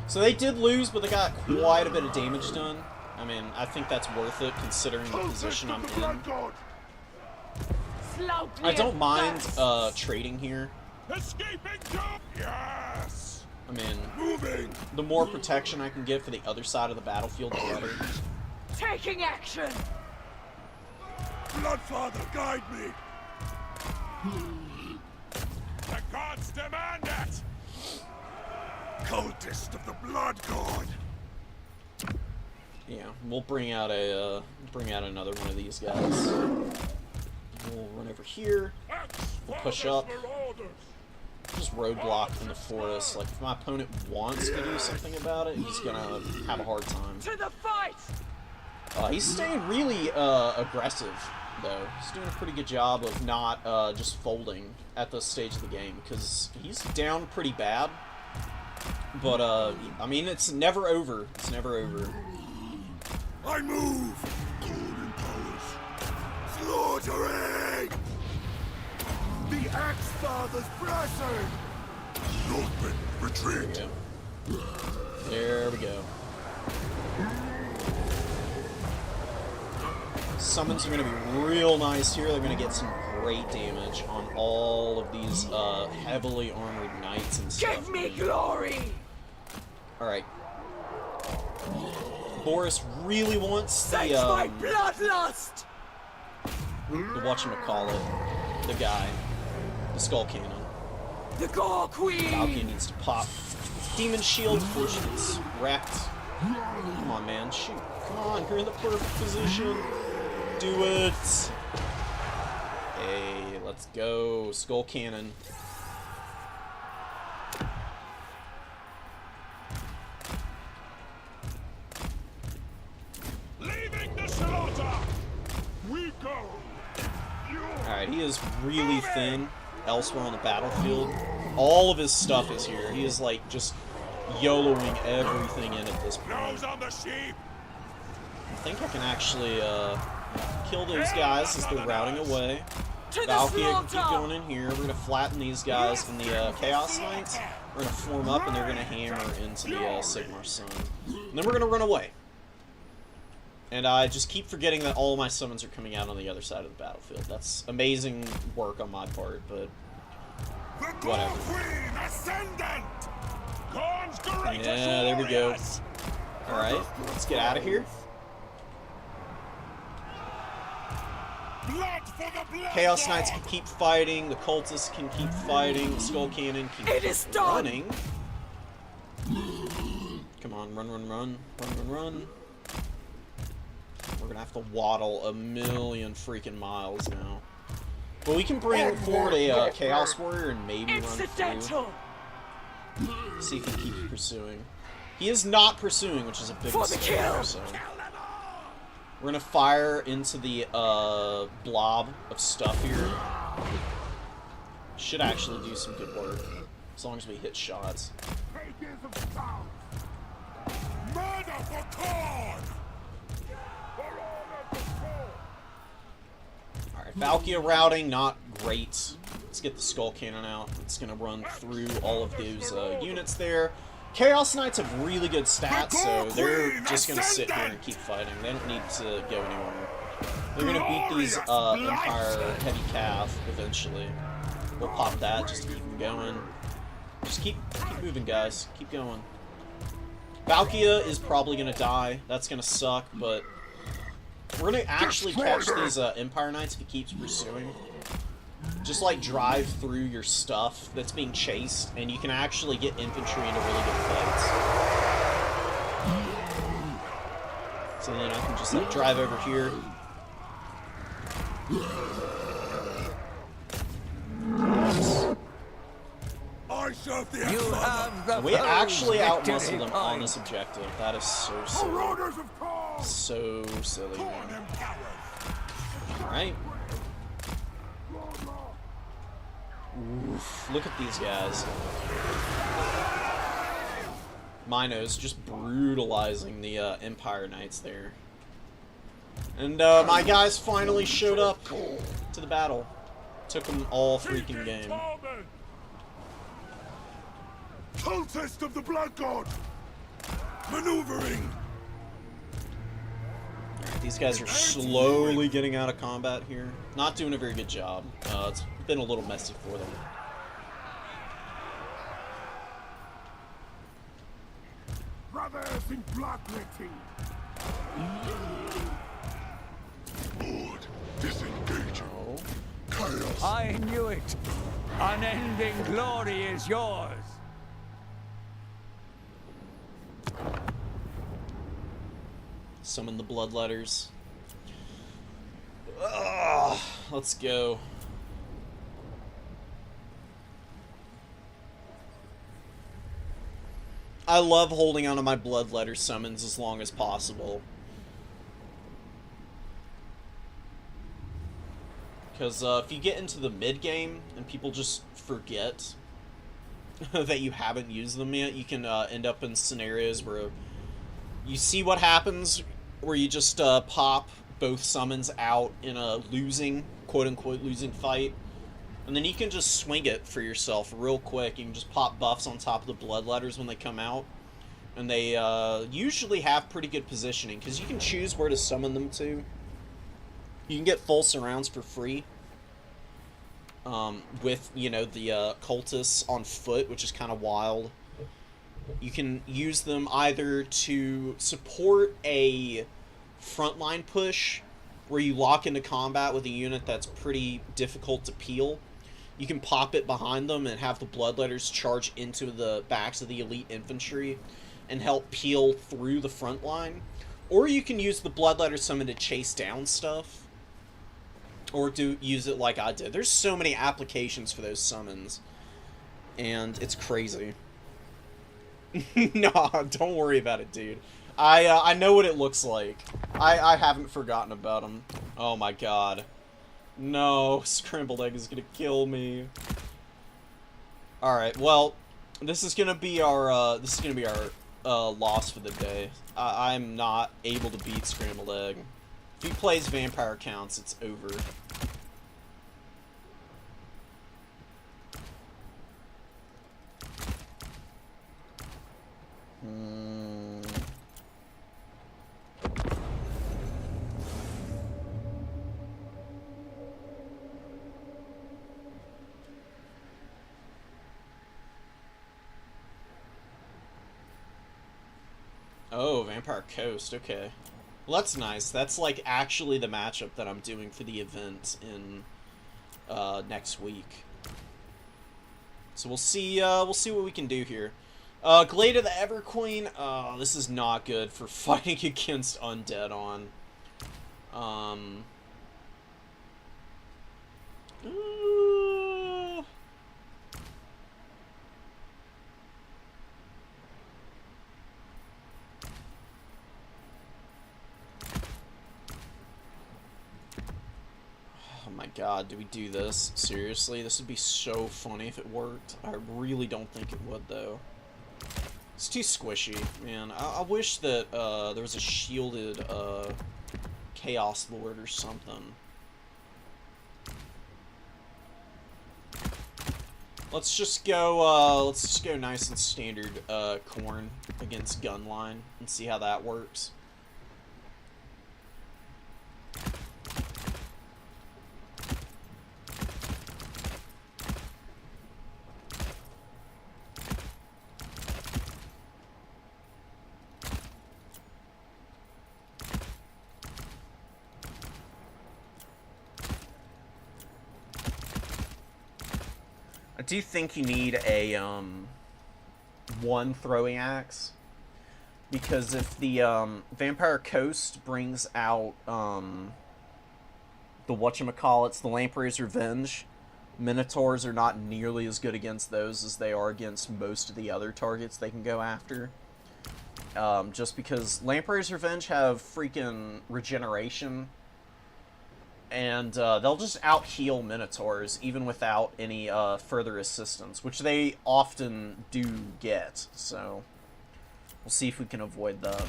So they did lose, but they got quite a bit of damage done. I mean, I think that's worth it considering the position I'm in. I don't mind trading here. Yes. I mean, the more protection I can get for the other side of the battlefield, the better. Taking action! Bloodfather, guide me! The gods demand it! Cultist of the Blood God! Yeah, we'll bring out another one of these guys. We'll run over here. We'll push up. Just roadblock in the forest. Like, if my opponent wants to do something about it, he's gonna have a hard time. To the fight! He's staying really aggressive, though. He's doing a pretty good job of not just folding at this stage of the game, because he's down pretty bad. But, I mean, it's never over. It's never over. I move! Khorne powers. Slaughtering! The Axe-Father's blessing! Northmen, retreat! There we go. Summons are going to be real nice here. They're going to get some great damage on all of these heavily armored knights and stuff. Give me glory! Alright. Boris really wants the, my bloodlust! the whatchamacallit, the guy, the skull cannon. The Gore Queen! Valkyrie needs to pop. Demon shield before she gets wrecked. Come on, man, shoot. Come on, you're in the perfect position. Do it! Hey, let's go. Skull cannon. Leaving the slaughter! We go! Alright, he is really thin elsewhere on the battlefield. All of his stuff is here. He is, like, just YOLOing everything in at this point. Nose on the sheep! I think I can actually, kill those guys as they're routing away. Valkyrie can keep going in here. We're going to flatten these guys in the Chaos Knights. We're going to form up and they're going to hammer into the Sigmar Sun. And then we're going to run away. And I just keep forgetting that all of my summons are coming out on the other side of the battlefield. That's amazing work on my part, but whatever. Yeah, there we go. Alright, let's get out of here. Chaos Knights can keep fighting, the Cultists can keep fighting, the Skull Cannon can keep running. Come on, run, run, run, run, run, run. We're gonna have to waddle a million freaking miles now. But we can bring forward a Chaos Warrior and maybe run through. See if he keeps pursuing. He is not pursuing, which is a big mistake. So we're gonna fire into the blob of stuff here. Should actually do some good work, as long as we hit shots. Murder for Khorne! Alright, Valkyria routing, not great. Let's get the Skull Cannon out. It's going to run through all of those units there. Chaos Knights have really good stats, so they're just going to sit here and keep fighting. They don't need to go anywhere. They're going to beat these Empire Heavy Cav eventually. We'll pop that just to keep them going. Just keep moving, guys. Keep going. Valkia is probably going to die. That's going to suck, but we're going to actually catch these Empire Knights if he keeps pursuing. Just, like, drive through your stuff that's being chased, and you can actually get infantry into really good fights. So then I can just, like, drive over here. I serve the You Emperor. have the We actually foe's outmuscled victory them on point. this objective. That is so silly. Marauders of Khorne. So silly, Khorne man. and cowards. Alright. Oof, look at these guys. Minos just brutalizing the Empire Knights there. And my guys finally showed up to the battle. Took them all freaking game. Cultist of the Blood God. Maneuvering. Alright, these guys are slowly getting out of combat here. Not doing a very good job. It's been a little messy for them. Brothers in bloodletting. Board. Disengaging. Oh. Chaos. I knew it. Unending glory is yours. Summon the bloodletters. Ugh, let's go. I love holding onto my bloodletter summons as long as possible. Because if you get into the mid-game and people just forget that you haven't used them yet, you can end up in scenarios where you see what happens, where you just pop both summons out in a losing, quote-unquote losing fight, and then you can just swing it for yourself real quick. You can just pop buffs on top of the bloodletters when they come out, and they usually have pretty good positioning, because you can choose where to summon them to. You can get full surrounds for free with, you know, the cultists on foot, which is kind of wild. You can use them either to support a frontline push where you lock into combat with a unit that's pretty difficult to peel. You can pop it behind them and have the bloodletters charge into the backs of the elite infantry and help peel through the front line. Or you can use the bloodletter summon to chase down stuff. Or use it like I did. There's so many applications for those summons. And it's crazy. Nah, don't worry about it, dude. I know what it looks like. I haven't forgotten about them. Oh my god. No, scrambled egg is gonna kill me. Alright, well, this is gonna be our loss for the day. I'm not able to beat scrambled egg. If he plays vampire counts, it's over. Oh, Vampire Coast, okay. Well, that's nice. That's, like, actually the matchup that I'm doing for the event in, next week. So we'll see what we can do here. Glade of the Everqueen, this is not good for fighting against Undead on. Oh my god, do we do this? Seriously? This would be so funny if it worked. I really don't think it would, though. It's too squishy, man. I wish that there was a shielded Chaos Lord or something. Let's just go nice and standard Khorne against Gunline and see how that works. I do think you need a one throwing axe, because if the Vampire Coast brings out the whatchamacallits, the Lamprey's Revenge, Minotaurs are not nearly as good against those as they are against most of the other targets they can go after. Just because Lamprey's Revenge have freaking regeneration, and they'll just out-heal Minotaurs even without any further assistance, which they often do get, so we'll see if we can avoid that.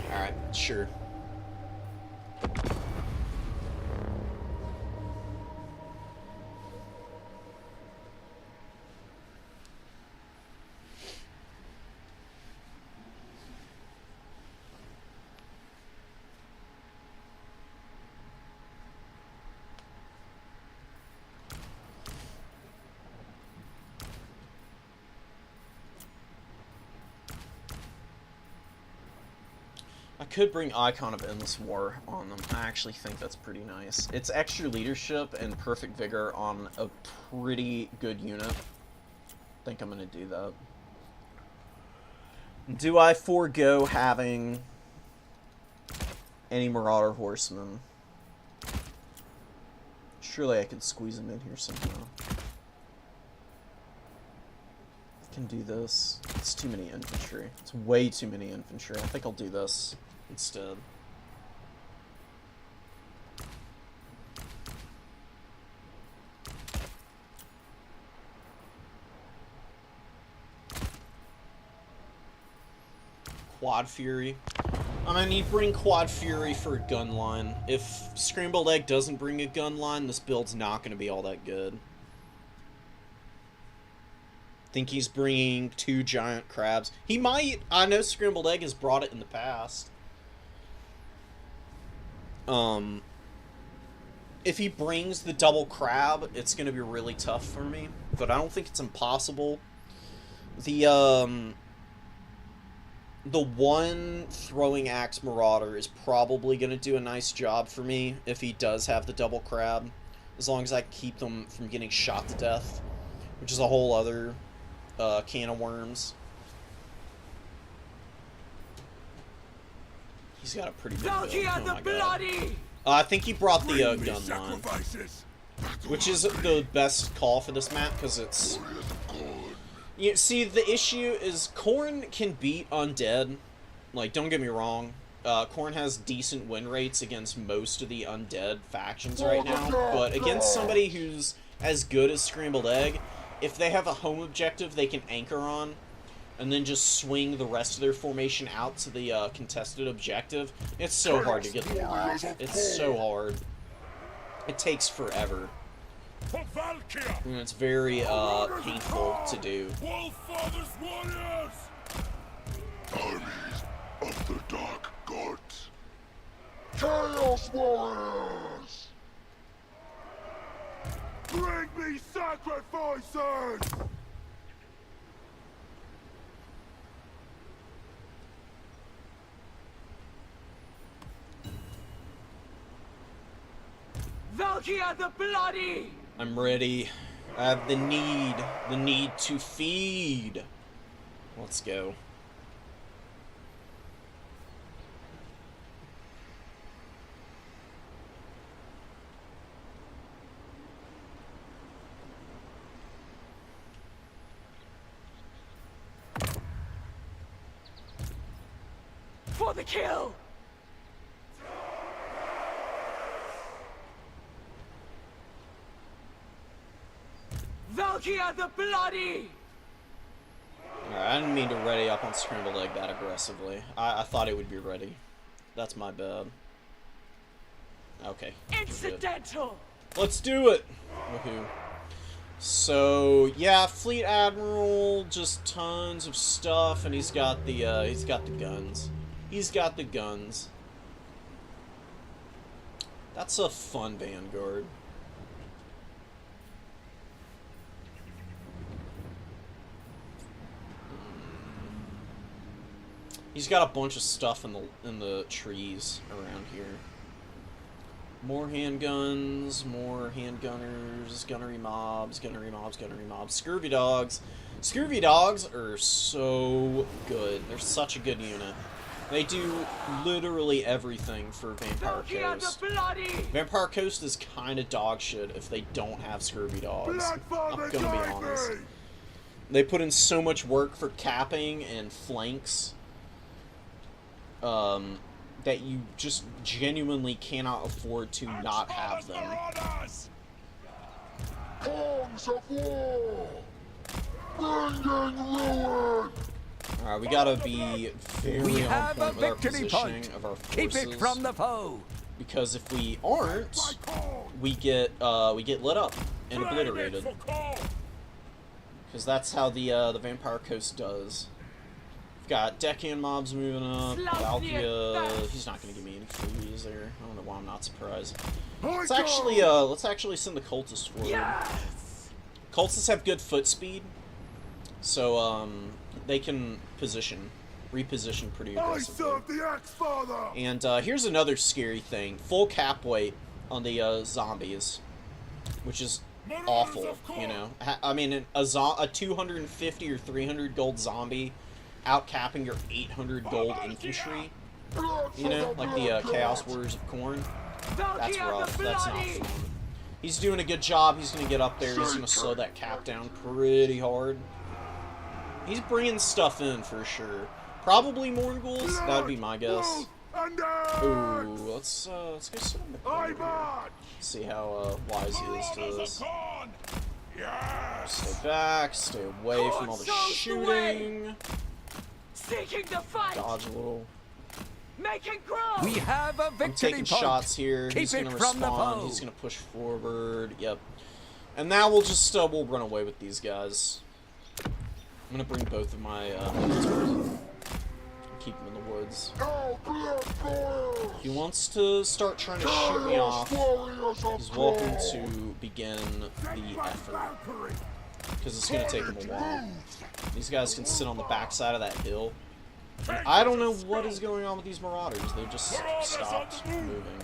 Alright, sure. I could bring Icon of Endless War on them. I actually think that's pretty nice. It's extra leadership and perfect vigor on a pretty good unit. I think I'm going to do that. Do I forego having any Marauder Horsemen? Surely I could squeeze them in here somehow. I can do this. It's too many infantry. It's way too many infantry. I think I'll do this instead. Quad Fury. I'm gonna need to bring Quad Fury for a gun line. If Scrambled Egg doesn't bring a gun line, this build's not gonna be all that good. Think he's bringing 2 giant crabs. He might. I know Scrambled Egg has brought it in the past. If he brings the double crab, it's gonna be really tough for me, but I don't think it's impossible. The one throwing axe Marauder is probably gonna do a nice job for me if he does have the double crab, as long as I keep them from getting shot to death, which is a whole other can of worms. He's got a pretty big build. Oh my god. I think he brought the gun line, which is the best call for this map, because it's... You see, the issue is Khorne can beat undead. Like, don't get me wrong. Khorne has decent win rates against most of the undead factions right now, but against somebody who's as good as Scrambled Egg, if they have a home objective they can anchor on, and then just swing the rest of their formation out to the contested objective, it's so hard to get them off. It's so hard. It takes forever. And it's very painful to do. Armies of the Dark Gods. Chaos Warriors! Bring me sacrifices! Valkia the Bloody! I'm ready. I have the need to feed. Let's go. For the kill! Valkia the Bloody! Alright, I didn't mean to ready up on scrambled egg that aggressively. I thought it would be ready. That's my bad. Okay. Incidental! Let's do it! Woohoo. So, yeah, Fleet Admiral, just tons of stuff, and he's got the guns. He's got the guns. That's a fun Vanguard. He's got a bunch of stuff in the trees around here. More handguns, more handgunners, gunnery mobs, gunnery mobs, gunnery mobs. Scurvy dogs. Scurvy dogs are so good. They're such a good unit. They do literally everything for Vampire Coast. Vampire Coast is kind of dog shit if they don't have scurvy dogs. I'm gonna be honest. They put in so much work for capping and flanks that you just genuinely cannot afford to not have them. Tongues of war! Bringing ruin! Alright, we gotta be very on point with our positioning of our forces. Keep it from the foe. Because if we aren't, we get lit up and obliterated. Because that's how the Vampire Coast does. We've got deckhand mobs moving up. Valkia, he's not gonna give me any freebies there. I don't know why I'm not surprised. Let's actually send the cultists forward. Yes! Cultists have good foot speed, so they can reposition pretty aggressively. I serve the Axe-Father! And here's another scary thing: full cap weight on the zombies, which is awful. You know, I mean, a 250 or 300 gold zombie out capping your 800 gold infantry. You know, like the Chaos Warriors of Khorne. That's rough. That's not fun. He's doing a good job. He's gonna get up there. He's gonna slow that cap down pretty hard. He's bringing stuff in for sure. Probably Morngul's. That would be my guess. Ooh, let's go sit in the corner. See how wise he is to this. Stay back. Stay away from all the shooting. Seeking the fight. Dodge a little. Making ground. We have a I'm victory taking point. shots here. Keep He's gonna it from the respond. foe. He's gonna push forward. Yep. And now we'll just we'll run away with these guys. I'm gonna bring both of my keep them in the woods. If he wants to start trying to shoot me off, he's welcome to begin the effort. Because it's gonna take him a while. These guys can sit on the backside of that hill. And I don't know what is going on with these marauders. They just stopped moving.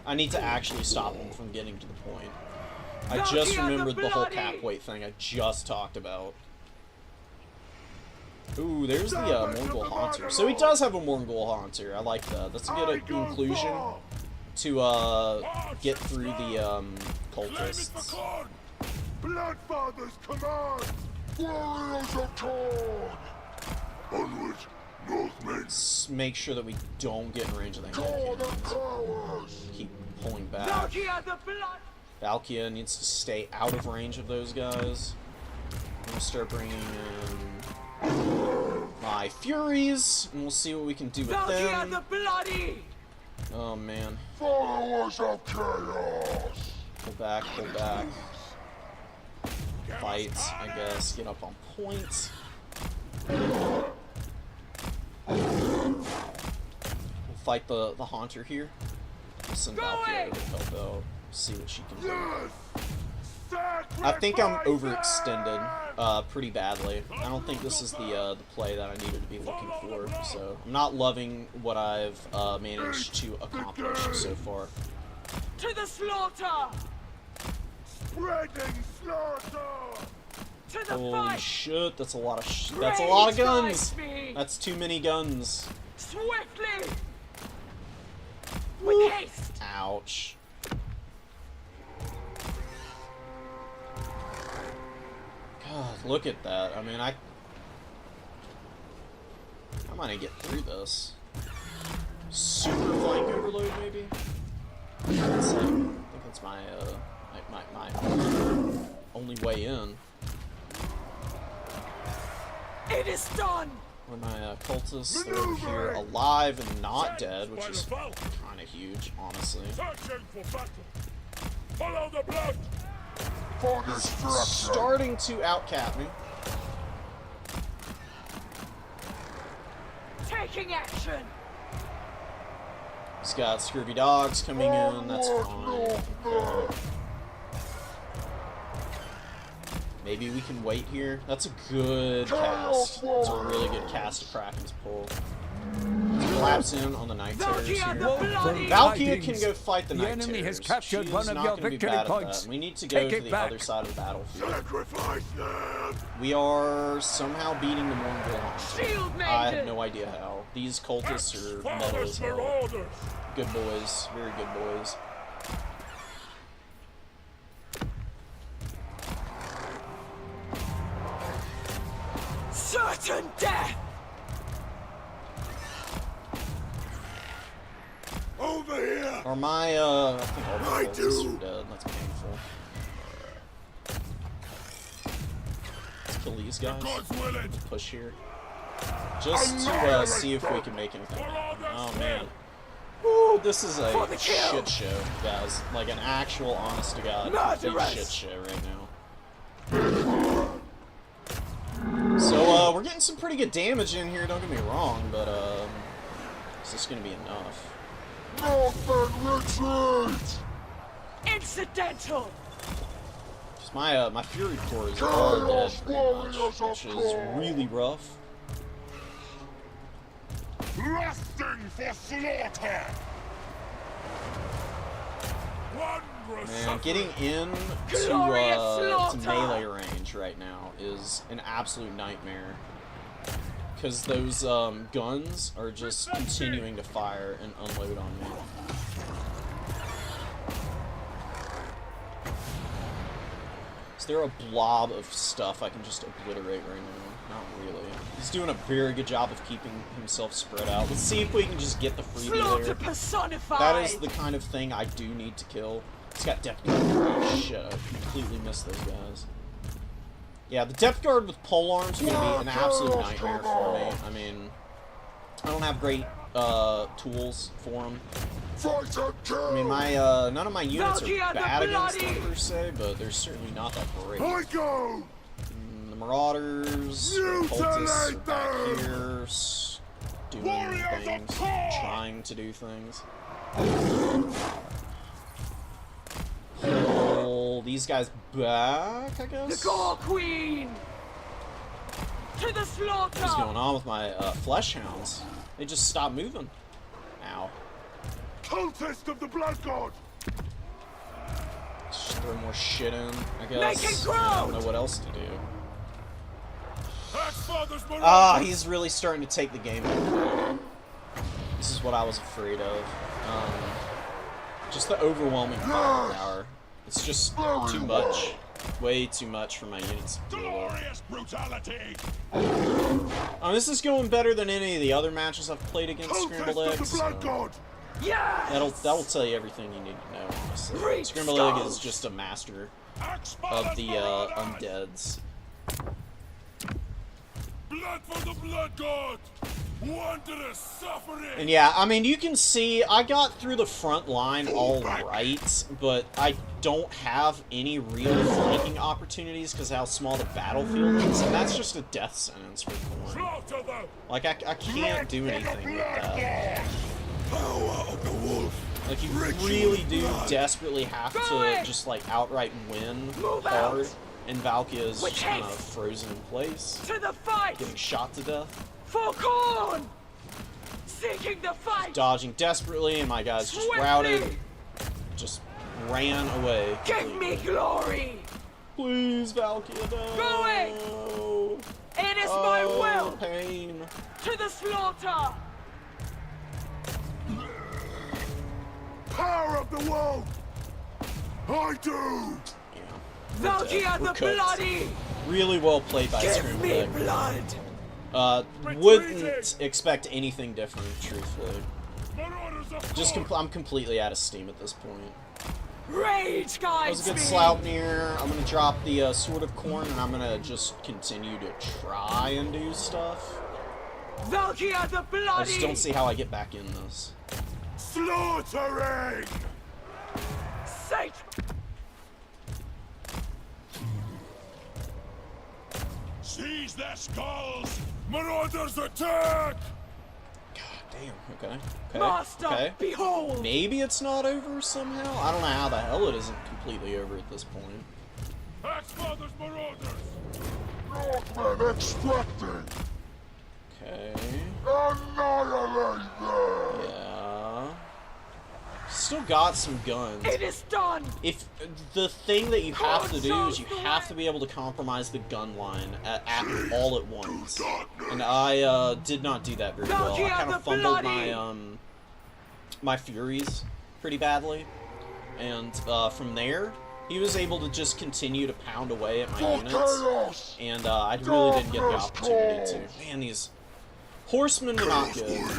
I need to actually stop them from getting to the point. I just remembered the whole cap weight thing I just talked about. Ooh, there's the Morgul Haunter. So he does have a Morgul Haunter. I like that. That's a good inclusion to get through the cultists. Bloodfather's command! Warriors of Khorne! Onward, Northmen! Let's make sure that we don't get in range of that Khorne cannon. of powers! Keep pulling back. Valkia the Blood. Valkia needs to stay out of range of those guys. I'm gonna start bringing in my Furies, and we'll see what we can do with Valkia them. the Bloody. Oh man. Followers of chaos! Pull back, pull back. Fight, I guess. Get up on point. We'll fight the Haunter here. We'll send Valkyrie to help out. See what she can do. I think I'm overextended pretty badly. I don't think this is the play that I needed to be looking for. So I'm not loving what I've managed to accomplish so far. To the slaughter. Spreading slaughter! To the Holy fight. shit! That's a lot of that's a lot of guns. Strike me. That's too many guns. Swiftly. With haste. Ouch. God, look at that. I mean, I might get through this. Super flank overload, maybe? I think that's my only way in. It is done! Where my cultists, they're here alive and not dead, which is kind of huge, honestly. Searching for battle. Follow the blood. For destruction. Starting to outcap me. Taking action! He's got scurvy dogs coming in, that's fine. Maybe we can wait here. That's a good cast. That's a really good cast of Kraken's pull. Collapse in on the Night Terrors here. Valkia can go fight the Night Terrors. enemy has captured She one is of not your gonna be victory bad at points. that. We need to Take go it to the back. other side of the battlefield. Sacrifice them. We are somehow beating the Mournful Hunter. Shield I maiden! have no idea how. These cultists are metal Father's as hell. marauders. Good boys. Very good boys. Certain death! Over here. Are my, I think all the I cultists do. are dead. That's painful. Let's kill these guys. God's willing. Push here. Just to see if we can make anything happen. Oh man. Woo, this is a For the kill. shit show, guys. Like an actual, honest to God, complete Murderous. shit show right now. So, we're getting some pretty good damage in here, don't get me wrong, but, is this gonna be enough? Northern retreat. Incidental! Just my Fury Core is all dead pretty much, which is really rough. Lusting for slaughter. Wondrous Man, suffering. getting in to Glorious slaughter! melee range right now is an absolute nightmare. Because those guns are just continuing to fire and unload on me. Is there a blob of stuff I can just obliterate right now? Not really. He's doing a very good job of keeping himself spread out. Let's see if we can just get the freebie Slaughter there. personified! That is the kind of thing I do need to kill. He's got Depth Guard. Oh, shit, I completely missed those guys. Yeah, the Depth Guard with polearms are going to be an absolute nightmare for me. I mean, I don't have great tools for them. Fight and kill. I mean, my none of my units are Valkia the bad against Bloody! them per se, but they're certainly not that great. I go. The Marauders, the Cultists are back Mutilate here, doing things, trying to do things. Pull these guys back, I guess? The Gore Queen! To the slaughter! What's going on with my flesh hounds? They just stopped moving. Ow. Cultist of the Blood God. Just throw more shit in, I guess. Make it I don't grow! know what else to do. Father's marauders. Ah, he's really starting to take the game over. This is what I was afraid of. Just the overwhelming firepower. It's just too much. Way too much for my units to deal with. Glorious brutality. This is going better than any of the other matches I've played against Scrambled Cultist of Eggs. the Blood So God. Yes! that'll tell you everything you need to know, honestly. Reach Scrambled Egg is skulls. just a master Expel of the marauders. undeads. Blood for the Blood God. Wondrous suffering. And yeah, I mean, you can see I got through the front line all right, but I don't have any real flanking opportunities because how small the battlefield is, and that's just a death sentence for Khorne. Slaughter them. Like, I can't do anything with that. Power of the wolf. Like, you really do desperately have to just, like, outright win hard, and Valkia is just kind of frozen in place, To the fight! getting shot to death, For Khorne! Seeking the fight! dodging desperately, and my guys just Swiftly! routed, just ran away. Give me glory! Please, Valkia, no! Going! It is my will! Pain. To the slaughter! Power of the wolf. I do. Yeah. We're dead. Valkia We're the cooked. Bloody! Really well played by Give Scrambled me Egg. blood! Wouldn't expect anything different, truthfully. Marauders of Just Khorne. I'm completely out of steam at this point. Rage That was guides a good me. Sloupnir. I'm gonna drop the Sword of Khorne, and I'm gonna just continue to try and do stuff. Valkia the Bloody. I just don't see how I get back in this. Slaughtering! Satan. Seize their skulls! Marauders attack! God damn. Okay. Master, Okay. behold. Maybe it's not over somehow? I don't know how the hell it isn't completely over at this point. Axfather's Marauders! Northmen extracting! Okay. Annihilate them! Yeah. Still got some guns. It is done. If the thing that you have to do is you have to be able to compromise the gun line at all at once. And I did not do that very well. I kind of fumbled my my Furies pretty badly. And from there, he was able to just continue to pound away at my units. And I really didn't get the opportunity to. Man, these horsemen are not good.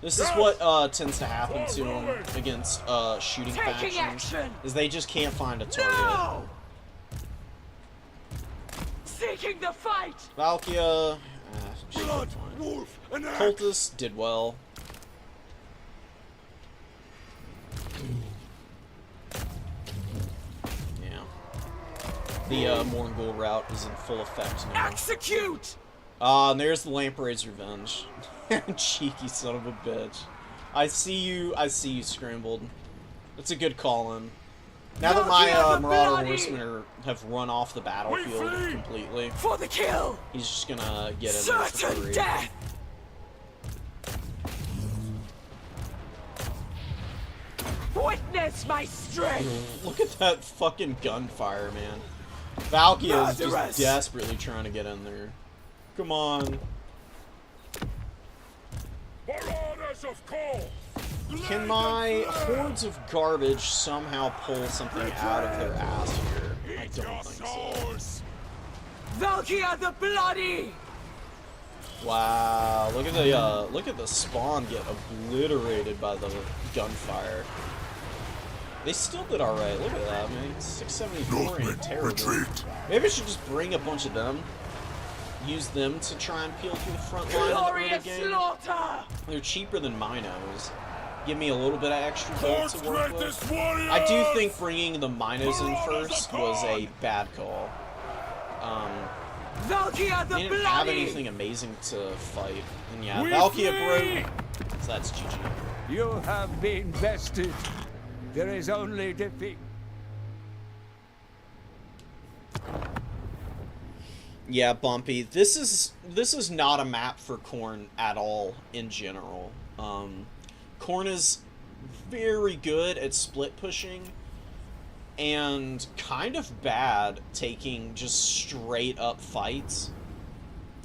This is what tends to happen to them against shooting factions, is they just can't find a target. No! Seeking the fight. Valkia, she did Blood, fine. wolf, and axe! Cultists did well. Yeah. The Morngul route is in full effect now. Execute. And there's the Lamprey's Revenge. Cheeky son of a bitch. I see you scrambled. That's a good call-in. Now that my Marauder Horsemen have run off the battlefield completely, For the kill. he's just gonna get in there for Certain free. death. Witness my strength. Look at that fucking gunfire, man. Valkia is Murderous. just desperately trying to get in there. Come on. Marauders of Khorne! Can my hordes of garbage somehow pull something out of their ass here? I don't think so. Valkia the Bloody. Wow, look at the spawn get obliterated by the gunfire. They still did alright, look at that, man. 674 ain't terrible. Retreat! Maybe I should just bring a bunch of them. Use them to try and peel through the front line in the early Glorious game. slaughter. They're cheaper than Minos. Give me a little bit of extra gold to work with. Greatest warriors! I do think bringing the Minos in first was a bad call. Valkia the They didn't Bloody. have anything amazing to fight. And yeah, We Valkia flee! broke. So that's GG. You have been bested. There is only defeat. Yeah, Bumpy. This is not a map for Khorne at all in general. Khorne is very good at split pushing and kind of bad taking just straight up fights,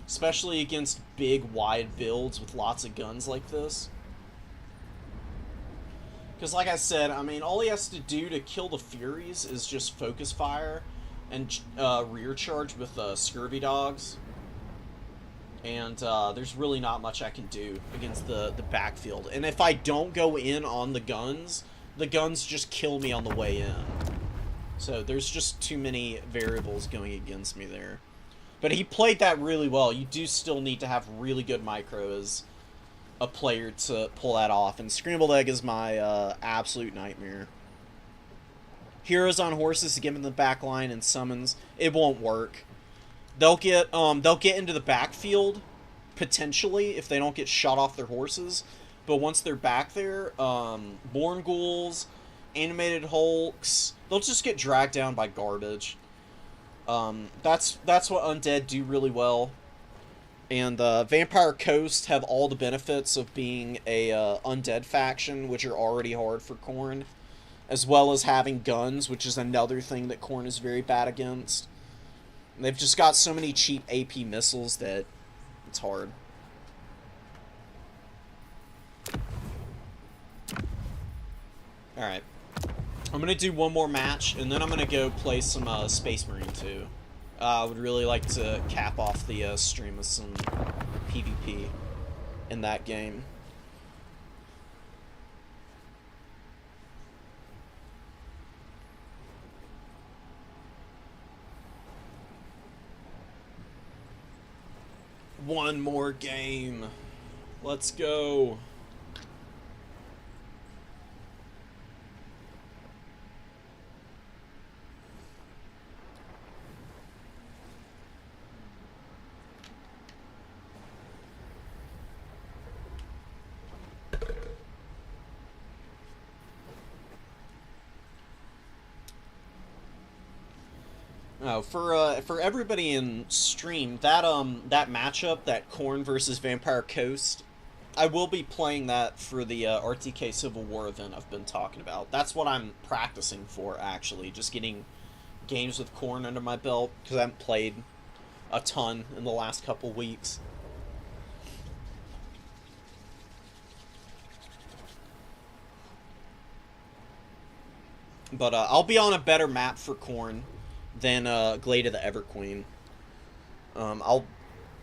especially against big wide builds with lots of guns like this. Because like I said, I mean, all he has to do to kill the Furies is just focus fire and rear charge with scurvy dogs, and there's really not much I can do against the backfield. And if I don't go in on the guns just kill me on the way in. So there's just too many variables going against me there. But he played that really well. You do still need to have really good micro as a player to pull that off, and Scrambled Egg is my absolute nightmare. Heroes on horses to get in the back line and summons, it won't work. They'll get into the backfield potentially if they don't get shot off their horses, but once they're back there, Born Ghouls, Animated Hulks, they'll just get dragged down by garbage. That's what Undead do really well. And Vampire Coast have all the benefits of being a Undead faction, which are already hard for Khorne, as well as having guns, which is another thing that Khorne is very bad against. And they've just got so many cheap AP missiles that it's hard. Alright. I'm going to do one more match, and then I'm going to go play some Space Marine 2. I would really like to cap off the stream with some PvP in that game. One more game. Let's go. Oh, for everybody in stream, that that matchup, that Khorne versus Vampire Coast, I will be playing that for the RTK Civil War event I've been talking about. That's what I'm practicing for, actually, just getting games with Khorne under my belt, because I haven't played a ton in the last couple weeks. But I'll be on a better map for Khorne than Glade of the Everqueen.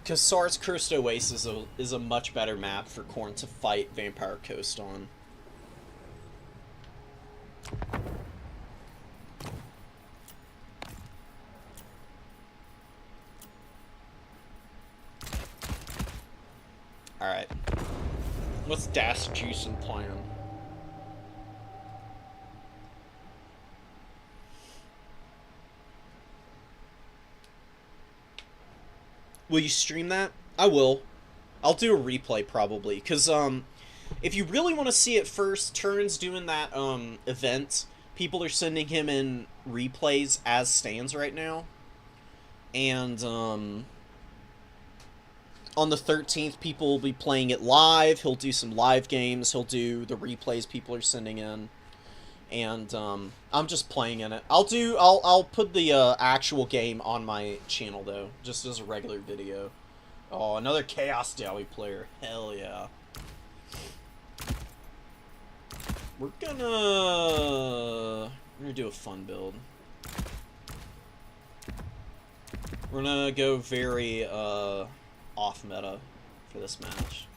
Kassar's Cursed Oasis is a much better map for Khorne to fight Vampire Coast on. Alright. What's Das Juicing plan? Will you stream that? I will. I'll do a replay probably, because if you really want to see it first, Turn's doing that event. People are sending him in replays as stands right now, and on the 13th, people will be playing it live. He'll do some live games. He'll do the replays people are sending in, and I'm just playing in it. I'll put the actual game on my channel though, just as a regular video. Oh, another Chaos Dowie player. Hell yeah. We're gonna do a fun build. We're gonna go very off meta for this match.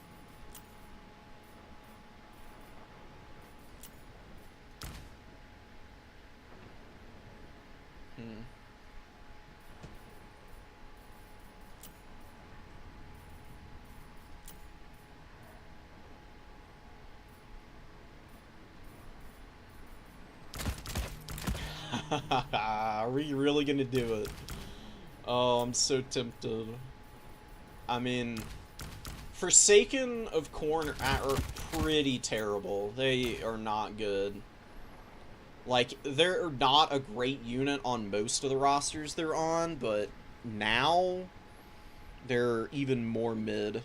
Are we really gonna do it? Oh, I'm so tempted. I mean, Forsaken of Khorne are pretty terrible. They are not good. Like, they're not a great unit on most of the rosters they're on, but now they're even more mid.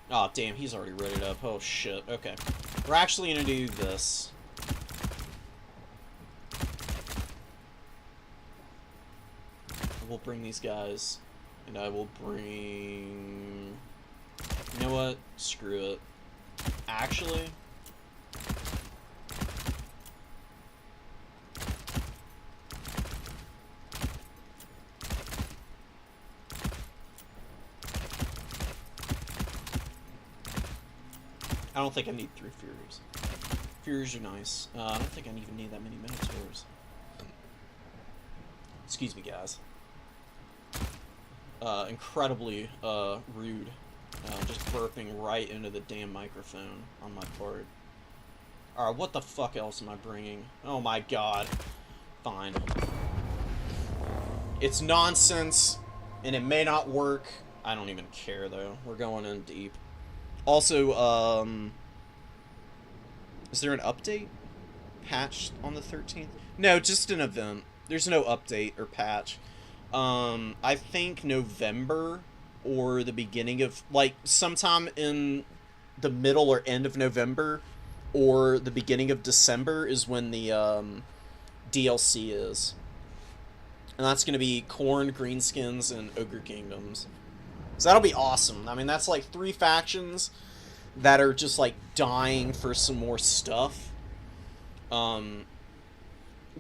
Oh, damn, he's already readied up. Oh, shit. Okay. We're actually gonna do this. We'll bring these guys. And I will bring... You know what? Screw it. Actually... I don't think I need 3 Furies. Furies are nice. I don't think I even need that many Minotaurs. Excuse me, guys. Incredibly rude. Just burping right into the damn microphone on my part. Alright, what the fuck else am I bringing? Oh my god. Fine. It's nonsense, and it may not work. I don't even care, though. We're going in deep. Also, is there an update? Patch on the 13th? No, just an event. There's no update or patch. I think November or the beginning of, like, sometime in the middle or end of November or the beginning of December is when the, DLC is. And that's going to be Khorne, Greenskins, and Ogre Kingdoms. So that'll be awesome. I mean, that's like 3 factions that are just, like, dying for some more stuff.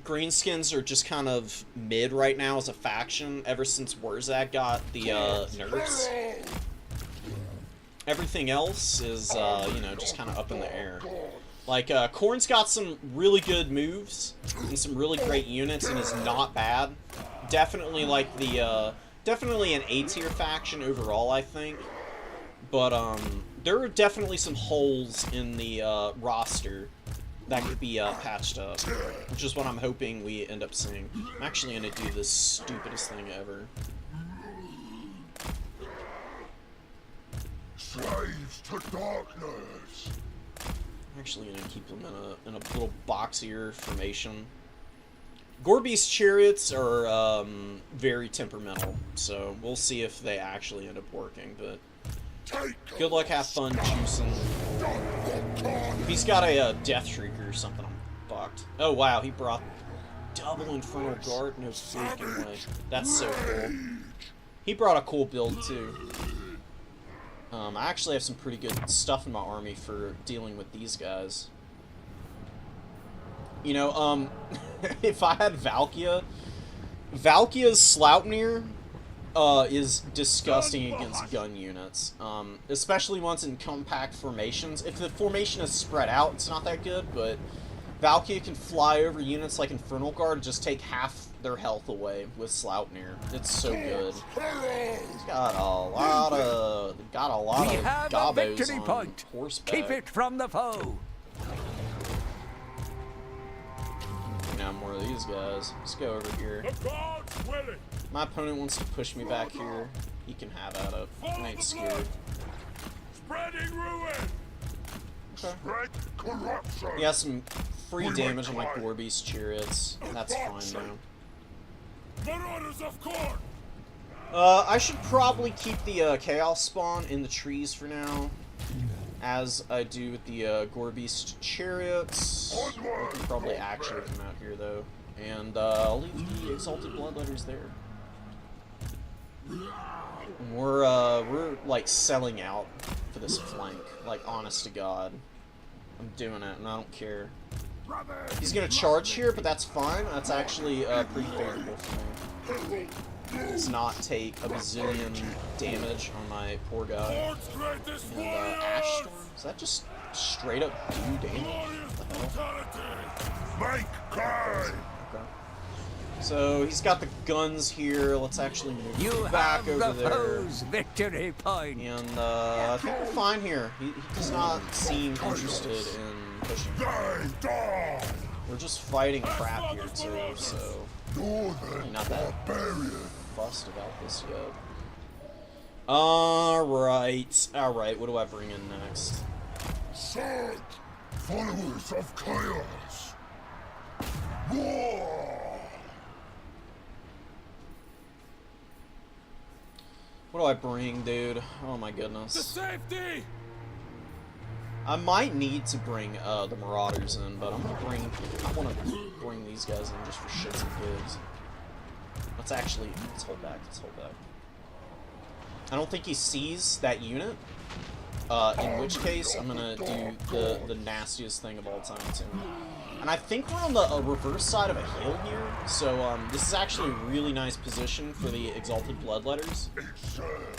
Greenskins are just kind of mid right now as a faction ever since Wurzag got the nerfs. Everything else is, you know, just kind of up in the air. Like, Khorne's got some really good moves and some really great units and is not bad. Definitely, like, definitely an A-tier faction overall, I think. But, there are definitely some holes in the, roster that could be, patched up. Which is what I'm hoping we end up seeing. I'm actually gonna do the stupidest thing ever. Slaves to darkness. I'm actually gonna keep them in a little boxier formation. Gorebeast chariots are very temperamental, so we'll see if they actually end up working. But good luck, have fun juicing. If he's got a Death Shrieker or something, I'm fucked. Oh wow, he brought double Infernal Guard. No freaking way. That's so cool. He brought a cool build too. I actually have some pretty good stuff in my army for dealing with these guys. You know, if I had Valkia, Valkia's Sloupnir is disgusting against gun units, especially once in compact formations. If the formation is spread out, it's not that good, but Valkia can fly over units like Infernal Guard, just take half their health away with Sloupnir. It's so good. He's got a lot of gobos on point. horseback. Keep it from the foe. Now more of these guys. Let's go over here. My opponent wants to push me back here. He can have at it. I ain't scared. Spreading ruin. Spread corruption. He has some free damage on my Gorebeast chariots. That's fine though. Marauders of Khorne. I should probably keep the Chaos Spawn in the trees for now, as I do with the Gorebeast chariots. I can probably actually come out here though, and I'll leave the Exalted Bloodletters there. We're like selling out for this flank, like honest to God. I'm doing it, and I don't care. He's gonna charge here, but that's fine. That's actually pretty favorable for me. Does not take a bazillion damage on my poor guy. And Ash Storm, does that just straight up do damage? What the hell? Make guard. Okay. So he's got the guns here. Let's actually move You back have over the there. foe's victory point. And I think we're fine here. He does not seem interested in pushing. We're just fighting crap here too, so Northern not that barbarian. fussed about this yet. Alright, what do I bring in next? Sword, followers of chaos. War. What do I bring, dude? Oh my The goodness. safety. I might need to bring the Marauders in, but I want to bring these guys in just for shits and gigs. Let's hold back. I don't think he sees that unit, in which case I'm gonna do the nastiest thing of all time to him. And I think we're on the reverse side of a hill here, so this is actually a really nice position for the Exalted Bloodletters,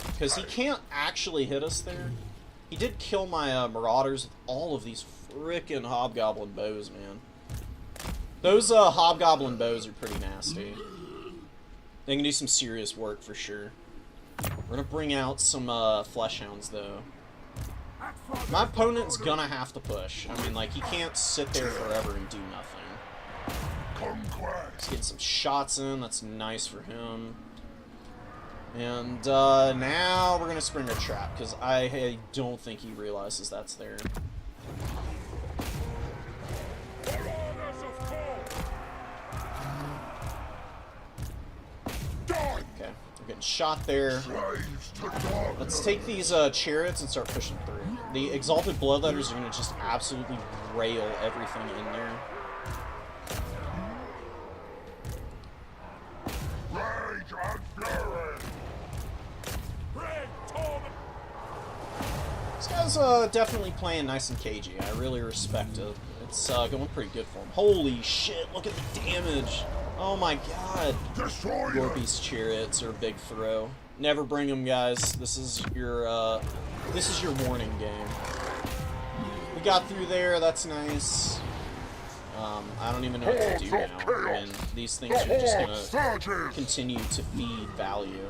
because he can't actually hit us there. He did kill my Marauders with all of these frickin' Hobgoblin bows, man. Those Hobgoblin bows are pretty nasty. They can do some serious work for sure. We're gonna bring out some Fleshhounds though. My opponent's gonna have to push. I mean, like, he can't sit there forever and do nothing. He's getting some shots in. That's nice for him. And now we're gonna spring a trap because I don't think he realizes that's there. Okay, we're getting shot there. Let's take these chariots and start pushing through. The Exalted Bloodletters are gonna just absolutely rail everything in there. This guy's definitely playing nice and cagey. I really respect it. It's going pretty good for him. Holy shit, look at the damage. Oh my god. Gorebeast chariots are a big throw. Never bring them, guys. This is your warning game. We got through there, that's nice. I don't even know what to do now. I mean, these things are just gonna continue to feed value.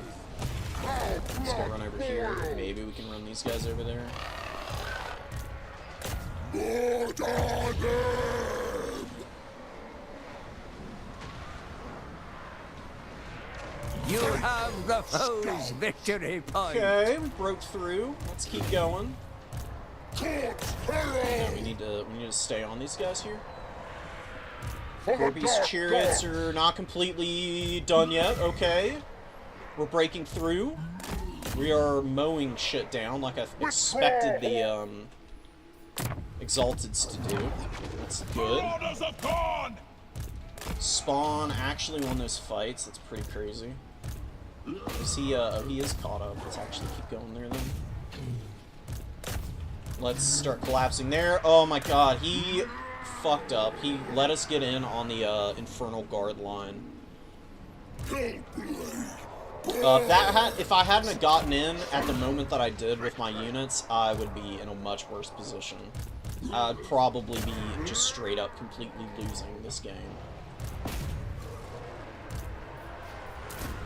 Let's go run over here. Maybe we can run these guys over there. You have the foe's victory point. Okay, we broke through. Let's keep going. Yeah, we need to stay on these guys here. Corby's chariots are not completely done yet. Okay, we're breaking through. We are mowing shit down like I expected the Exalteds to do. That's good. Spawn actually won those fights. That's pretty crazy. Is he? He is caught up. Let's actually keep going there then. Let's start collapsing there. Oh my god, he fucked up. He let us get in on the Infernal Guard line. If I hadn't have gotten in at the moment that I did with my units, I would be in a much worse position. I'd probably be just straight up completely losing this game.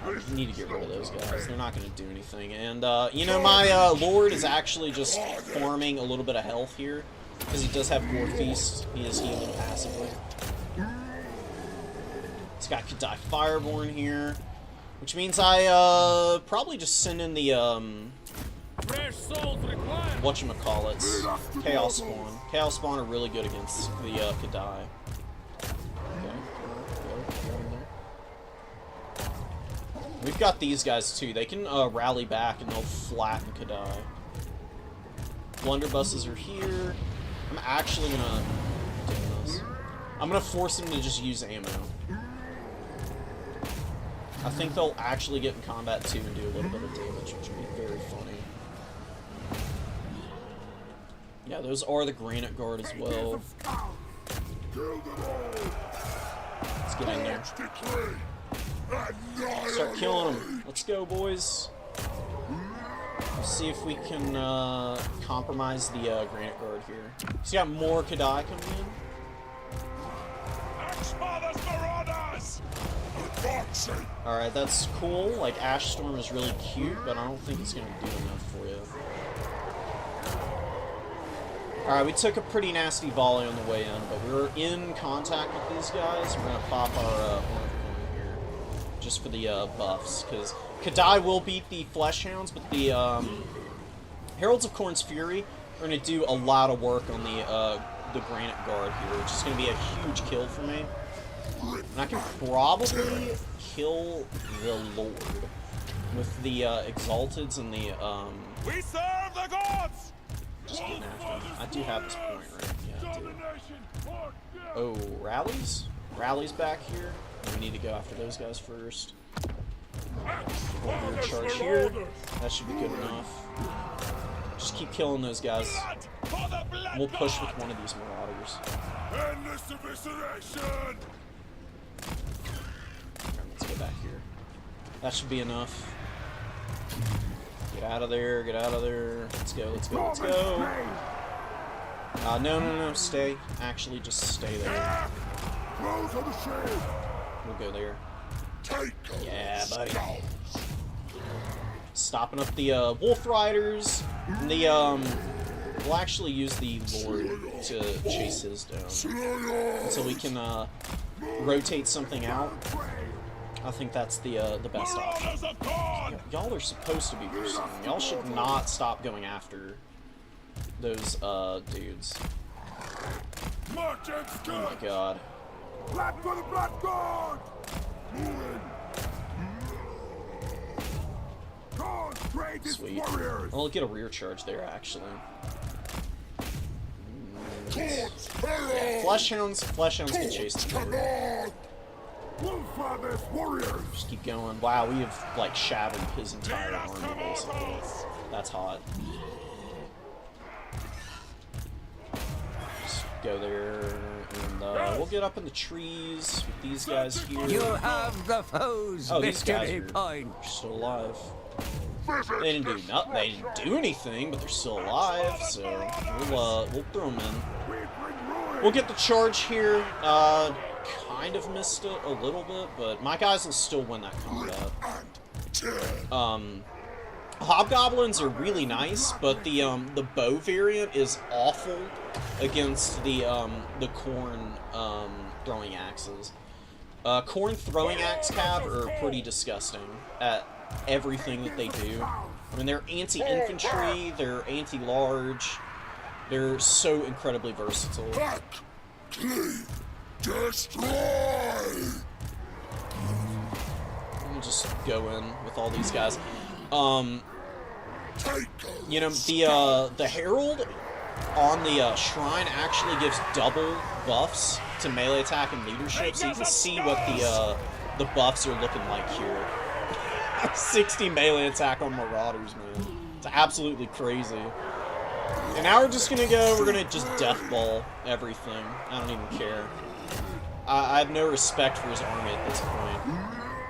I need to get rid of those guys. They're not going to do anything. And, you know, my Lord is actually just farming a little bit of health here. Because he does have Gore Feast. He is healing passively. He's got Kadai Fireborn here. Which means I, probably just send in the, whatchamacallits. Chaos Spawn. Chaos Spawn are really good against the, Kadai. We've got these guys too. They can rally back and they'll flatten Kadai. Blunderbusses are here. I'm actually gonna do this. I'm gonna force them to just use ammo. I think they'll actually get in combat too and do a little bit of damage, which would be very funny. Yeah, those are the Granite Guard as well. Let's get in there. Start killing them. Let's go, boys. Let's see if we can compromise the Granite Guard here. So you got more Kadai coming in. Alright, that's cool. Like, Ash Storm is really cute, but I don't think it's going to do enough for you. Alright, we took a pretty nasty volley on the way in, but we were in contact with these guys. We're going to pop our just for the buffs, because Kadai will beat the Flesh Hounds, but the Heralds of Khorne's Fury are going to do a lot of work on the Granite Guard here, which is going to be a huge kill for me. And I can probably kill the Lord with the Exalteds and the We serve the gods. just getting after him. I do have this point, right? Yeah, I do. Oh, rallies? Rallies back here. We need to go after those guys first. We'll charge here. That should be good enough. Just keep killing those guys. We'll push with one of these Marauders. Alright, let's go back here. That should be enough. Get out of there, get out of there. Let's go, let's go, let's go. No, stay. Actually, just stay there. We'll go there. Yeah, buddy. Stopping up the Wolf Riders. And the we'll actually use the Lord to chase his down until we can rotate something out. I think that's the best option. Y'all are supposed to be pursuing. Y'all should not stop going after those dudes. Oh my god. Blood for the Blood God! Sweet. I'll get a rear charge there, actually. Yeah, Flesh Hounds can chase the Lord. Just keep going. Wow, we have, like, shattered his entire army, basically. That's hot. Just go there, and we'll get up in the trees with these guys here. You have the foe's victory point. Still alive. They didn't do nothing. They didn't do anything, but they're still alive. So we'll throw them in. We'll get the charge here. Kind of missed it a little bit, but my guys will still win that combat. Hobgoblins are really nice, but the bow variant is awful against the Khorne throwing axes. Khorne throwing axe cab are pretty disgusting at everything that they do. I mean, they're anti-infantry, they're anti-large, they're so incredibly versatile. Destroy! We'll just go in with all these guys. You know, the Herald on the shrine actually gives double buffs to melee attack and leadership, so you can see what the buffs are looking like here. 60 melee attack on Marauders, man. It's absolutely crazy. And now we're just gonna go, we're gonna just death ball everything. I don't even care. I have no respect for his army at this point.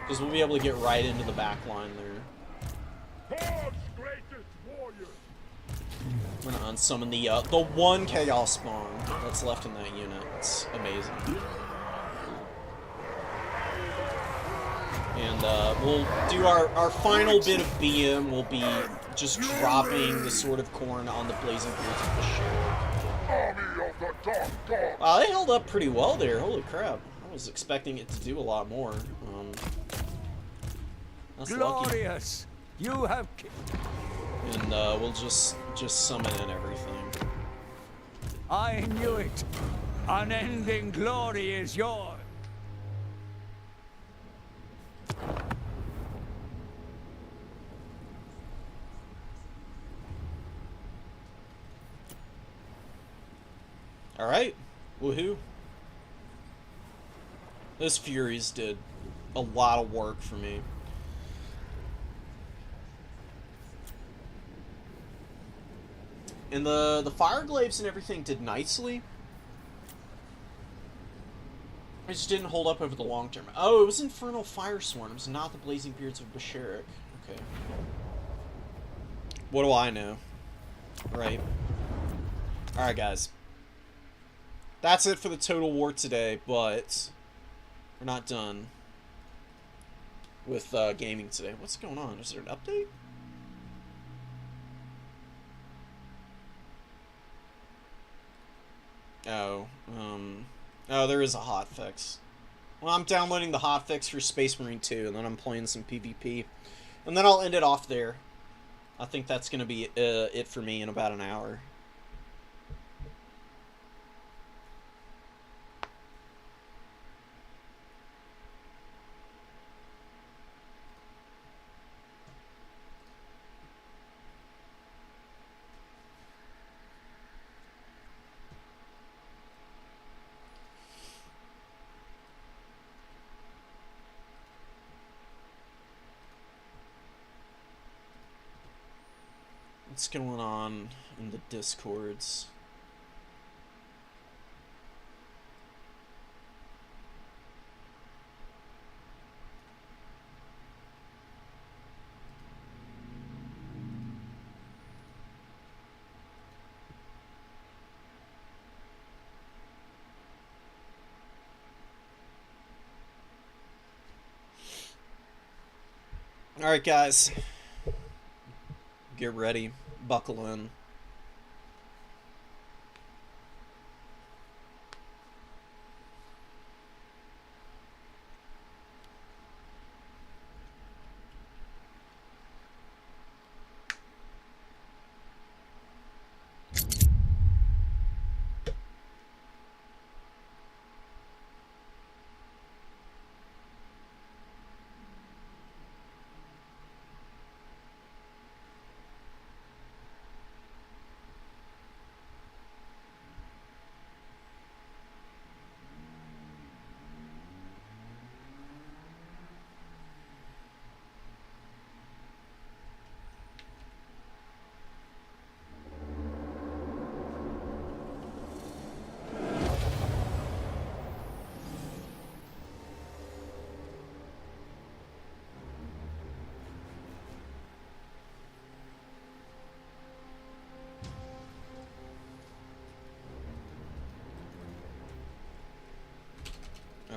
Because we'll be able to get right into the back line there. I'm gonna unsummon the one Chaos Spawn that's left in that unit. It's amazing. And we'll do our final bit of BM will be just dropping the Sword of Khorne on the Blazing Beards of the Sheriff. Wow, they held up pretty well there. Holy crap. I was expecting it to do a lot more. That's Glorious! Lucky. You have... And we'll just summon in everything. I knew it! Unending glory is yours! Alright. Woohoo. Those Furies did a lot of work for me. And the Fireglaves and everything did nicely. It just didn't hold up over the long term. Oh, it was Infernal Fireswarms, not the Blazing Beards of Basharic. Okay. What do I know? Right. Alright, guys. That's it for the Total War today, but we're not done with gaming today. What's going on? Is there an update? Oh, oh, there is a hotfix. Well, I'm downloading the hotfix for Space Marine 2, and then I'm playing some PvP. And then I'll end it off there. I think that's going to be it for me in about an hour. What's going on in the Discords? Alright, guys. Get ready. Buckle in.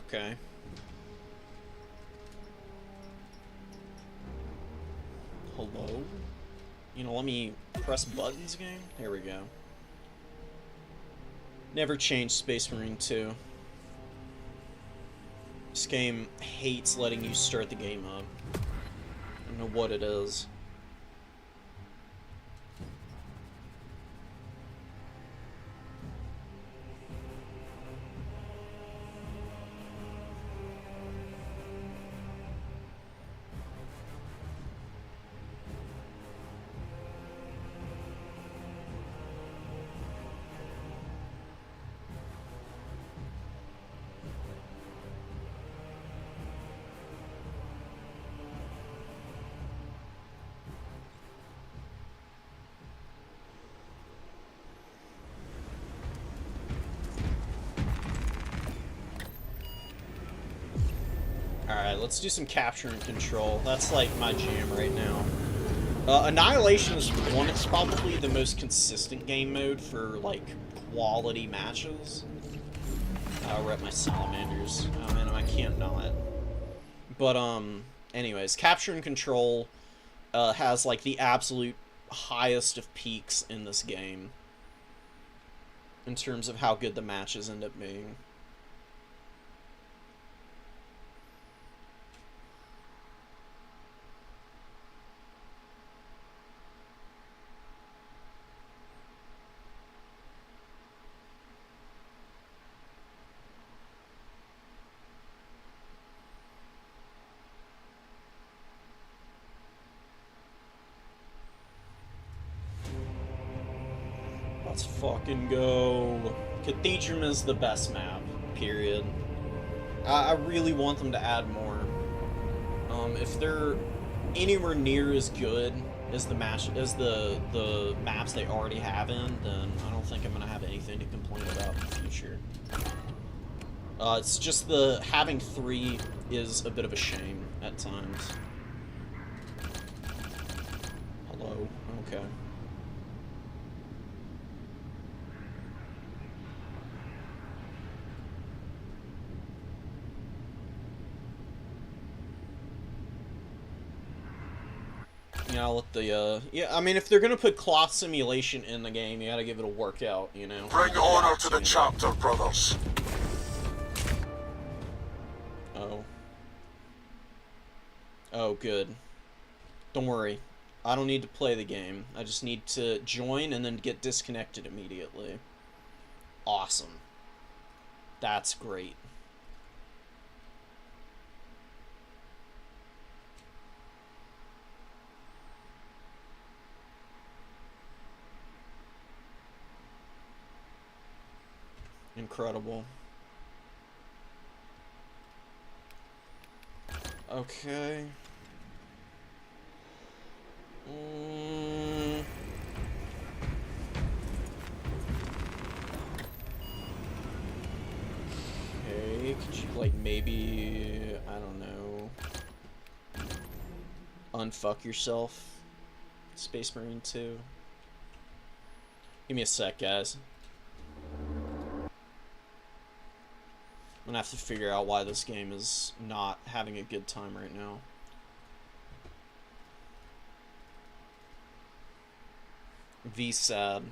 Okay. Hello? You know, let me press buttons game? There we go. Never changed Space Marine 2. This game hates letting you start the game up. I don't know what it is. Alright, let's do some capture and control. That's like my jam right now. Annihilation is it's probably the most consistent game mode for like quality matches. Rep my salamanders. Oh man, I can't not. But anyways, capture and control has like the absolute highest of peaks in this game in terms of how good the matches end up being. Let's fucking go. Cathedrum is the best map, period. I really want them to add more. If they're anywhere near as good as the maps they already have in, then I don't think I'm gonna have anything to complain about in the future. It's just having 3 is a bit of a shame at times. Hello? Okay. Yeah, I'll let the, yeah, I mean, if they're gonna put cloth simulation in the game, you gotta give it a workout, you know? Bring honor to the chapter, brothers. Oh. Oh, good. Don't worry. I don't need to play the game. I just need to join and then get disconnected immediately. Awesome. That's great. Incredible. Okay. Okay, could you, like, maybe, I don't know, unfuck yourself, Space Marine 2? Give me a sec, guys. I'm gonna have to figure out why this game is not having a good time right now. V-sad.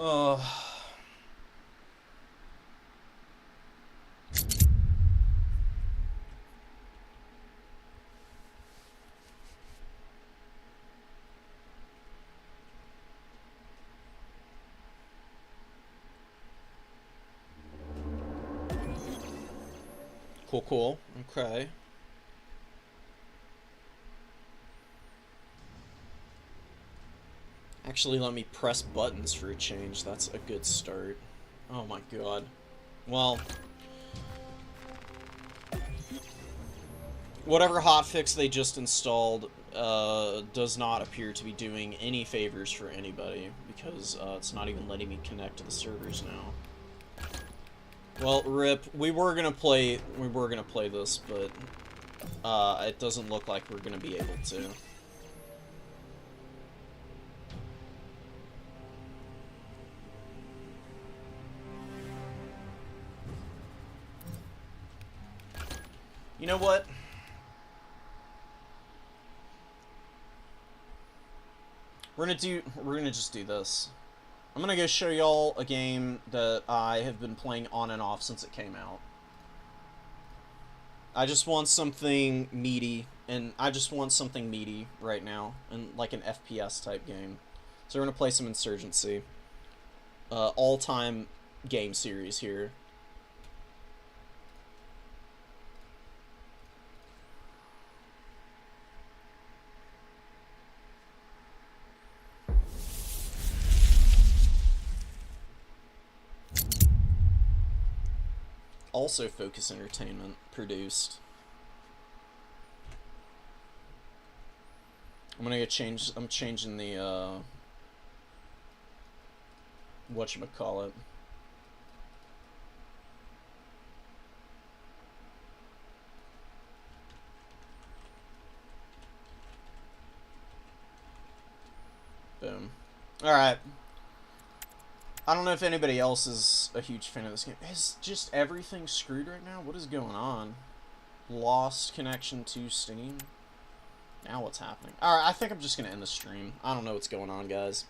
Oh. Cool, cool. Okay. Actually, let me press buttons for a change. That's a good start. Oh my god. Well, whatever hotfix they just installed does not appear to be doing any favors for anybody, because it's not even letting me connect to the servers now. Well, rip. We were gonna play this, but it doesn't look like we're gonna be able to. You know what? We're gonna just do this. I'm gonna go show y'all a game that I have been playing on and off since it came out. I just want something meaty, and I just want something meaty right now, and like an FPS type game. So we're gonna play some Insurgency. All-time game series here. Also Focus Entertainment produced. I'm changing the whatchamacallit. Boom. Alright. I don't know if anybody else is a huge fan of this game. Is just everything screwed right now? What is going on? Lost connection to Steam? Now what's happening? Alright, I think I'm just going to end the stream. I don't know what's going on, guys.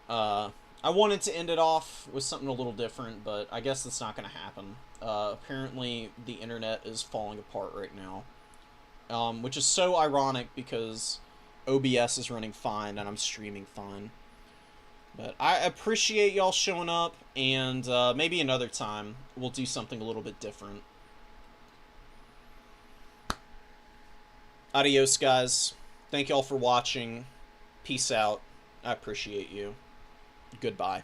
I wanted to end it off with something a little different, but I guess that's not going to happen. Apparently, the internet is falling apart right now. Which is so ironic because OBS is running fine and I'm streaming fine. But I appreciate y'all showing up, and maybe another time we'll do something a little bit different. Adios, guys. Thank y'all for watching. Peace out. I appreciate you. Goodbye.